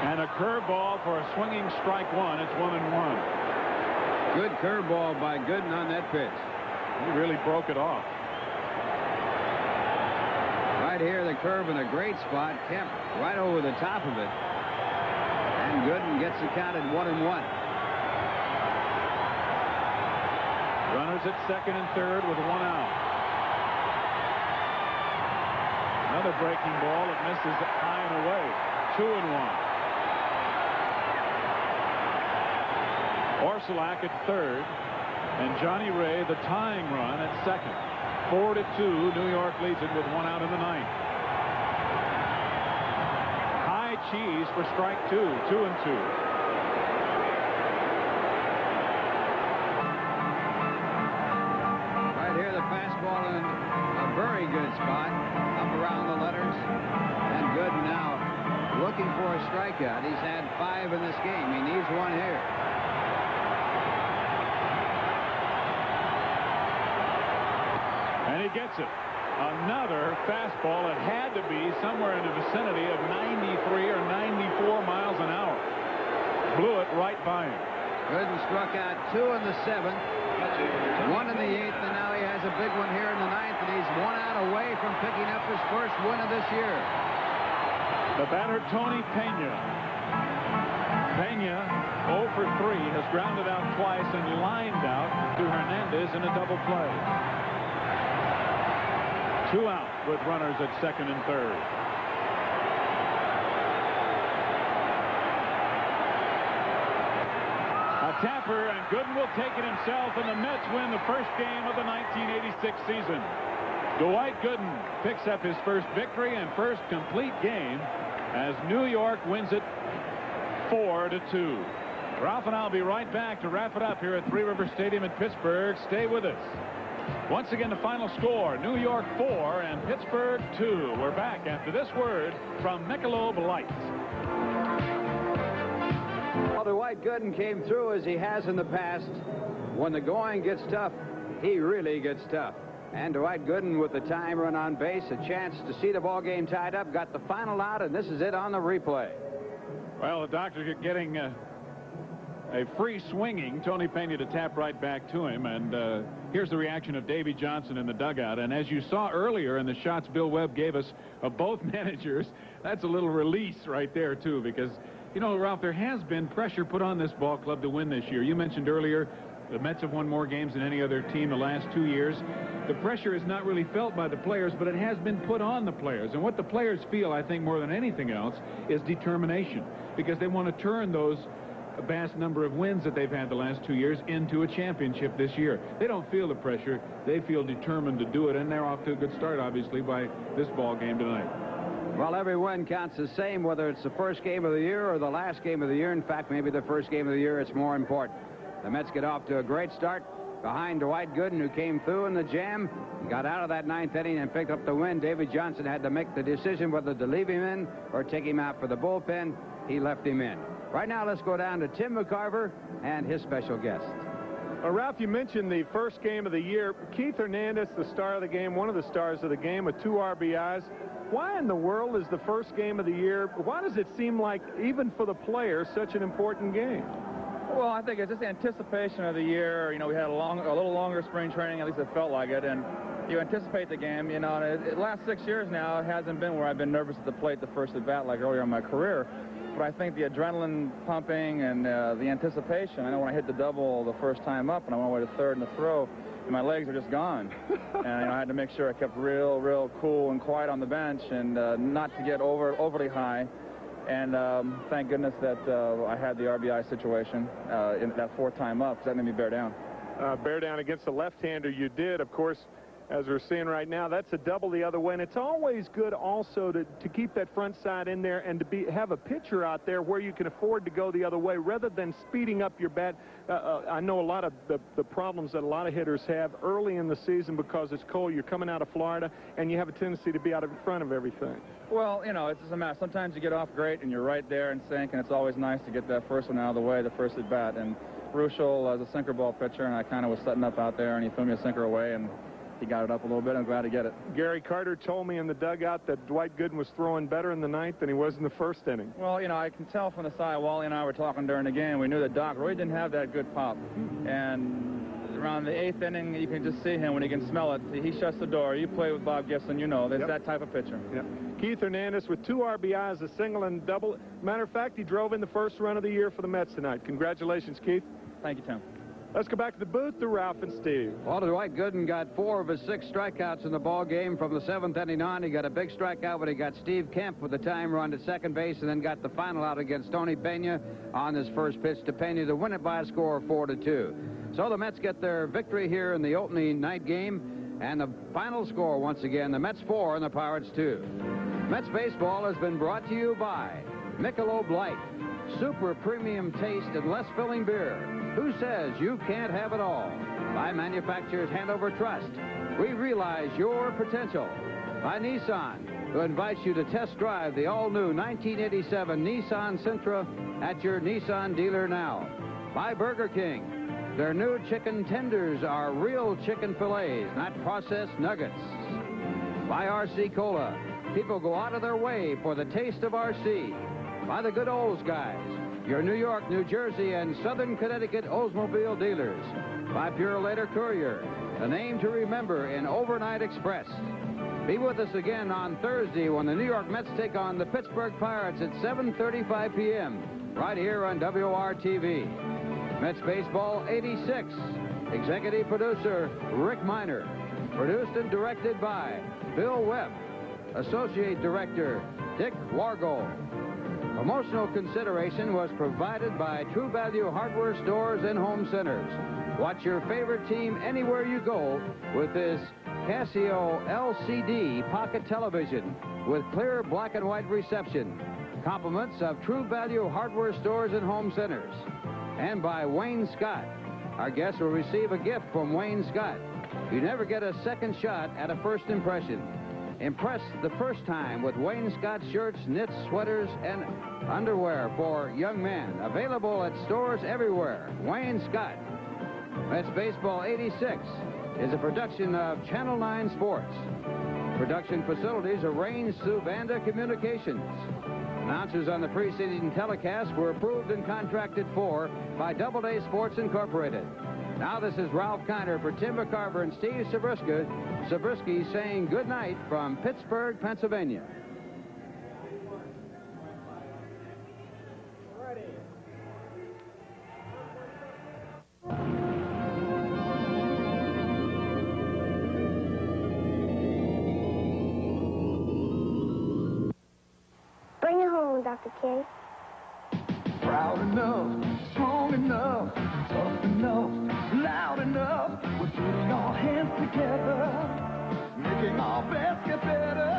And a curveball for a swinging strike 1. It's 1-1. Good curveball by Gooden on that pitch. He really broke it off. Right here, the curve in a great spot. Kemp right over the top of it. And Gooden gets the count at 1-1. Runners at second and third with 1 out. Another breaking ball that misses high and away. 2-1. Orsulak at third, and Johnny Ray the tying run at second. 4-2, New York leads it with 1 out in the ninth. High cheese for strike 2, 2-2. Fastball in a very good spot up around the letters, and Gooden now looking for a strikeout. He's had 5 in this game. He needs 1 here. And he gets it. Another fastball. It had to be somewhere in the vicinity of 93 or 94 miles an hour. Blew it right by him. Gooden struck out 2 in the 7th, 1 in the 8th, and now he has a big one here in the 9th, and he's 1 out away from picking up his first win of this year. The batter, Tony Pena. Pena, 0 for 3, has grounded out twice and lined out to Hernandez in a double play. 2 out with runners at second and third. Tapper, and Gooden will take it himself, and the Mets win the first game of the 1986 season. Dwight Gooden picks up his first victory and first complete game as New York wins it 4-2. Ralph and I'll be right back to wrap it up here at Three River Stadium in Pittsburgh. Stay with us. Once again, the final score, New York 4 and Pittsburgh 2. We're back after this word from Michelob Light. Well, Dwight Gooden came through as he has in the past. When the going gets tough, he really gets tough. And Dwight Gooden with the time run on base, a chance to see the ball game tied up, got the final out, and this is it on the replay. Well, the Doctors are getting a free swinging Tony Pena to tap right back to him, and here's the reaction of Davey Johnson in the dugout. And as you saw earlier in the shots Bill Webb gave us of both managers, that's a little release right there too, because you know, Ralph, there has been pressure put on this ball club to win this year. You mentioned earlier the Mets have won more games than any other team the last 2 years. The pressure is not really felt by the players, but it has been put on the players. And what the players feel, I think, more than anything else, is determination, because they want to turn those vast number of wins that they've had the last 2 years into a championship this year. They don't feel the pressure. They feel determined to do it, and they're off to a good start, obviously, by this ball game tonight. Well, every win counts the same, whether it's the first game of the year or the last game of the year. In fact, maybe the first game of the year, it's more important. The Mets get off to a great start behind Dwight Gooden, who came through in the jam, got out of that 9th inning and picked up the win. David Johnson had to make the decision whether to leave him in or take him out for the bullpen. He left him in. Right now, let's go down to Tim McCarver and his special guest. Ralph, you mentioned the first game of the year. Keith Hernandez, the star of the game, one of the stars of the game with 2 RBIs. Why in the world is the first game of the year, why does it seem like, even for the players, such an important game? Well, I think it's just the anticipation of the year. You know, we had a little longer spring training, at least it felt like it, and you anticipate the game. You know, and the last 6 years now, it hasn't been where I've been nervous at the plate the first at bat like earlier in my career. But I think the adrenaline pumping and the anticipation, I know when I hit the double the first time up and I went away to third in the throw, and my legs are just gone. And I had to make sure I kept real cool and quiet on the bench and not to get overly high. And thank goodness that I had the RBI situation in that 4th time up, because that made me bear down. Bear down against the left-hander you did. Of course, as we're seeing right now, that's a double the other way. And it's always good also to keep that front side in there and to have a pitcher out there where you can afford to go the other way rather than speeding up your bat. I know a lot of the problems that a lot of hitters have early in the season because it's cold. You're coming out of Florida, and you have a tendency to be out in front of everything. Well, you know, it's just a matter. Sometimes you get off great, and you're right there in sync, and it's always nice to get that first one out of the way, the first at bat. And Ruschel is a sinker ball pitcher, and I kind of was setting up out there, and he threw me a sinker away, and he got it up a little bit. I'm glad to get it. Gary Carter told me in the dugout that Dwight Gooden was throwing better in the 9th than he was in the 1st inning. Well, you know, I can tell from the side. Wally and I were talking during the game. We knew that Doc really didn't have that good pop. And around the 8th inning, you can just see him when he can smell it. He shuts the door. You play with Bob Gibson, you know. There's that type of pitcher. Yep. Keith Hernandez with 2 RBIs, a single and double. Matter of fact, he drove in the first run of the year for the Mets tonight. Congratulations, Keith. Thank you, Tim. Let's go back to the booth to Ralph and Steve. Well, Dwight Gooden got 4 of his 6 strikeouts in the ball game from the 7th inning on. He got a big strikeout when he got Steve Kemp with the time run to second base, and then got the final out against Tony Pena on his first pitch to Pena to win it by a score of 4-2. So the Mets get their victory here in the opening night game, and the final score once again, the Mets 4 and the Pirates 2. Mets baseball has been brought to you by Michelob Light, super premium taste and less filling beer. Who says you can't have it all? By manufacturers Hanover Trust. We realize your potential. By Nissan, who invites you to test drive the all-new 1987 Nissan Sentra at your Nissan dealer now. By Burger King. Their new chicken tenders are real chicken fillets, not processed nuggets. By RC Cola. People go out of their way for the taste of RC. By the Good Olds guys. Your New York, New Jersey, and Southern Connecticut Oldsmobile dealers. By Purolator Courier, a name to remember in Overnight Express. Be with us again on Thursday when the New York Mets take on the Pittsburgh Pirates at 7:35 p.m. right here on WRTV. Mets Baseball 86. Executive producer Rick Miner. Produced and directed by Bill Webb. Associate Director Dick Wargo. Promotional consideration was provided by True Value Hardware Stores and Home Centers. Watch your favorite team anywhere you go with this Casio LCD pocket television with clear black and white reception. Compliments of True Value Hardware Stores and Home Centers. And by Wayne Scott. Our guests will receive a gift from Wayne Scott. You never get a second shot at a first impression. Impress the first time with Wayne Scott shirts, knits, sweaters, and underwear for young men. Available at stores everywhere. Wayne Scott. Mets Baseball 86 is a production of Channel 9 Sports. Production facilities arranged through Vanda Communications. Announcers on the preceding telecast were approved and contracted for by Doubleday Sports Incorporated. Now this is Ralph Kiner for Tim McCarver and Steve Zabriskie saying good night from Pittsburgh, Pennsylvania. Bring it home, Dr. King. Proud enough, strong enough, tough enough, loud enough. We're putting our hands together, making our basket better.